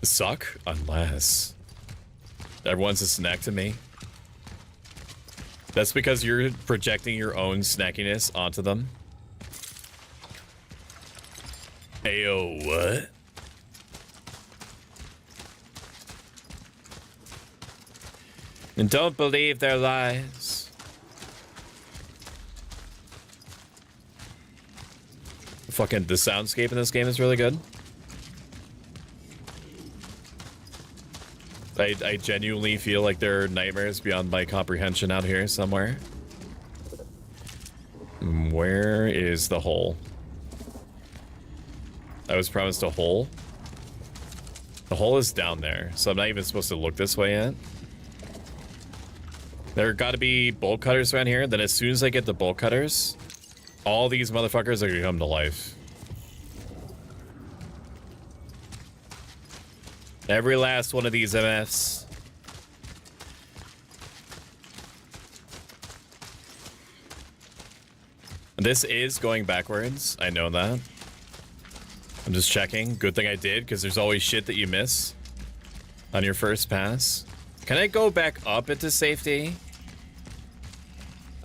Suck? Unless everyone's a snack to me. That's because you're projecting your own snackiness onto them. Ayo, what? And don't believe their lies. Fucking the soundscape in this game is really good. I genuinely feel like there are nightmares beyond my comprehension out here somewhere. Where is the hole? I was promised a hole. The hole is down there, so I'm not even supposed to look this way yet. There gotta be bolt cutters around here. Then as soon as I get the bolt cutters, all these motherfuckers are gonna come to life. Every last one of these MFs. This is going backwards. I know that. I'm just checking. Good thing I did, because there's always shit that you miss on your first pass. Can I go back up into safety?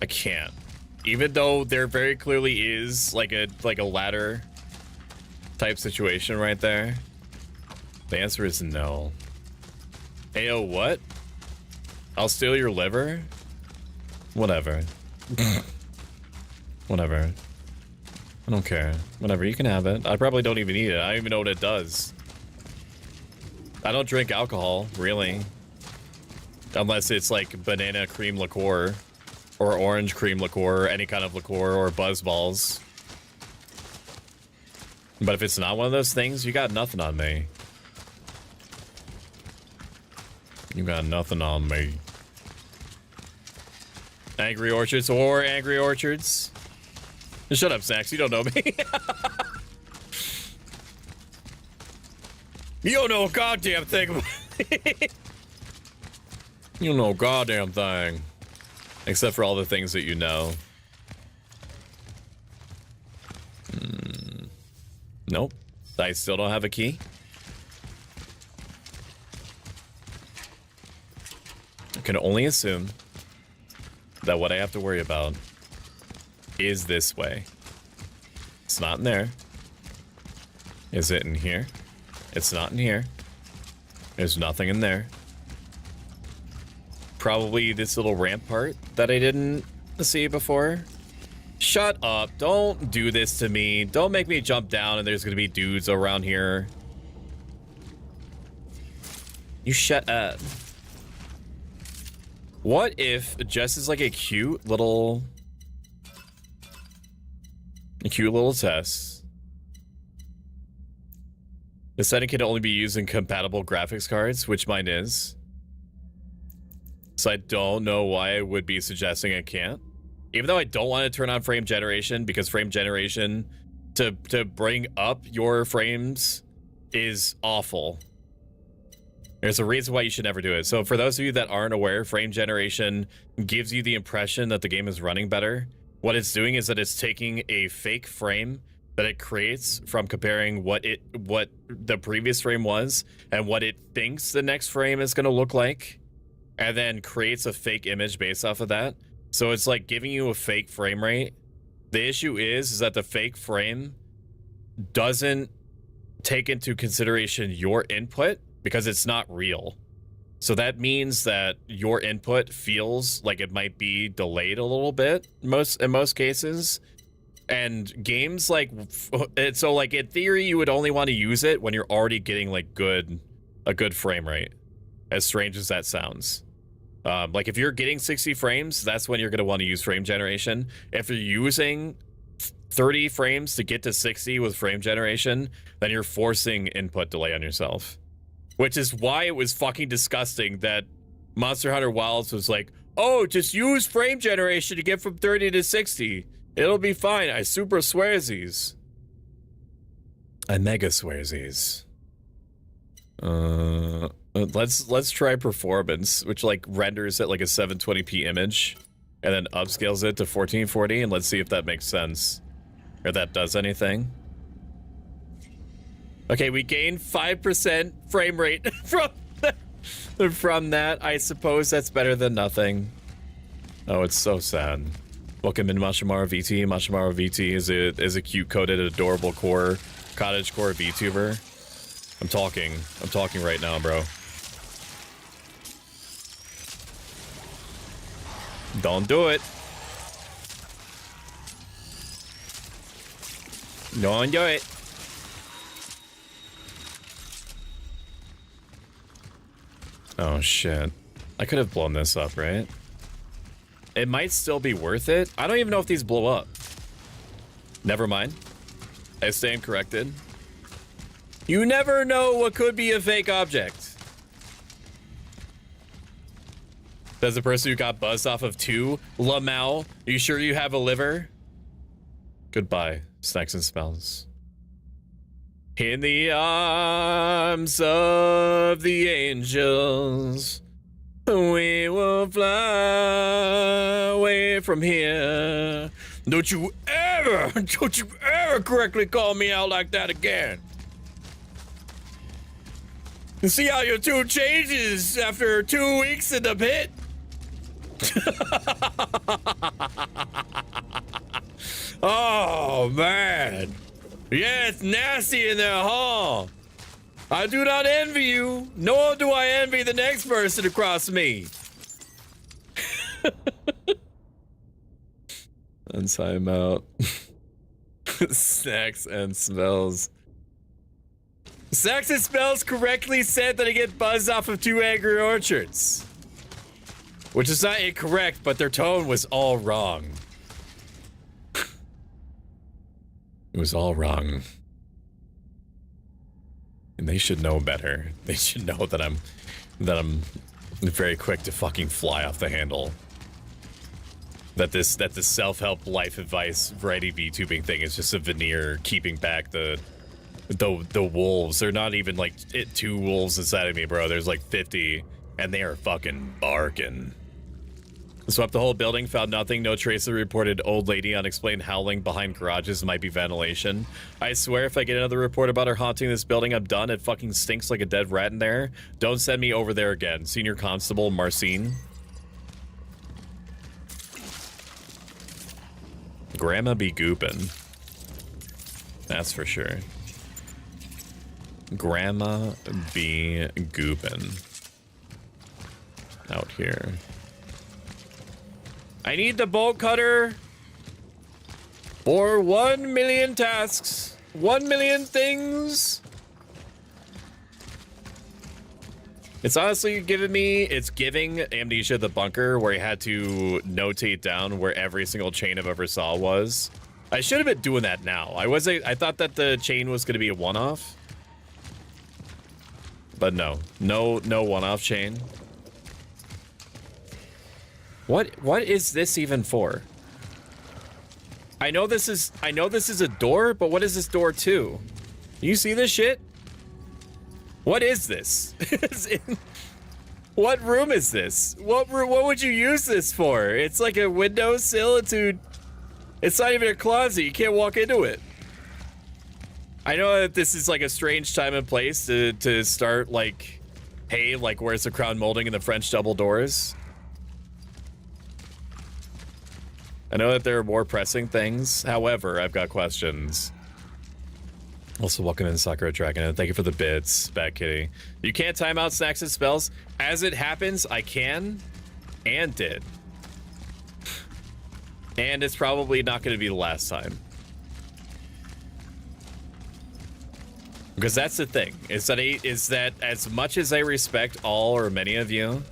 I can't. Even though there very clearly is like a ladder type situation right there. The answer is no. Ayo, what? I'll steal your liver? Whatever. Whatever. I don't care. Whatever, you can have it. I probably don't even eat it. I don't even know what it does. I don't drink alcohol, really. Unless it's like banana cream liqueur. Or orange cream liqueur, or any kind of liqueur, or buzz balls. But if it's not one of those things, you got nothing on me. You got nothing on me. Angry Orchards or Angry Orchards? Shut up, Snacks. You don't know me. You don't know a goddamn thing about You don't know a goddamn thing. Except for all the things that you know. Nope. I still don't have a key. I can only assume that what I have to worry about is this way. It's not in there. Is it in here? It's not in here. There's nothing in there. Probably this little ramp part that I didn't see before. Shut up. Don't do this to me. Don't make me jump down and there's gonna be dudes around here. You shut up. What if Jess is like a cute little test? The setting can only be used in compatible graphics cards, which mine is. So I don't know why I would be suggesting I can't. Even though I don't want to turn on frame generation, because frame generation to bring up your frames is awful. There's a reason why you should never do it. So for those of you that aren't aware, frame generation gives you the impression that the game is running better. What it's doing is that it's taking a fake frame that it creates from comparing what the previous frame was and what it thinks the next frame is going to look like, and then creates a fake image based off of that. So it's like giving you a fake frame rate. The issue is that the fake frame doesn't take into consideration your input because it's not real. So that means that your input feels like it might be delayed a little bit in most cases. And games like so like in theory you would only want to use it when you're already getting like a good frame rate, as strange as that sounds. Like if you're getting 60 frames, that's when you're going to want to use frame generation. If you're using 30 frames to get to 60 with frame generation, then you're forcing input delay on yourself, which is why it was fucking disgusting that Monster Hunter Wilds was like, oh, just use frame generation to get from 30 to 60. It'll be fine. I super swearsies. I mega swearsies. Let's try performance, which like renders at like a 720p image and then upscales it to 1440, and let's see if that makes sense or that does anything. Okay, we gained 5% frame rate from that. I suppose that's better than nothing. Oh, it's so sad. Welcome in, Mashimaru VT. Mashimaru VT is a cute coded adorable cottage core VTuber. I'm talking right now, bro. Don't do it. Don't do it. Oh shit. I could have blown this up, right? It might still be worth it. I don't even know if these blow up. Never mind. I stand corrected. You never know what could be a fake object. Says the person who got buzzed off of 2. Lamau, you sure you have a liver? Goodbye, snacks and smells. In the arms of the angels, we will fly away from here. Don't you ever correctly call me out like that again. And see how your tune changes after 2 weeks in the pit? Oh, man. Yeah, it's nasty in there, huh? I do not envy you, nor do I envy the next person across me. And time out. Snacks and smells. Snacks and smells correctly said that I get buzzed off of 2 angry orchards. Which is not incorrect, but their tone was all wrong. It was all wrong. And they should know better. They should know that I'm very quick to fucking fly off the handle. That this self-help life advice variety VTubing thing is just a veneer keeping back the wolves. They're not even like 2 wolves inside of me, bro. There's like 50 and they are fucking barking. Swept the whole building, found nothing, no trace of reported old lady, unexplained howling behind garages, might be ventilation. I swear if I get another report about her haunting this building, I'm done. It fucking stinks like a dead rat in there. Don't send me over there again. Senior Constable Marcine. Grandma be goopin'. That's for sure. Grandma be goopin'. Out here. I need the bolt cutter for 1 million tasks. 1 million things. It's honestly giving Amnesia the Bunker, where he had to notate down where every single chain I've ever saw was. I should have been doing that now. I thought that the chain was going to be a one-off. But no one-off chain. What is this even for? I know this is a door, but what is this door to? You see this shit? What is this? What room is this? What would you use this for? It's like a windowsill. It's not even a closet. You can't walk into it. I know that this is like a strange time and place to start like, hey, like where's the crown molding and the French double doors? I know that there are more pressing things. However, I've got questions. Also, welcome in, Sakura Dragon, and thank you for the bits, Bat Kitty. You can't time out snacks and spells. As it happens, I can and did. And it's probably not going to be the last time. Because that's the thing, is that as much as I respect all or many of you,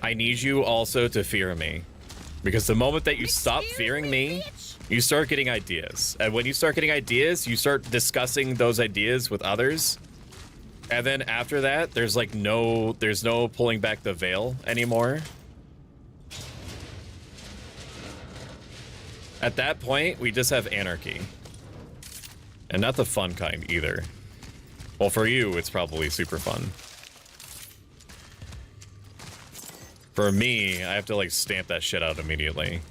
I need you also to fear me. Because the moment that you stop fearing me, you start getting ideas. And when you start getting ideas, you start discussing those ideas with others. And then after that, there's like there's no pulling back the veil anymore. At that point, we just have anarchy. And not the fun kind either. Well, for you, it's probably super fun. For me, I have to like stamp that shit out immediately.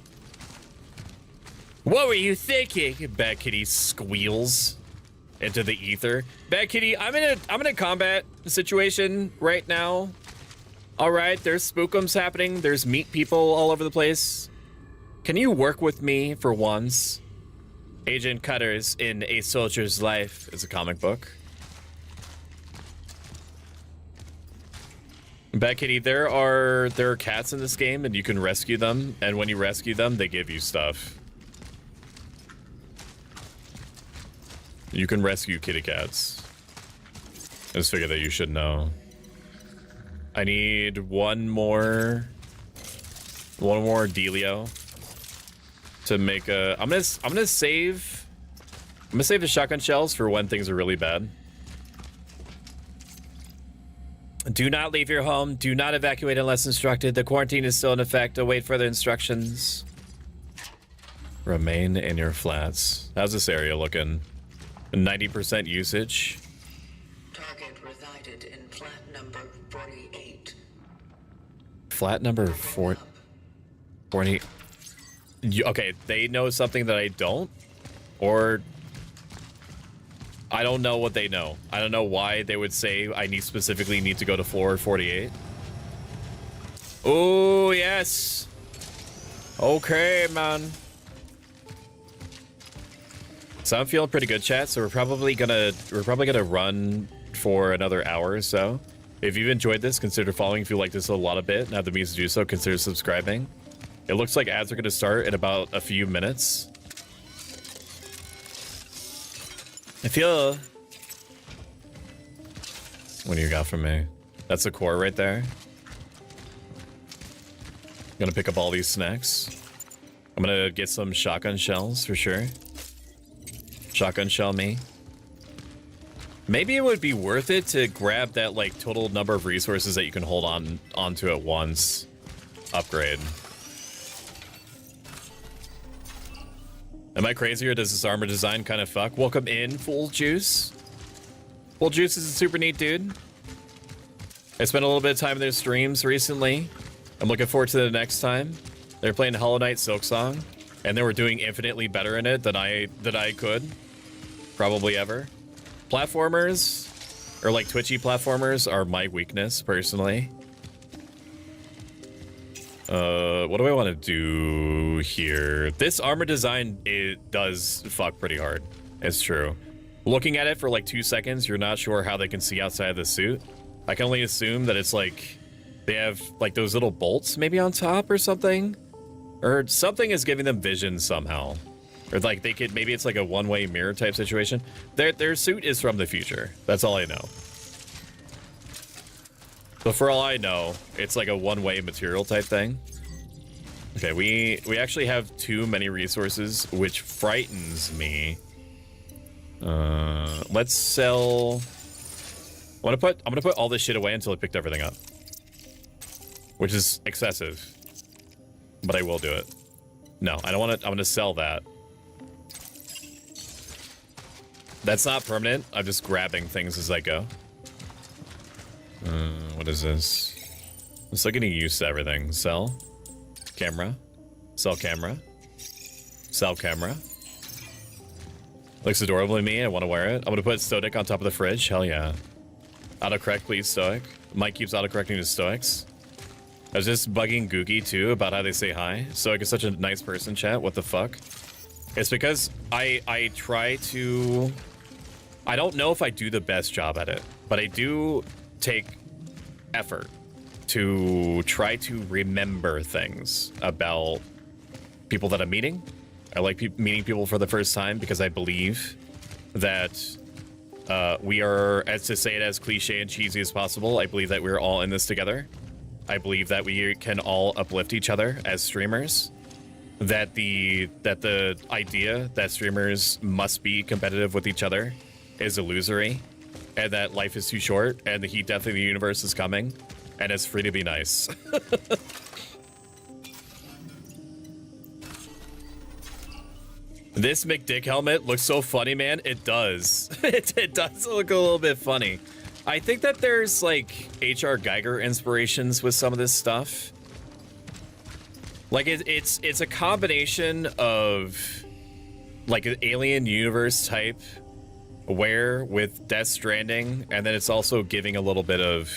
What were you thinking? Bad Kitty squeals into the ether. Bad Kitty, I'm in a combat situation right now. All right, there's spookums happening. There's meat people all over the place. Can you work with me for once? Agent Cutters in A Soldier's Life is a comic book. Bad Kitty, there are cats in this game and you can rescue them, and when you rescue them, they give you stuff. You can rescue kitty cats. I just figured that you should know. I need one more dealio to make a. I'm gonna save the shotgun shells for when things are really bad. Do not leave your home. Do not evacuate unless instructed. The quarantine is still in effect. Await further instructions. Remain in your flats. How's this area looking? 90% usage. Target resided in flat number 48. Flat number 40. Okay, they know something that I don't, or I don't know what they know. I don't know why they would say I specifically need to go to floor 48. Oh yes. Okay, man. So I'm feeling pretty good, chat. So we're probably gonna run for another hour or so. If you've enjoyed this, consider following. If you like this a lot of bit and have the means to do so, consider subscribing. It looks like ads are gonna start in about a few minutes. I feel. What do you got from me? That's the core right there. I'm gonna pick up all these snacks. I'm gonna get some shotgun shells for sure. Shotgun shell me. Maybe it would be worth it to grab that like total number of resources that you can hold onto at once. Upgrade. Am I crazy or does this armor design kind of fuck? Welcome in, Full Juice. Full Juice is a super neat dude. I spent a little bit of time in their streams recently. I'm looking forward to the next time. They're playing Hollow Knight Silksong, and they were doing infinitely better in it than I could. Probably ever. Platformers, or like twitchy platformers, are my weakness, personally. What do I want to do here? This armor design, it does fuck pretty hard. It's true. Looking at it for like 2 seconds, you're not sure how they can see outside of the suit. I can only assume that it's like they have like those little bolts maybe on top or something. Or something is giving them vision somehow. Or like they could, maybe it's like a one-way mirror type situation. Their suit is from the future. That's all I know. So for all I know, it's like a one-way material type thing. Okay, we actually have too many resources, which frightens me. Let's sell. I'm gonna put all this shit away until I picked everything up, which is excessive, but I will do it. No, I don't want to. I'm gonna sell that. That's not permanent. I'm just grabbing things as I go. What is this? I'm still getting used to everything. Sell. Camera. Sell camera. Sell camera. Looks adorable to me. I want to wear it. I'm going to put Stoic on top of the fridge. Hell yeah. Autocorrect, please, Stoic. Mike keeps autocorrecting to Stoics. I was just bugging Googie, too, about how they say hi. Stoic is such a nice person, chat. What the fuck? It's because I try to... I don't know if I do the best job at it, but I do take effort to try to remember things about people that I'm meeting. I like meeting people for the first time because I believe that We are, as to say it as cliche and cheesy as possible, I believe that we're all in this together. I believe that we can all uplift each other as streamers. That the idea that streamers must be competitive with each other is illusory, and that life is too short, and the heat death of the universe is coming, and it's free to be nice. This McDick helmet looks so funny, man. It does. It does look a little bit funny. I think that there's like H.R. Geiger inspirations with some of this stuff. Like it's a combination of like an alien universe type wear with Death Stranding, and then it's also giving a little bit of,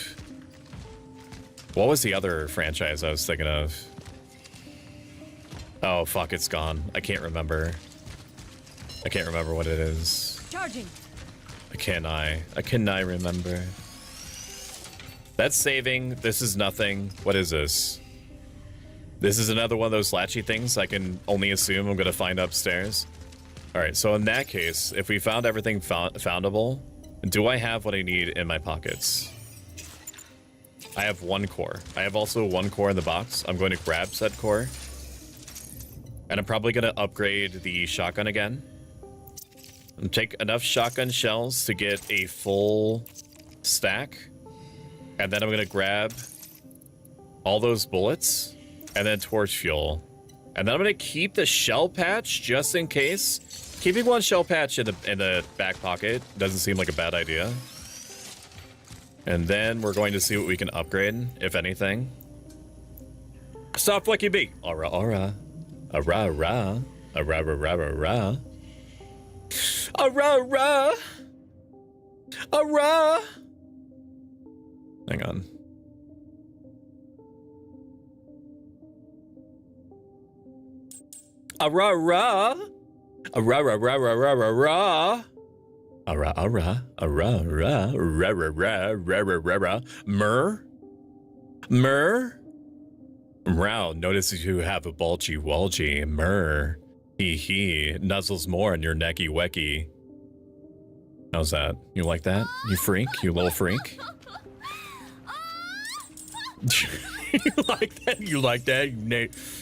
what was the other franchise I was thinking of? Oh fuck, it's gone. I can't remember. I can't remember what it is. Charging. I cannot remember. That's saving. This is nothing. What is this? This is another one of those latchy things I can only assume I'm going to find upstairs. All right, so in that case, if we found everything foundable, do I have what I need in my pockets? I have 1 core. I have also 1 core in the box. I'm going to grab said core. And I'm probably going to upgrade the shotgun again. And take enough shotgun shells to get a full stack. And then I'm going to grab all those bullets and then torch fuel. And then I'm going to keep the shell patch just in case. Keeping 1 shell patch in the back pocket doesn't seem like a bad idea. And then we're going to see what we can upgrade, if anything. Stop flicking me. Aura, aura. Aura, aura. Aura, aura, aura. Aura, aura. Aura. Hang on. Aura, aura. Aura, aura, aura, aura, aura. Aura, aura, aura, aura, aura, aura, aura, Myrrh? Myrrh? Wow, notices you have a bulgy walgy. Myrrh. Hee hee. Nuzzles more in your necky wecky. How's that? You like that? You freak? You little freak? You like that? You like that?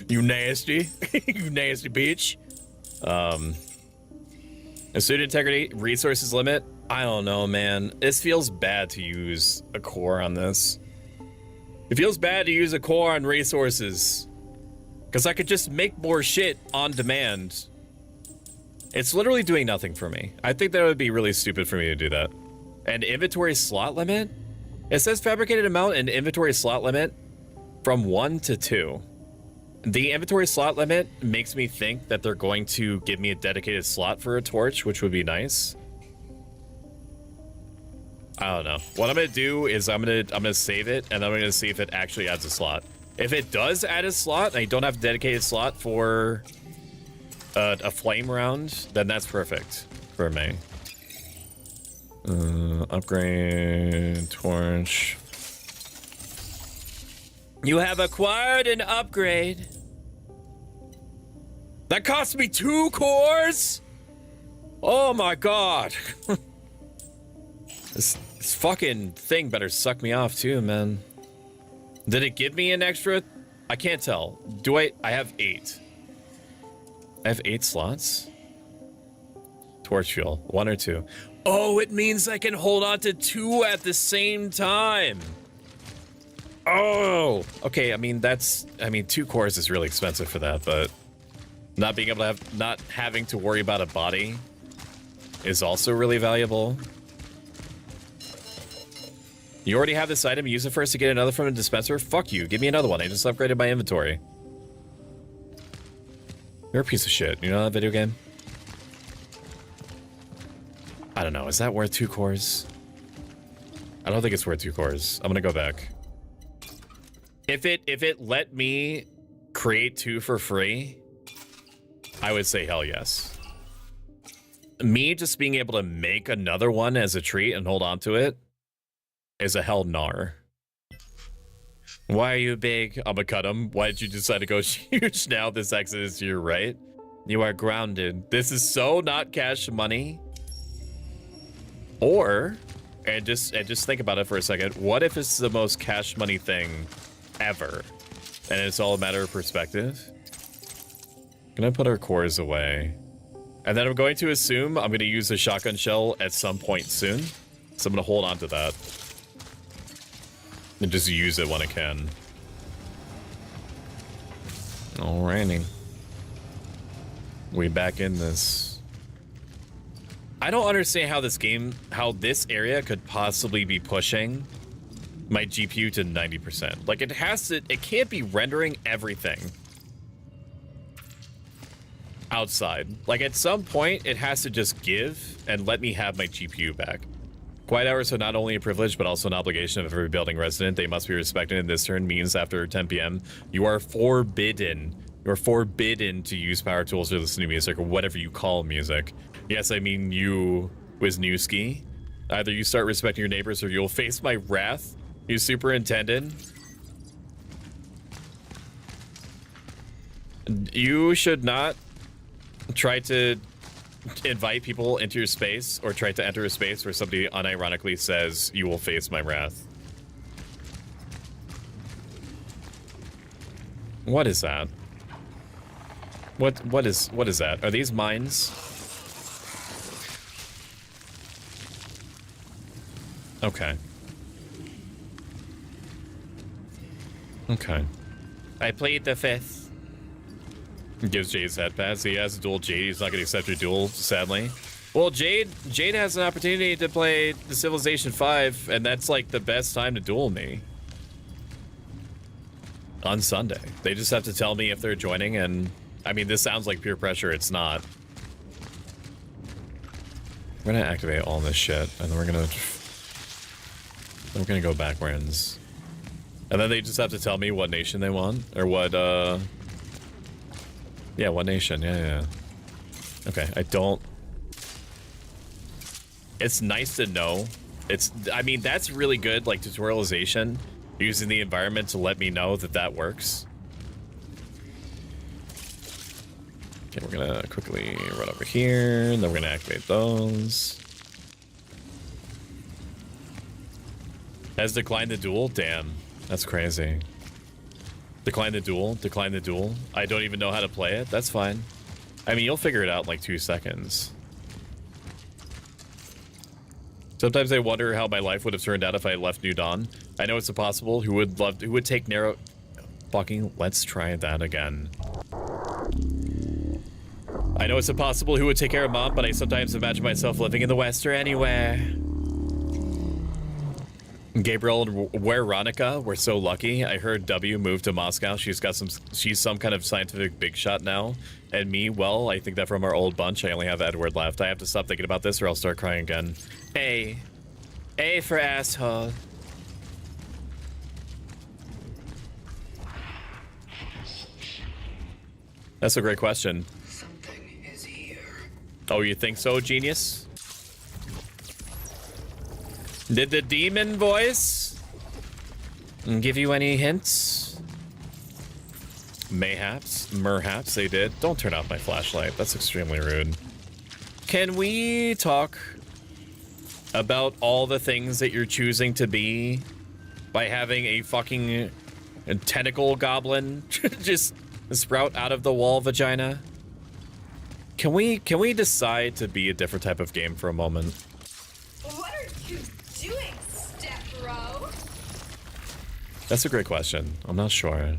You nasty? You nasty bitch? A student integrity resources limit? I don't know, man. This feels bad to use a core on this. It feels bad to use a core on resources. Because I could just make more shit on demand. It's literally doing nothing for me. I think that would be really stupid for me to do that. And inventory slot limit? It says fabricated amount and inventory slot limit from 1 to 2. The inventory slot limit makes me think that they're going to give me a dedicated slot for a torch, which would be nice. I don't know. What I'm gonna do is I'm gonna save it, and I'm gonna see if it actually adds a slot. If it does add a slot, and I don't have a dedicated slot for a flame round, then that's perfect for me. Upgrade torch. You have acquired an upgrade. That cost me 2 cores? Oh my god. This fucking thing better suck me off too, man. Did it give me an extra? I can't tell. Do I have 8. I have 8 slots? Torch fuel, 1 or 2. Oh, it means I can hold on to 2 at the same time. Oh, okay. I mean, 2 cores is really expensive for that, but not being able to have, not having to worry about a body is also really valuable. You already have this item. Use it first to get another from a dispenser. Fuck you. Give me another one. I just upgraded my inventory. You're a piece of shit. You know that video game? I don't know. Is that worth 2 cores? I don't think it's worth 2 cores. I'm gonna go back. If it let me create 2 for free, I would say hell yes. Me just being able to make another one as a treat and hold on to it is a hell nar. Why are you big? I'ma cut him. Why did you decide to go huge now? This exit is to your right. You are grounded. This is so not cash money. Or, and just think about it for a second. What if it's the most cash money thing ever, and it's all a matter of perspective? I'm gonna put our cores away, and then I'm going to assume I'm gonna use a shotgun shell at some point soon. So I'm gonna hold on to that and just use it when I can. Alrighty. We back in this. I don't understand how this area could possibly be pushing my GPU to 90%. Like, it can't be rendering everything outside. Like, at some point, it has to just give and let me have my GPU back. Quiet hours are not only a privilege, but also an obligation of every building resident. They must be respected, and this turn means after 10 p.m., you are forbidden. You're forbidden to use power tools or listen to music or whatever you call music. Yes, I mean you, Wisniewski. Either you start respecting your neighbors or you'll face my wrath, you superintendent. You should not try to invite people into your space or try to enter a space where somebody unironically says you will face my wrath. What is that? What is that? Are these mines? Okay. Okay. I played the 5th. Gives Jade's head pass. He has a duel. Jade, he's not going to accept your duel, sadly. Well, Jade has an opportunity to play the Civilization 5, and that's like the best time to duel me. On Sunday. They just have to tell me if they're joining, and I mean, this sounds like peer pressure. It's not. We're gonna activate all this shit, and then we're gonna go backwards. And then they just have to tell me what nation they want, or what, yeah, what nation, yeah. Okay, I don't... It's nice to know. I mean, that's really good, like, tutorialization, using the environment to let me know that that works. Okay, we're gonna quickly run over here, and then we're gonna activate those. Has declined the duel? Damn, that's crazy. Decline the duel, decline the duel. I don't even know how to play it. That's fine. I mean, you'll figure it out in like 2 seconds. Sometimes I wonder how my life would have turned out if I had left New Dawn. I know it's impossible. Who would take narrow... Fucking, let's try that again. I know it's impossible who would take care of Mom, but I sometimes imagine myself living in the West or anywhere. Gabriel and Veronica, we're so lucky. I heard W moved to Moscow. She's some kind of scientific big shot now. And me, well, I think that from our old bunch, I only have Edward left. I have to stop thinking about this or I'll start crying again. A. A for asshole. That's a great question. Something is here. Oh, you think so, genius? Did the demon voice give you any hints? Mayhaps, merhaps they did. Don't turn off my flashlight. That's extremely rude. Can we talk about all the things that you're choosing to be by having a fucking tentacle goblin just sprout out of the wall vagina? Can we decide to be a different type of game for a moment? What are you doing, step bro? That's a great question. I'm not sure.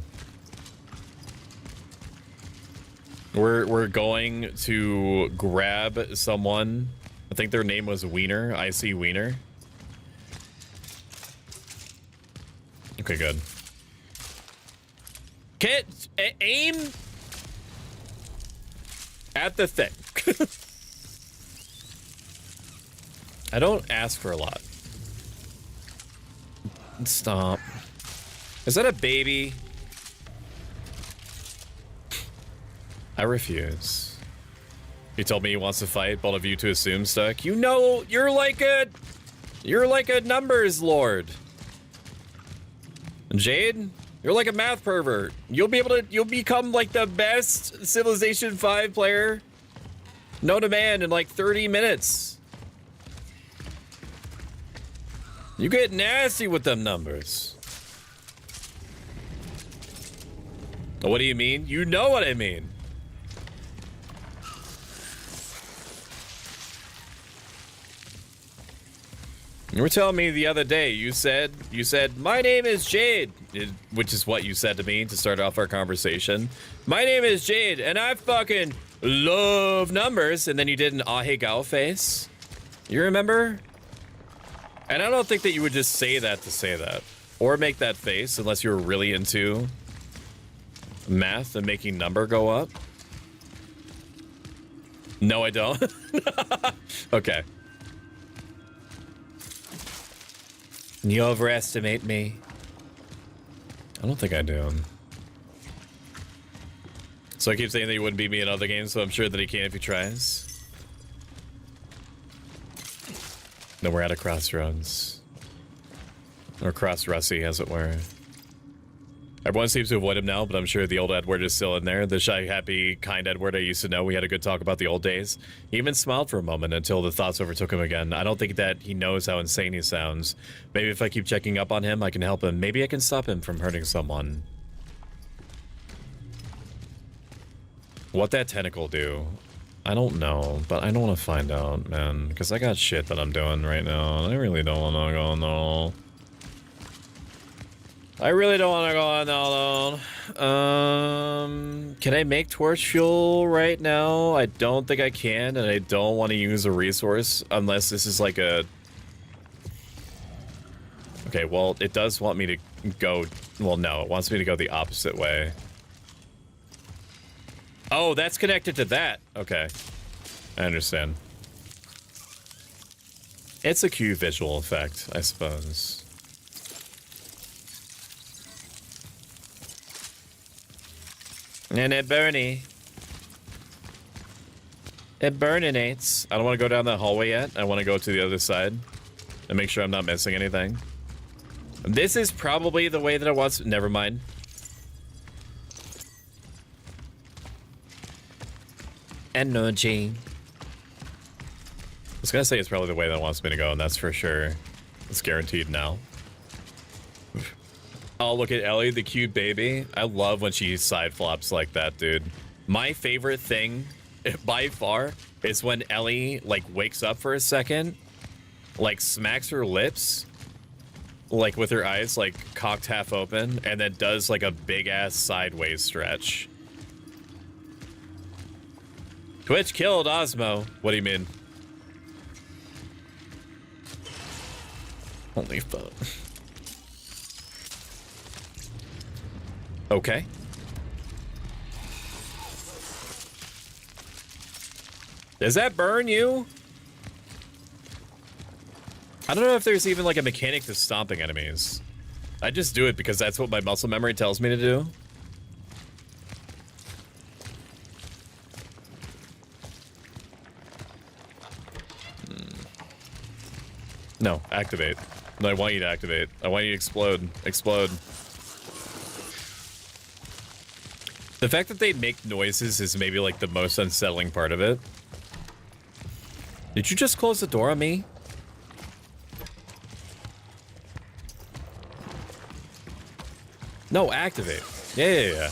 We're going to grab someone. I think their name was Wiener. I see Wiener. Okay, good. Aim at the thing. I don't ask for a lot. Stop. Is that a baby? I refuse. He told me he wants to fight, bold of you to assume, Stoic. You know, you're like a numbers lord. Jade, you're like a math pervert. You'll become like the best Civilization 5 player known to man in like 30 minutes. You get nasty with them numbers. What do you mean? You know what I mean. You were telling me the other day, you said, my name is Jade, which is what you said to me to start off our conversation. My name is Jade, and I fucking love numbers. And then you did an ahegao face. You remember? And I don't think that you would just say that to say that. Or make that face unless you were really into math and making number go up. No, I don't. Okay. You overestimate me. I don't think I do. So I keep saying that he wouldn't beat me in other games, so I'm sure that he can if he tries. Then we're at a crossroads. Or cross-Russie, as it were. Everyone seems to avoid him now, but I'm sure the old Edward is still in there. The shy, happy, kind Edward I used to know. We had a good talk about the old days. He even smiled for a moment until the thoughts overtook him again. I don't think that he knows how insane he sounds. Maybe if I keep checking up on him, I can help him. Maybe I can stop him from hurting someone. What that tentacle do? I don't know, but I don't want to find out, man. Because I got shit that I'm doing right now, and I really don't want to go no. I really don't want to go on alone. Can I make torch fuel right now? I don't think I can, and I don't want to use a resource unless this is like a... Okay, well, it does want me to go... Well, no, it wants me to go the opposite way. Oh, that's connected to that. Okay. I understand. It's a cute visual effect, I suppose. And it burny. It burninates. I don't want to go down that hallway yet. I want to go to the other side and make sure I'm not missing anything. This is probably the way that it was. Never mind. Energy. I was gonna say it's probably the way that it wants me to go, and that's for sure. It's guaranteed now. Oh, look at Ellie, the cute baby. I love when she side flops like that, dude. My favorite thing, by far, is when Ellie, like, wakes up for a second, like, smacks her lips, like, with her eyes, like, cocked half open, and then does, like, a big-ass sideways stretch. Twitch killed Osmo. What do you mean? Holy fuck. Okay. Does that burn you? I don't know if there's even like a mechanic to stomping enemies. I just do it because that's what my muscle memory tells me to do. No, activate. No, I want you to activate. I want you to explode. Explode. The fact that they make noises is maybe like the most unsettling part of it. Did you just close the door on me? No, activate. Yeah.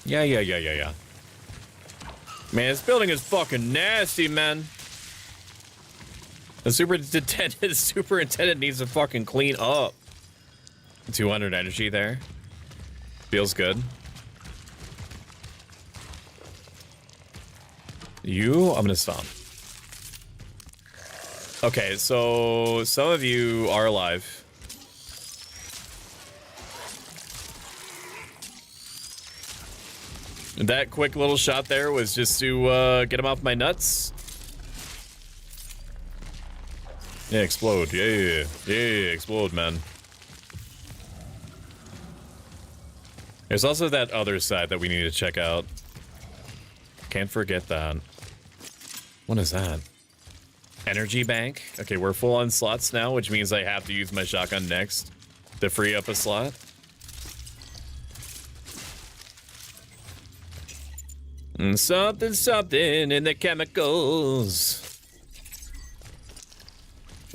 Yeah. Man, this building is fucking nasty, man. The superintendent needs to fucking clean up. 200 energy there. Feels good. I'm gonna stomp. Okay, so some of you are alive. That quick little shot there was just to get him off my nuts. Yeah, explode. Yeah, explode, man. There's also that other side that we need to check out. Can't forget that. What is that? Energy bank? Okay, we're full on slots now, which means I have to use my shotgun next to free up a slot. And something in the chemicals.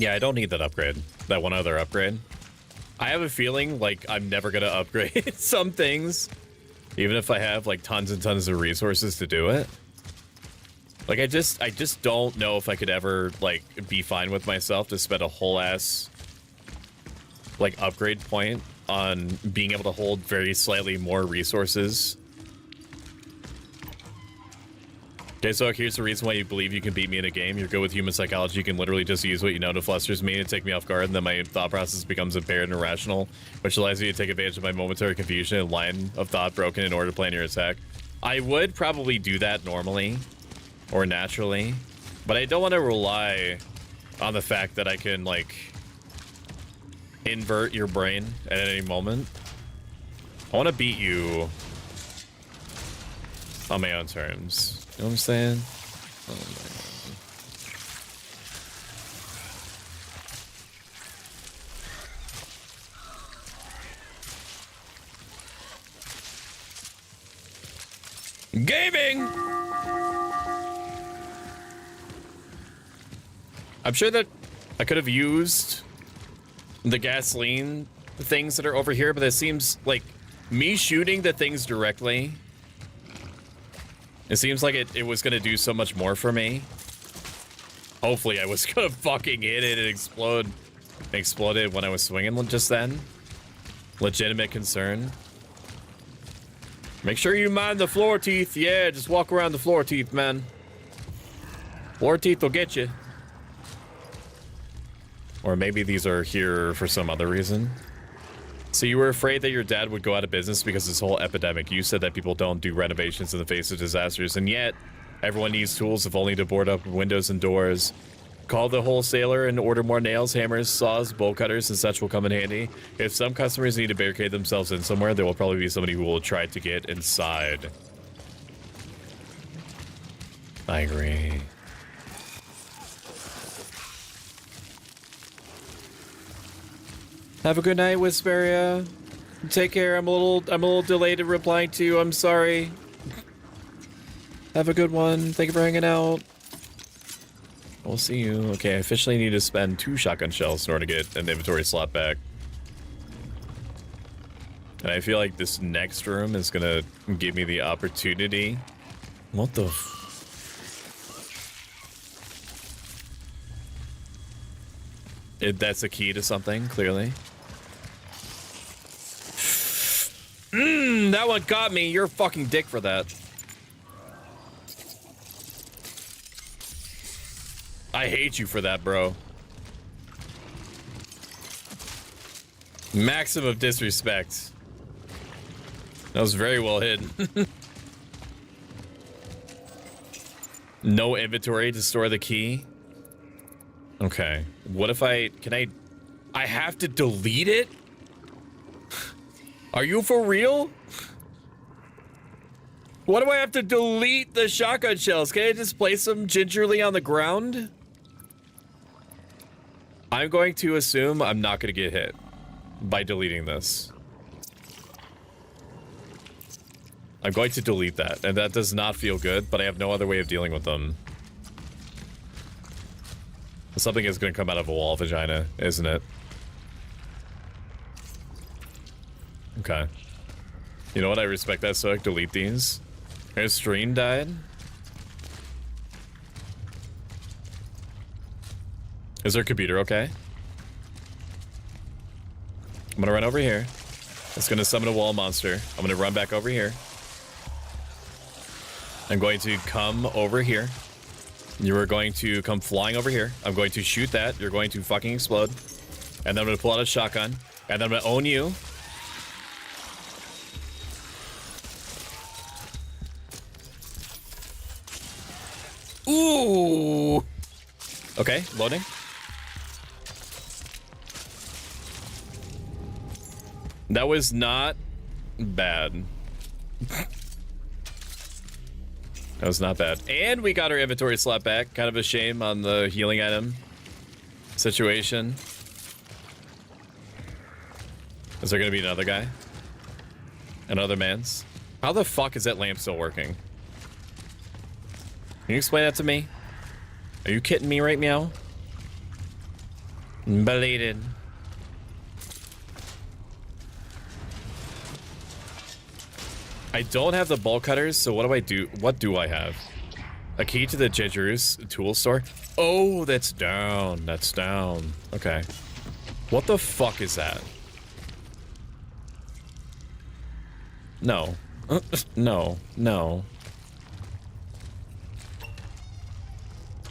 Yeah, I don't need that upgrade. That one other upgrade. I have a feeling like I'm never gonna upgrade some things, even if I have like tons and tons of resources to do it. Like I just don't know if I could ever like be fine with myself to spend a whole ass like upgrade point on being able to hold very slightly more resources. Okay, so here's the reason why you believe you can beat me in a game. You're good with human psychology. You can literally just use what you know to flusters me and take me off guard, and then my thought process becomes impaired and irrational, which allows you to take advantage of my momentary confusion and line of thought broken in order to plan your attack. I would probably do that normally or naturally, but I don't want to rely on the fact that I can, like, invert your brain at any moment. I want to beat you on my own terms. You know what I'm saying? Oh my God. Gaming! I'm sure that I could have used the gasoline things that are over here, but it seems like me shooting the things directly, it seems like it was gonna do so much more for me. Hopefully I was gonna fucking hit it and exploded when I was swinging just then. Legitimate concern. Make sure you mind the floor teeth. Yeah, just walk around the floor teeth, man. Floor teeth will get you. Or maybe these are here for some other reason. So you were afraid that your dad would go out of business because of this whole epidemic. You said that people don't do renovations in the face of disasters, and yet everyone needs tools if only to board up windows and doors. Call the wholesaler and order more nails, hammers, saws, bolt cutters, and such will come in handy. If some customers need to barricade themselves in somewhere, there will probably be somebody who will try to get inside. I agree. Have a good night, Whisperia. Take care. I'm a little delayed in replying to you. I'm sorry. Have a good one. Thank you for hanging out. We'll see you. Okay, I officially need to spend 2 shotgun shells in order to get an inventory slot back. And I feel like this next room is gonna give me the opportunity. What the that's a key to something, clearly. That one got me. You're a fucking dick for that. I hate you for that, bro. Maximum disrespect. That was very well hidden. No inventory to store the key. Okay. What if I have to delete it? Are you for real? What do I have to delete the shotgun shells? Can I just place them gingerly on the ground? I'm going to assume I'm not going to get hit by deleting this. I'm going to delete that, and that does not feel good, but I have no other way of dealing with them. Something is going to come out of a wall vagina, isn't it? Okay. You know what? I respect that, so I delete these. His stream died. Is their computer okay? I'm gonna run over here. It's gonna summon a wall monster. I'm gonna run back over here. I'm going to come over here. You are going to come flying over here. I'm going to shoot that. You're going to fucking explode. And then I'm gonna pull out a shotgun. And then I'm gonna own you. Ooh. Okay, loading. That was not bad. That was not bad. And we got our inventory slot back. Kind of a shame on the healing item situation. Is there gonna be another guy? Another man's? How the fuck is that lamp still working? Can you explain that to me? Are you kidding me right now? Belated. I don't have the bolt cutters, so what do I do? What do I have? A key to the Jeju's tool store? Oh, that's down. That's down. Okay. What the fuck is that? No. No. No.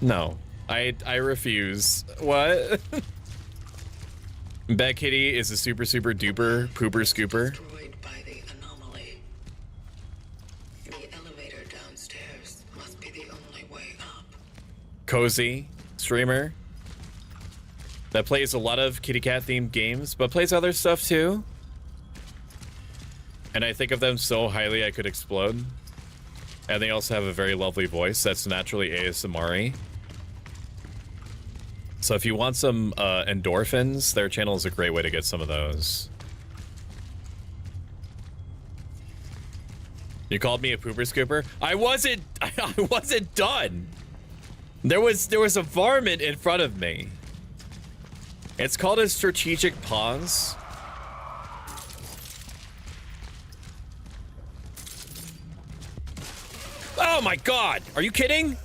No. I refuse. What? Bad Kitty is a super duper pooper scooper. Destroyed by the anomaly. The elevator downstairs must be the only way up. Cozy streamer that plays a lot of kitty cat themed games, but plays other stuff too. And I think of them so highly I could explode. And they also have a very lovely voice that's naturally ASMR-y. So if you want some endorphins, their channel is a great way to get some of those. You called me a pooper scooper? I wasn't done. There was a varmint in front of me. It's called a strategic pause. Oh my god! Are you kidding?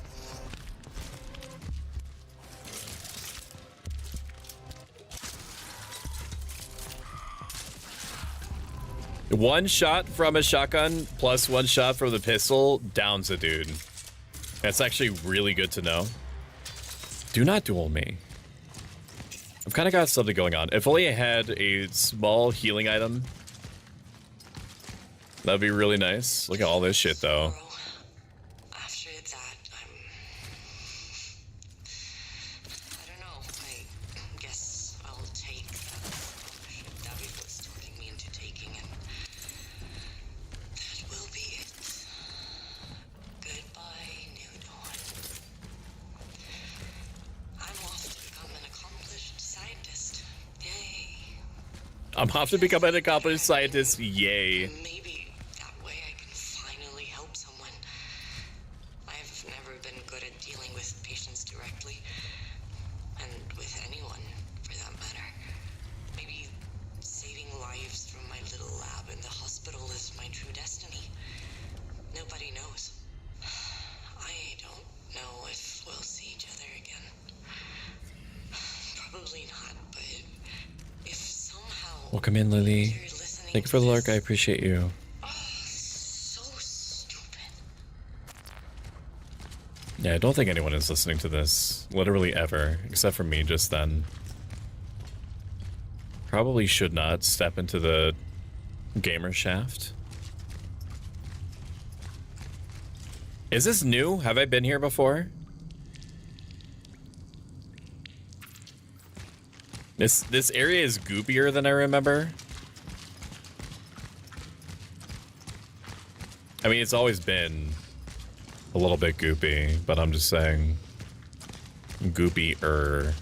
One shot from a shotgun plus one shot from the pistol downs a dude. That's actually really good to know. Do not duel me. I've kind of got something going on. If only I had a small healing item. That'd be really nice. Look at all this shit though. After that, I don't know. I guess I'll take that scholarship David was talking me into taking, and that will be it. Goodbye, New Dawn. I'm off to become an accomplished scientist. Yay. I'm off to become an accomplished scientist. Yay. Maybe that way I can finally help someone. I've never been good at dealing with patients directly, and with anyone, for that matter. Maybe saving lives from my little lab in the hospital is my true destiny. Nobody knows. I don't know if we'll see each other again. Probably not, but if somehow... Welcome in, Lily. Thank you for the lurk. I appreciate you. So stupid. Yeah, I don't think anyone is listening to this. Literally ever. Except for me just then. Probably should not step into the gamer shaft. Is this new? Have I been here before? This area is goopier than I remember. I mean, it's always been a little bit goopy, but I'm just saying goopier.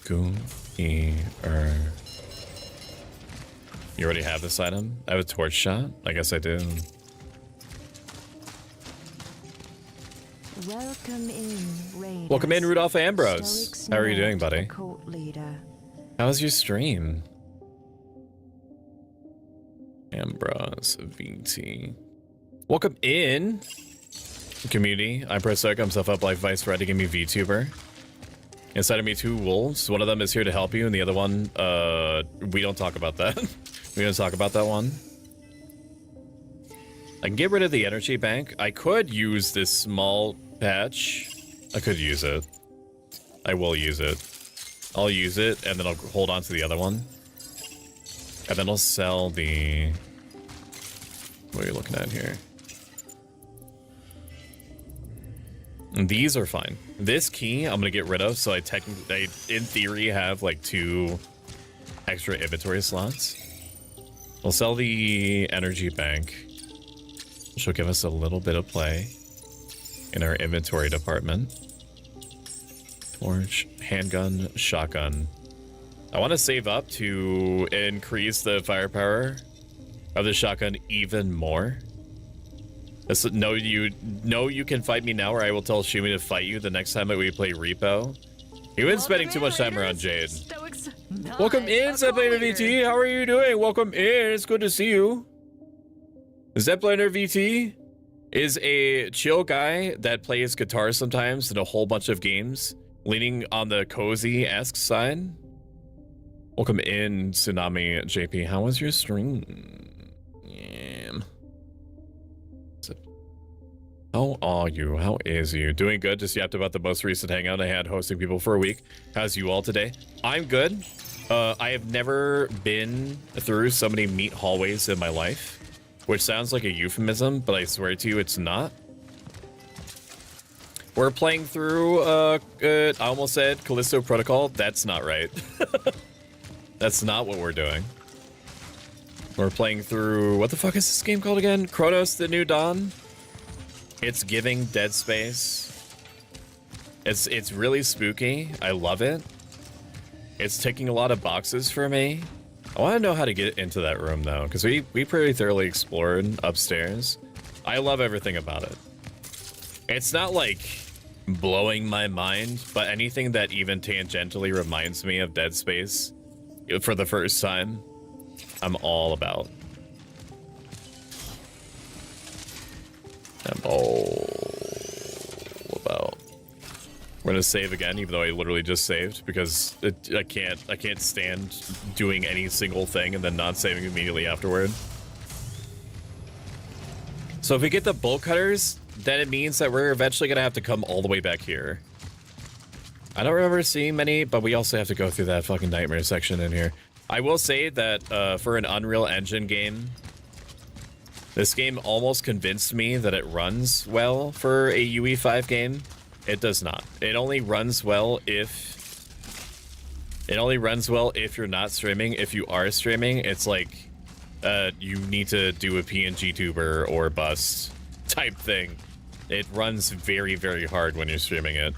Goopier. You already have this item? I have a torch shot? I guess I do. Welcome in, Raiders. Welcome in, Rudolph Ambrose. Stoic's How are you nerd, doing, buddy? Cult leader. How was your stream? Ambrose VT. Welcome in, community. I'm Stoic. I'm Self Up Life Vice Red to give me Vtuber. Inside of me, two wolves. One of them is here to help you, and the other one, we don't talk about that. We don't talk about that one. I can get rid of the energy bank. I could use this small patch. I could use it. I will use it. I'll use it, and then I'll hold on to the other one. And then I'll sell the... What are you looking at here? And these are fine. This key I'm gonna get rid of, so I technically, in theory, have like 2 extra inventory slots. I'll sell the energy bank, which will give us a little bit of play in our inventory department. Torch, handgun, shotgun. I want to save up to increase the firepower of the shotgun even more. No, you can fight me now, or I will tell Shumi to fight you the next time that we play Repo. You've been spending too much time around Jade. Stoics. Welcome in, Zeplaner VT. How are you doing? Welcome in. It's good to see you. Zeplaner VT is a chill guy that plays guitar sometimes in a whole bunch of games, leaning on the cozy-esque side. Welcome in, Tsunami JP. How was your stream? Yeah. How are you? How is you? Doing good. Just yapped about the most recent hangout I had hosting people for a week. How's you all today? I'm good. I have never been through so many meat hallways in my life, which sounds like a euphemism, but I swear to you, it's not. We're playing through, I almost said Callisto Protocol. That's not right. That's not what we're doing. We're playing through, what the fuck is this game called again? Cronos: The New Dawn. It's giving Dead Space. It's really spooky. I love it. It's ticking a lot of boxes for me. I want to know how to get into that room though, because we pretty thoroughly explored upstairs. I love everything about it. It's not like blowing my mind, but anything that even tangentially reminds me of Dead Space for the first time, I'm all about. I'm all about. We're gonna save again, even though I literally just saved, because I can't stand doing any single thing and then not saving immediately afterward. So if we get the bolt cutters, then it means that we're eventually gonna have to come all the way back here. I don't remember seeing many, but we also have to go through that fucking nightmare section in here. I will say that for an Unreal Engine game, this game almost convinced me that it runs well for a UE5 game. It does not. It only runs well if you're not streaming. If you are streaming, it's like you need to do a PNG tuber or bust type thing. It runs very, very hard when you're streaming it.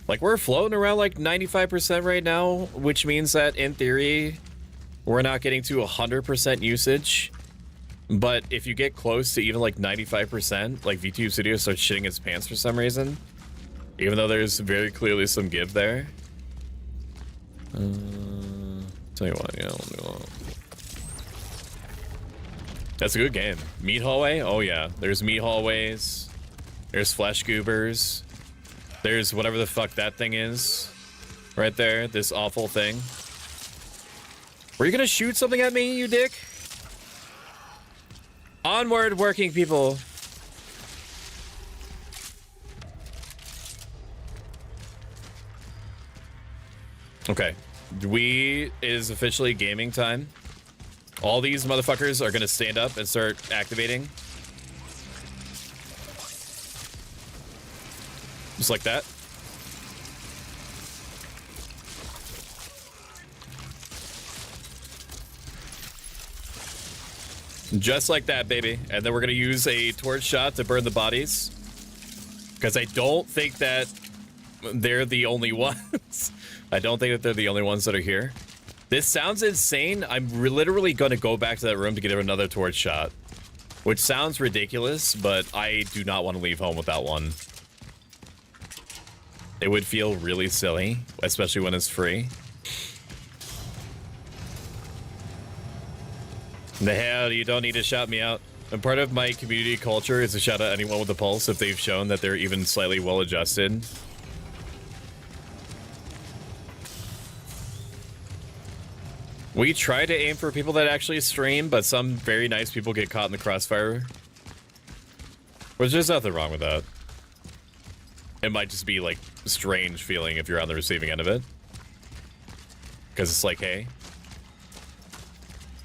Like, we're floating around like 95% right now, which means that in theory, we're not getting to 100% usage. But if you get close to even like 95%, like VTube Studio starts shitting its pants for some reason, even though there's very clearly some give there. Tell you what, yeah, I'll do that. That's a good game. Meat hallway? Oh yeah. There's meat hallways. There's flesh goobers. There's whatever the fuck that thing is. Right there. This awful thing. Were you gonna shoot something at me, you dick? Onward, working people. Okay. It is officially gaming time. All these motherfuckers are gonna stand up and start activating. Just like that. Just like that, baby. And then we're gonna use a torch shot to burn the bodies. Because I don't think that they're the only ones. I don't think that they're the only ones that are here. This sounds insane. I'm literally gonna go back to that room to get another torch shot. Which sounds ridiculous, but I do not want to leave home without one. It would feel really silly, especially when it's free. The hell, you don't need to shout me out. And part of my community culture is to shout out anyone with a pulse if they've shown that they're even slightly well-adjusted. We try to aim for people that actually stream, but some very nice people get caught in the crossfire. Which there's nothing wrong with that. It might just be like a strange feeling if you're on the receiving end of it. Because it's like, hey,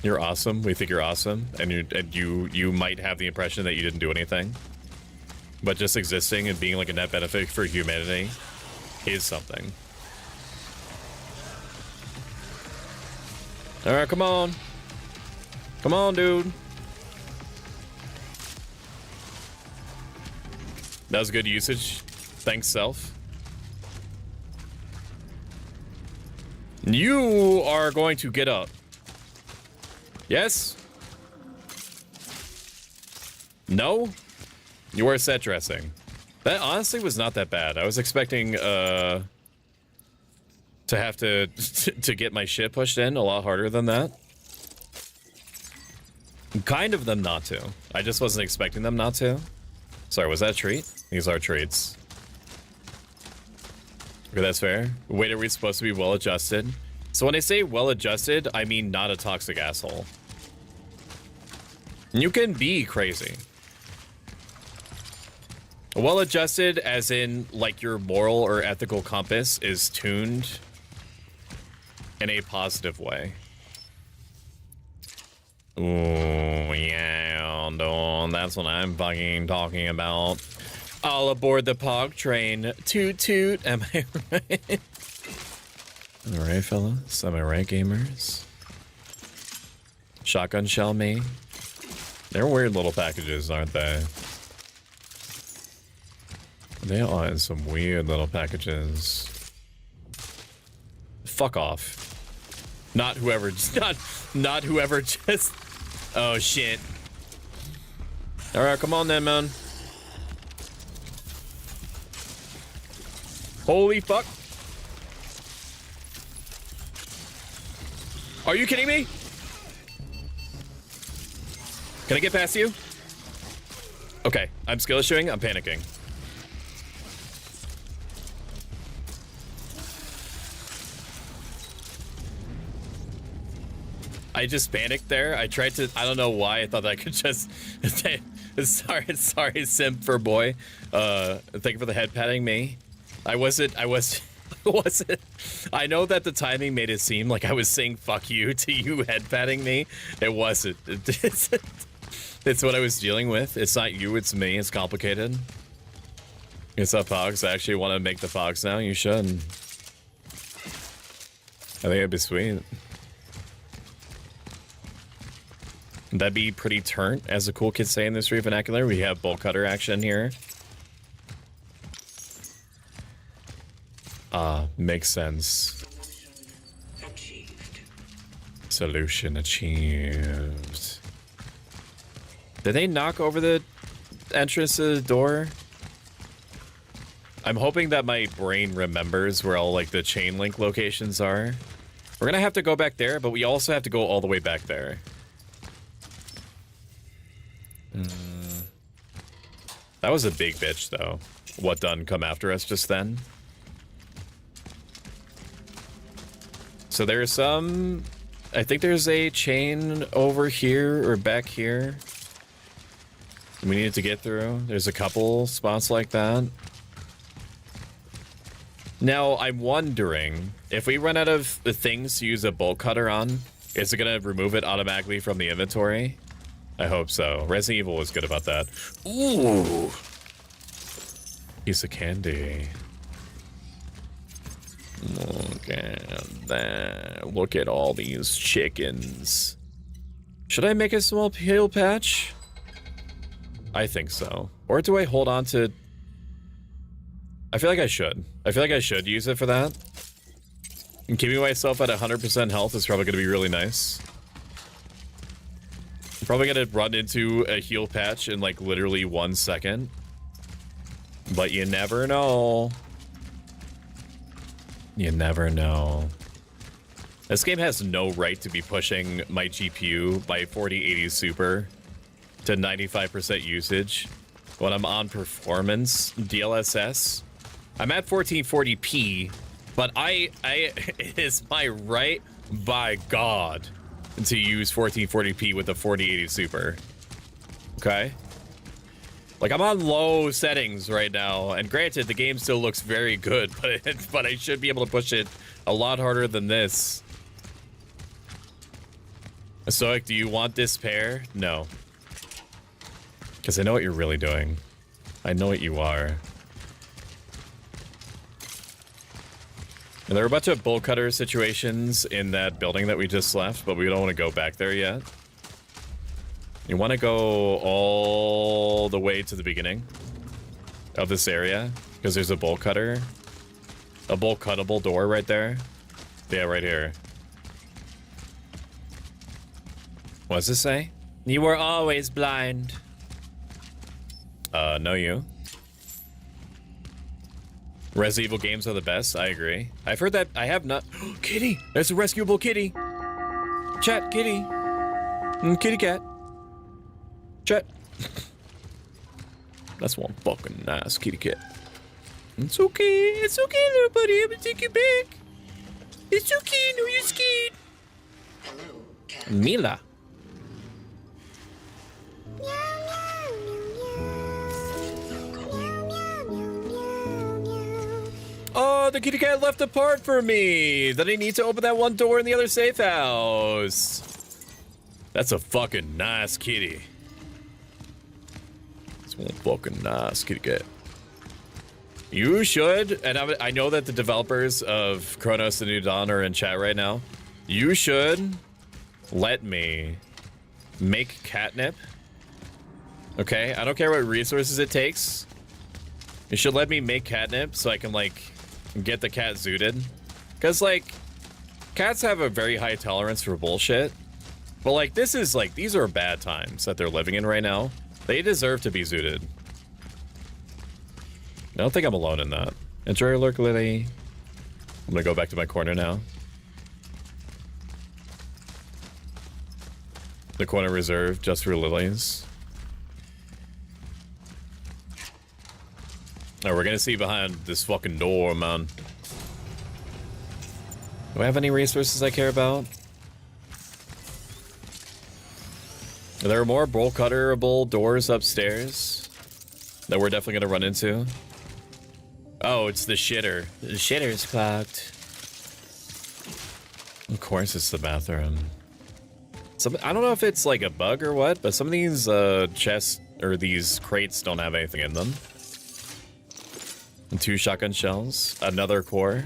you're awesome. We think you're awesome, and you might have the impression that you didn't do anything. But just existing and being like a net benefit for humanity is something. All right, come on. Come on, dude. That was good usage. Thanks, self. You are going to get up. Yes? No? You are set dressing. That honestly was not that bad. I was expecting to have to to get my shit pushed in a lot harder than that. Kind of them not to. I just wasn't expecting them not to. Sorry, was that a treat? These are treats. Okay, that's fair. Wait, are we supposed to be well-adjusted? So when I say well-adjusted, I mean not a toxic asshole. You can be crazy. Well-adjusted as in, like, your moral or ethical compass is tuned in a positive way. Ooh, yeah, that's what I'm fucking talking about. All aboard the Pog train. Toot toot, am I right? Alright, fellas. Am I right, gamers? Shotgun shell me. They're weird little packages, aren't they? They are some weird little packages. Fuck off. Not whoever just... Oh, shit. Alright, come on then, man. Holy fuck. Are you kidding me? Can I get past you? Okay, I'm skill issuing, I'm panicking. I just panicked there. I tried to, I don't know why I thought I could just, sorry, simp for boy. Thank you for the head patting me. I wasn't, I know that the timing made it seem like I was saying fuck you to you head patting me. It wasn't. It's what I was dealing with. It's not you, it's me. It's complicated. What's up, Pogs? I actually want to make the Pogs now. You should. I think it'd be sweet. That'd be pretty turnt, as the cool kids say in the street vernacular. We have bolt cutter action here. Makes sense. Solution achieved. Did they knock over the entrance to the door? I'm hoping that my brain remembers where all, like, the chain link locations are. We're gonna have to go back there, but we also have to go all the way back there. That was a big bitch, though. What done come after us just then? So there's some... I think there's a chain over here or back here. We need to get through. There's a couple spots like that. Now, I'm wondering, if we run out of the things to use a bolt cutter on, is it going to remove it automatically from the inventory? I hope so. Resident Evil was good about that. Ooh! Piece of candy. Look at that. Look at all these chickens. Should I make a small heal patch? I think so. Or do I hold on to... I feel like I should. I feel like I should use it for that. And keeping myself at 100% health is probably going to be really nice. I'm probably going to run into a heal patch in, like, literally 1 second. But you never know. You never know. This game has no right to be pushing my GPU by 4080 Super to 95% usage when I'm on performance DLSS. I'm at 1440p, but it is my right, by God, to use 1440p with a 4080 Super. Okay? Like, I'm on low settings right now, and granted, the game still looks very good, but I should be able to push it a lot harder than this. Stoic, do you want this pair? No. Because I know what you're really doing. I know what you are. And there are a bunch of bolt cutter situations in that building that we just left, but we don't want to go back there yet. You want to go all the way to the beginning of this area, because there's a bolt cutter. A bolt cuttable door right there. Yeah, right here. What does this say? You were always blind. No you. Resident Evil games are the best. I agree. I've heard that. I have not. Kitty! There's a rescuable kitty! Chat, kitty. Kitty cat. Chat. That's one fucking nice kitty cat. It's okay. It's okay, little buddy. I'm gonna take you back. It's okay. No, you're scared. Mila. Oh, the kitty cat left a part for me. That I need to open that one door in the other safe house. That's a fucking nice kitty. It's one fucking nice kitty cat. You should, and I know that the developers of Cronos the New Dawn are in chat right now. You should let me make catnip. Okay, I don't care what resources it takes. You should let me make catnip so I can, like, get the cat zooted. Because, like, cats have a very high tolerance for bullshit. But, like, this is, like, these are bad times that they're living in right now. They deserve to be zooted. I don't think I'm alone in that. Enjoy your lurk, Lily. I'm gonna go back to my corner now. The corner reserved just for lilies. Oh, we're gonna see behind this fucking door, man. Do I have any resources I care about? Are there more bowl cutterable doors upstairs that we're definitely gonna run into? Oh, it's the shitter. The shitter's clogged. Of course it's the bathroom. I don't know if it's like a bug or what, but some of these chests or these crates don't have anything in them. And 2 shotgun shells. Another core.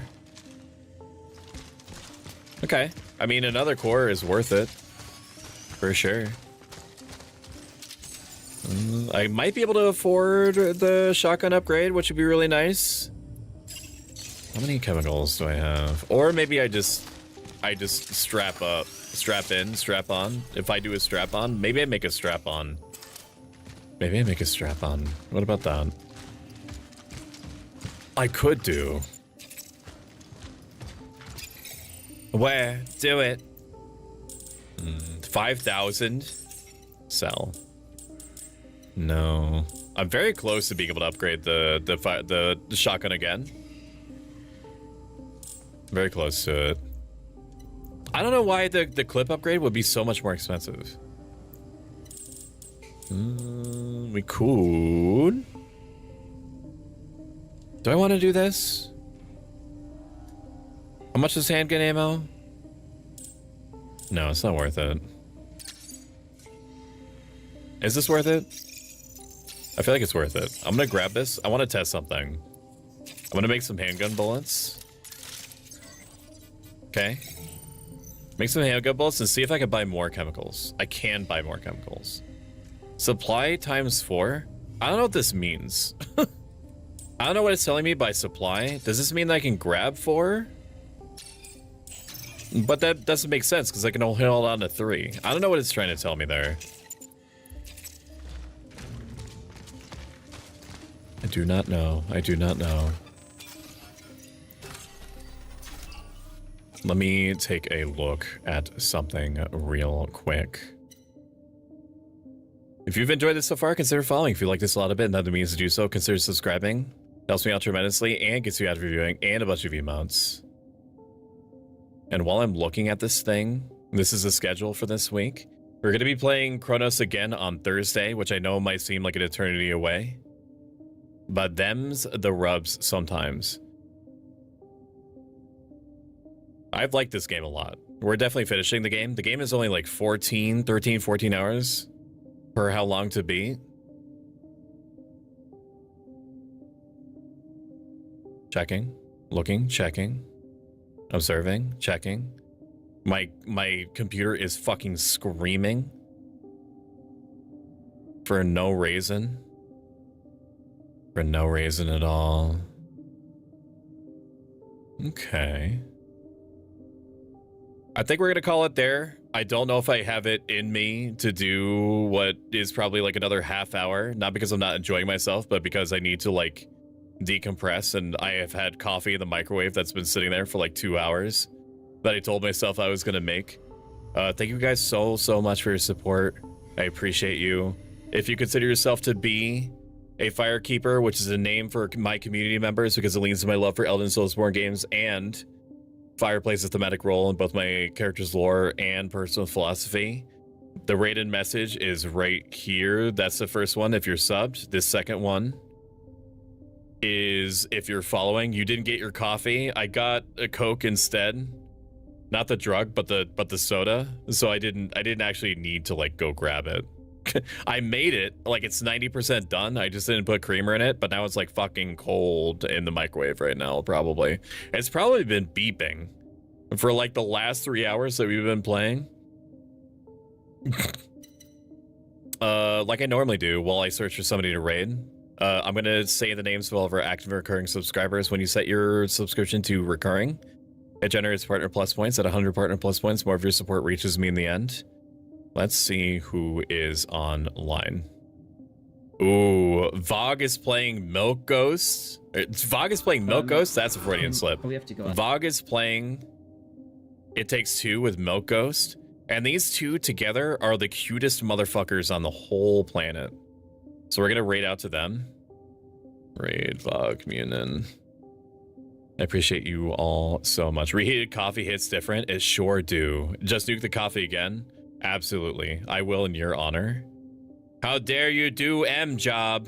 Okay. I mean, another core is worth it. For sure. I might be able to afford the shotgun upgrade, which would be really nice. How many chemicals do I have? Or maybe I just strap up, strap in, strap on. If I do a strap on, maybe I make a strap on. Maybe I make a strap on. What about that? I could do. Where? Do it. 5,000. Sell. No, I'm very close to being able to upgrade the shotgun again. Very close to it. I don't know why the clip upgrade would be so much more expensive. We could. Do I want to do this? How much is handgun ammo? No, it's not worth it. Is this worth it? I feel like it's worth it. I'm gonna grab this. I want to test something. I'm gonna make some handgun bullets. Okay. Make some handgun bullets and see if I can buy more chemicals. I can buy more chemicals. Supply times 4? I don't know what this means. I don't know what it's telling me by supply. Does this mean that I can grab 4? But that doesn't make sense because I can only hold on to 3. I don't know what it's trying to tell me there. I do not know. I do not know. Let me take a look at something real quick. If you've enjoyed this so far, consider following. If you like this a lot of it and have the means to do so, consider subscribing. It helps me out tremendously and gets you out of reviewing and a bunch of emotes. And while I'm looking at this thing, this is the schedule for this week. We're going to be playing Cronos again on Thursday, which I know might seem like an eternity away. But them's the rubs sometimes. I've liked this game a lot. We're definitely finishing the game. The game is only like 13, 14 hours for how long to beat. Checking, looking, checking, observing, checking. My computer is fucking screaming for no reason. For no reason at all. Okay. I think we're gonna call it there. I don't know if I have it in me to do what is probably like another half hour, not because I'm not enjoying myself, but because I need to like decompress, and I have had coffee in the microwave that's been sitting there for like 2 hours that I told myself I was going to make. Thank you guys so much for your support. I appreciate you. If you consider yourself to be a Firekeeper, which is a name for my community members because it leans to my love for Elden Soulsborne games, and Fire plays a thematic role in both my character's lore and personal philosophy, the rated message is right here. That's the first one if you're subbed. This second one is if you're following. You didn't get your coffee. I got a Coke instead. Not the drug, but the soda. So I didn't actually need to like go grab it. I made it, like it's 90% done. I just didn't put creamer in it, but now it's like fucking cold in the microwave right now, probably. It's probably been beeping for like the last 3 hours that we've been playing. Like I normally do while I search for somebody to raid. I'm gonna say the names of all of our active and recurring subscribers. When you set your subscription to recurring, it generates partner plus points. At 100 partner plus points, more of your support reaches me in the end. Let's see who is online. Ooh, Vogue is playing Milk Ghost. Vogue is playing Milk Ghost? That's a Freudian slip. We have to go. Vogue is playing It Takes Two with Milk Ghost. And these two together are the cutest motherfuckers on the whole planet. So we're going to raid out to them. Raid Vogue Munin. I appreciate you all so much. Reheated coffee hits different. It sure do. Just nuke the coffee again. Absolutely. I will in your honor. How dare you do M job?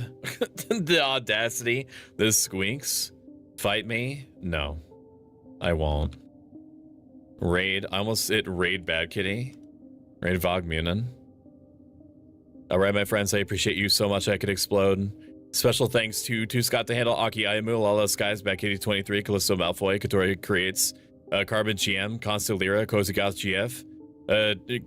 The audacity. The squeaks. Fight me? No. I won't. Raid. I almost hit raid Bad Kitty. Raid Vogue Munin. Alright, my friends. I appreciate you so much. I could explode. Special thanks to Scott the Handle, Aki Ayamu, Lala Skies, Bad Kitty 23, Callisto Malfoy, Katori Creates, Carbon GM, Constant Lyra, Cozy Goth GF,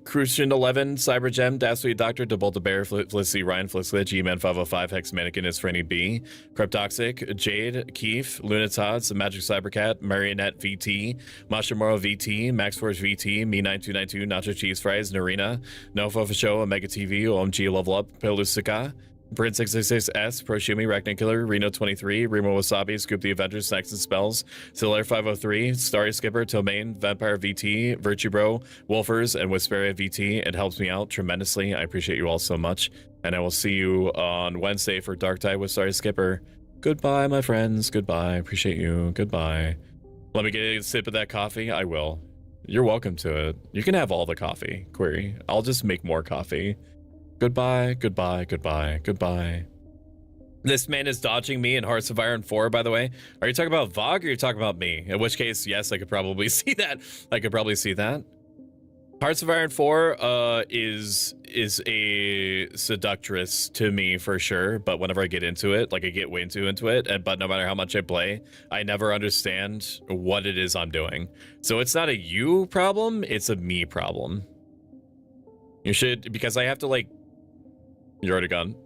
Crucian 11, Cybergem, Dasweet Doctor, Debolta Bear, Felicity Ryan, Flitzlit, G-Man 505, Hex Mannequin is Franny B, Cryptoxic, Jade, Keef, Lunatods, Magic Cybercat, Marionette VT, Mashimoro VT, Max Force VT, Me9292, Nacho Cheese Fries, Narina, Nofo for Show, Omega TV, OMG Level Up, Pelusica, Prince 666S, Proshumi, Ragnar Killer, Reno 23, Remo Wasabi, Scoop the Avengers, Snacks and Spells, Silair 503, Starry Skipper, Tomain, Vampire VT, Virtue Bro, Wolfers, and Whisperia VT. It helps me out tremendously. I appreciate you all so much. And I will see you on Wednesday for Dark Tide with Starry Skipper. Goodbye, my friends. Goodbye. Appreciate you. Goodbye. Let me get a sip of that coffee. I will. You're welcome to it. You can have all the coffee, Query. I'll just make more coffee. Goodbye, goodbye, goodbye, goodbye. This man is dodging me in Hearts of Iron 4, by the way. Are you talking about Vogue or are you talking about me? In which case, yes, I could probably see that. I could probably see that. Hearts of Iron 4 is a seductress to me for sure, but whenever I get into it, like I get way too into it, but no matter how much I play, I never understand what it is I'm doing. So it's not a you problem, it's a me problem. You should, because I have to like, you're already gone.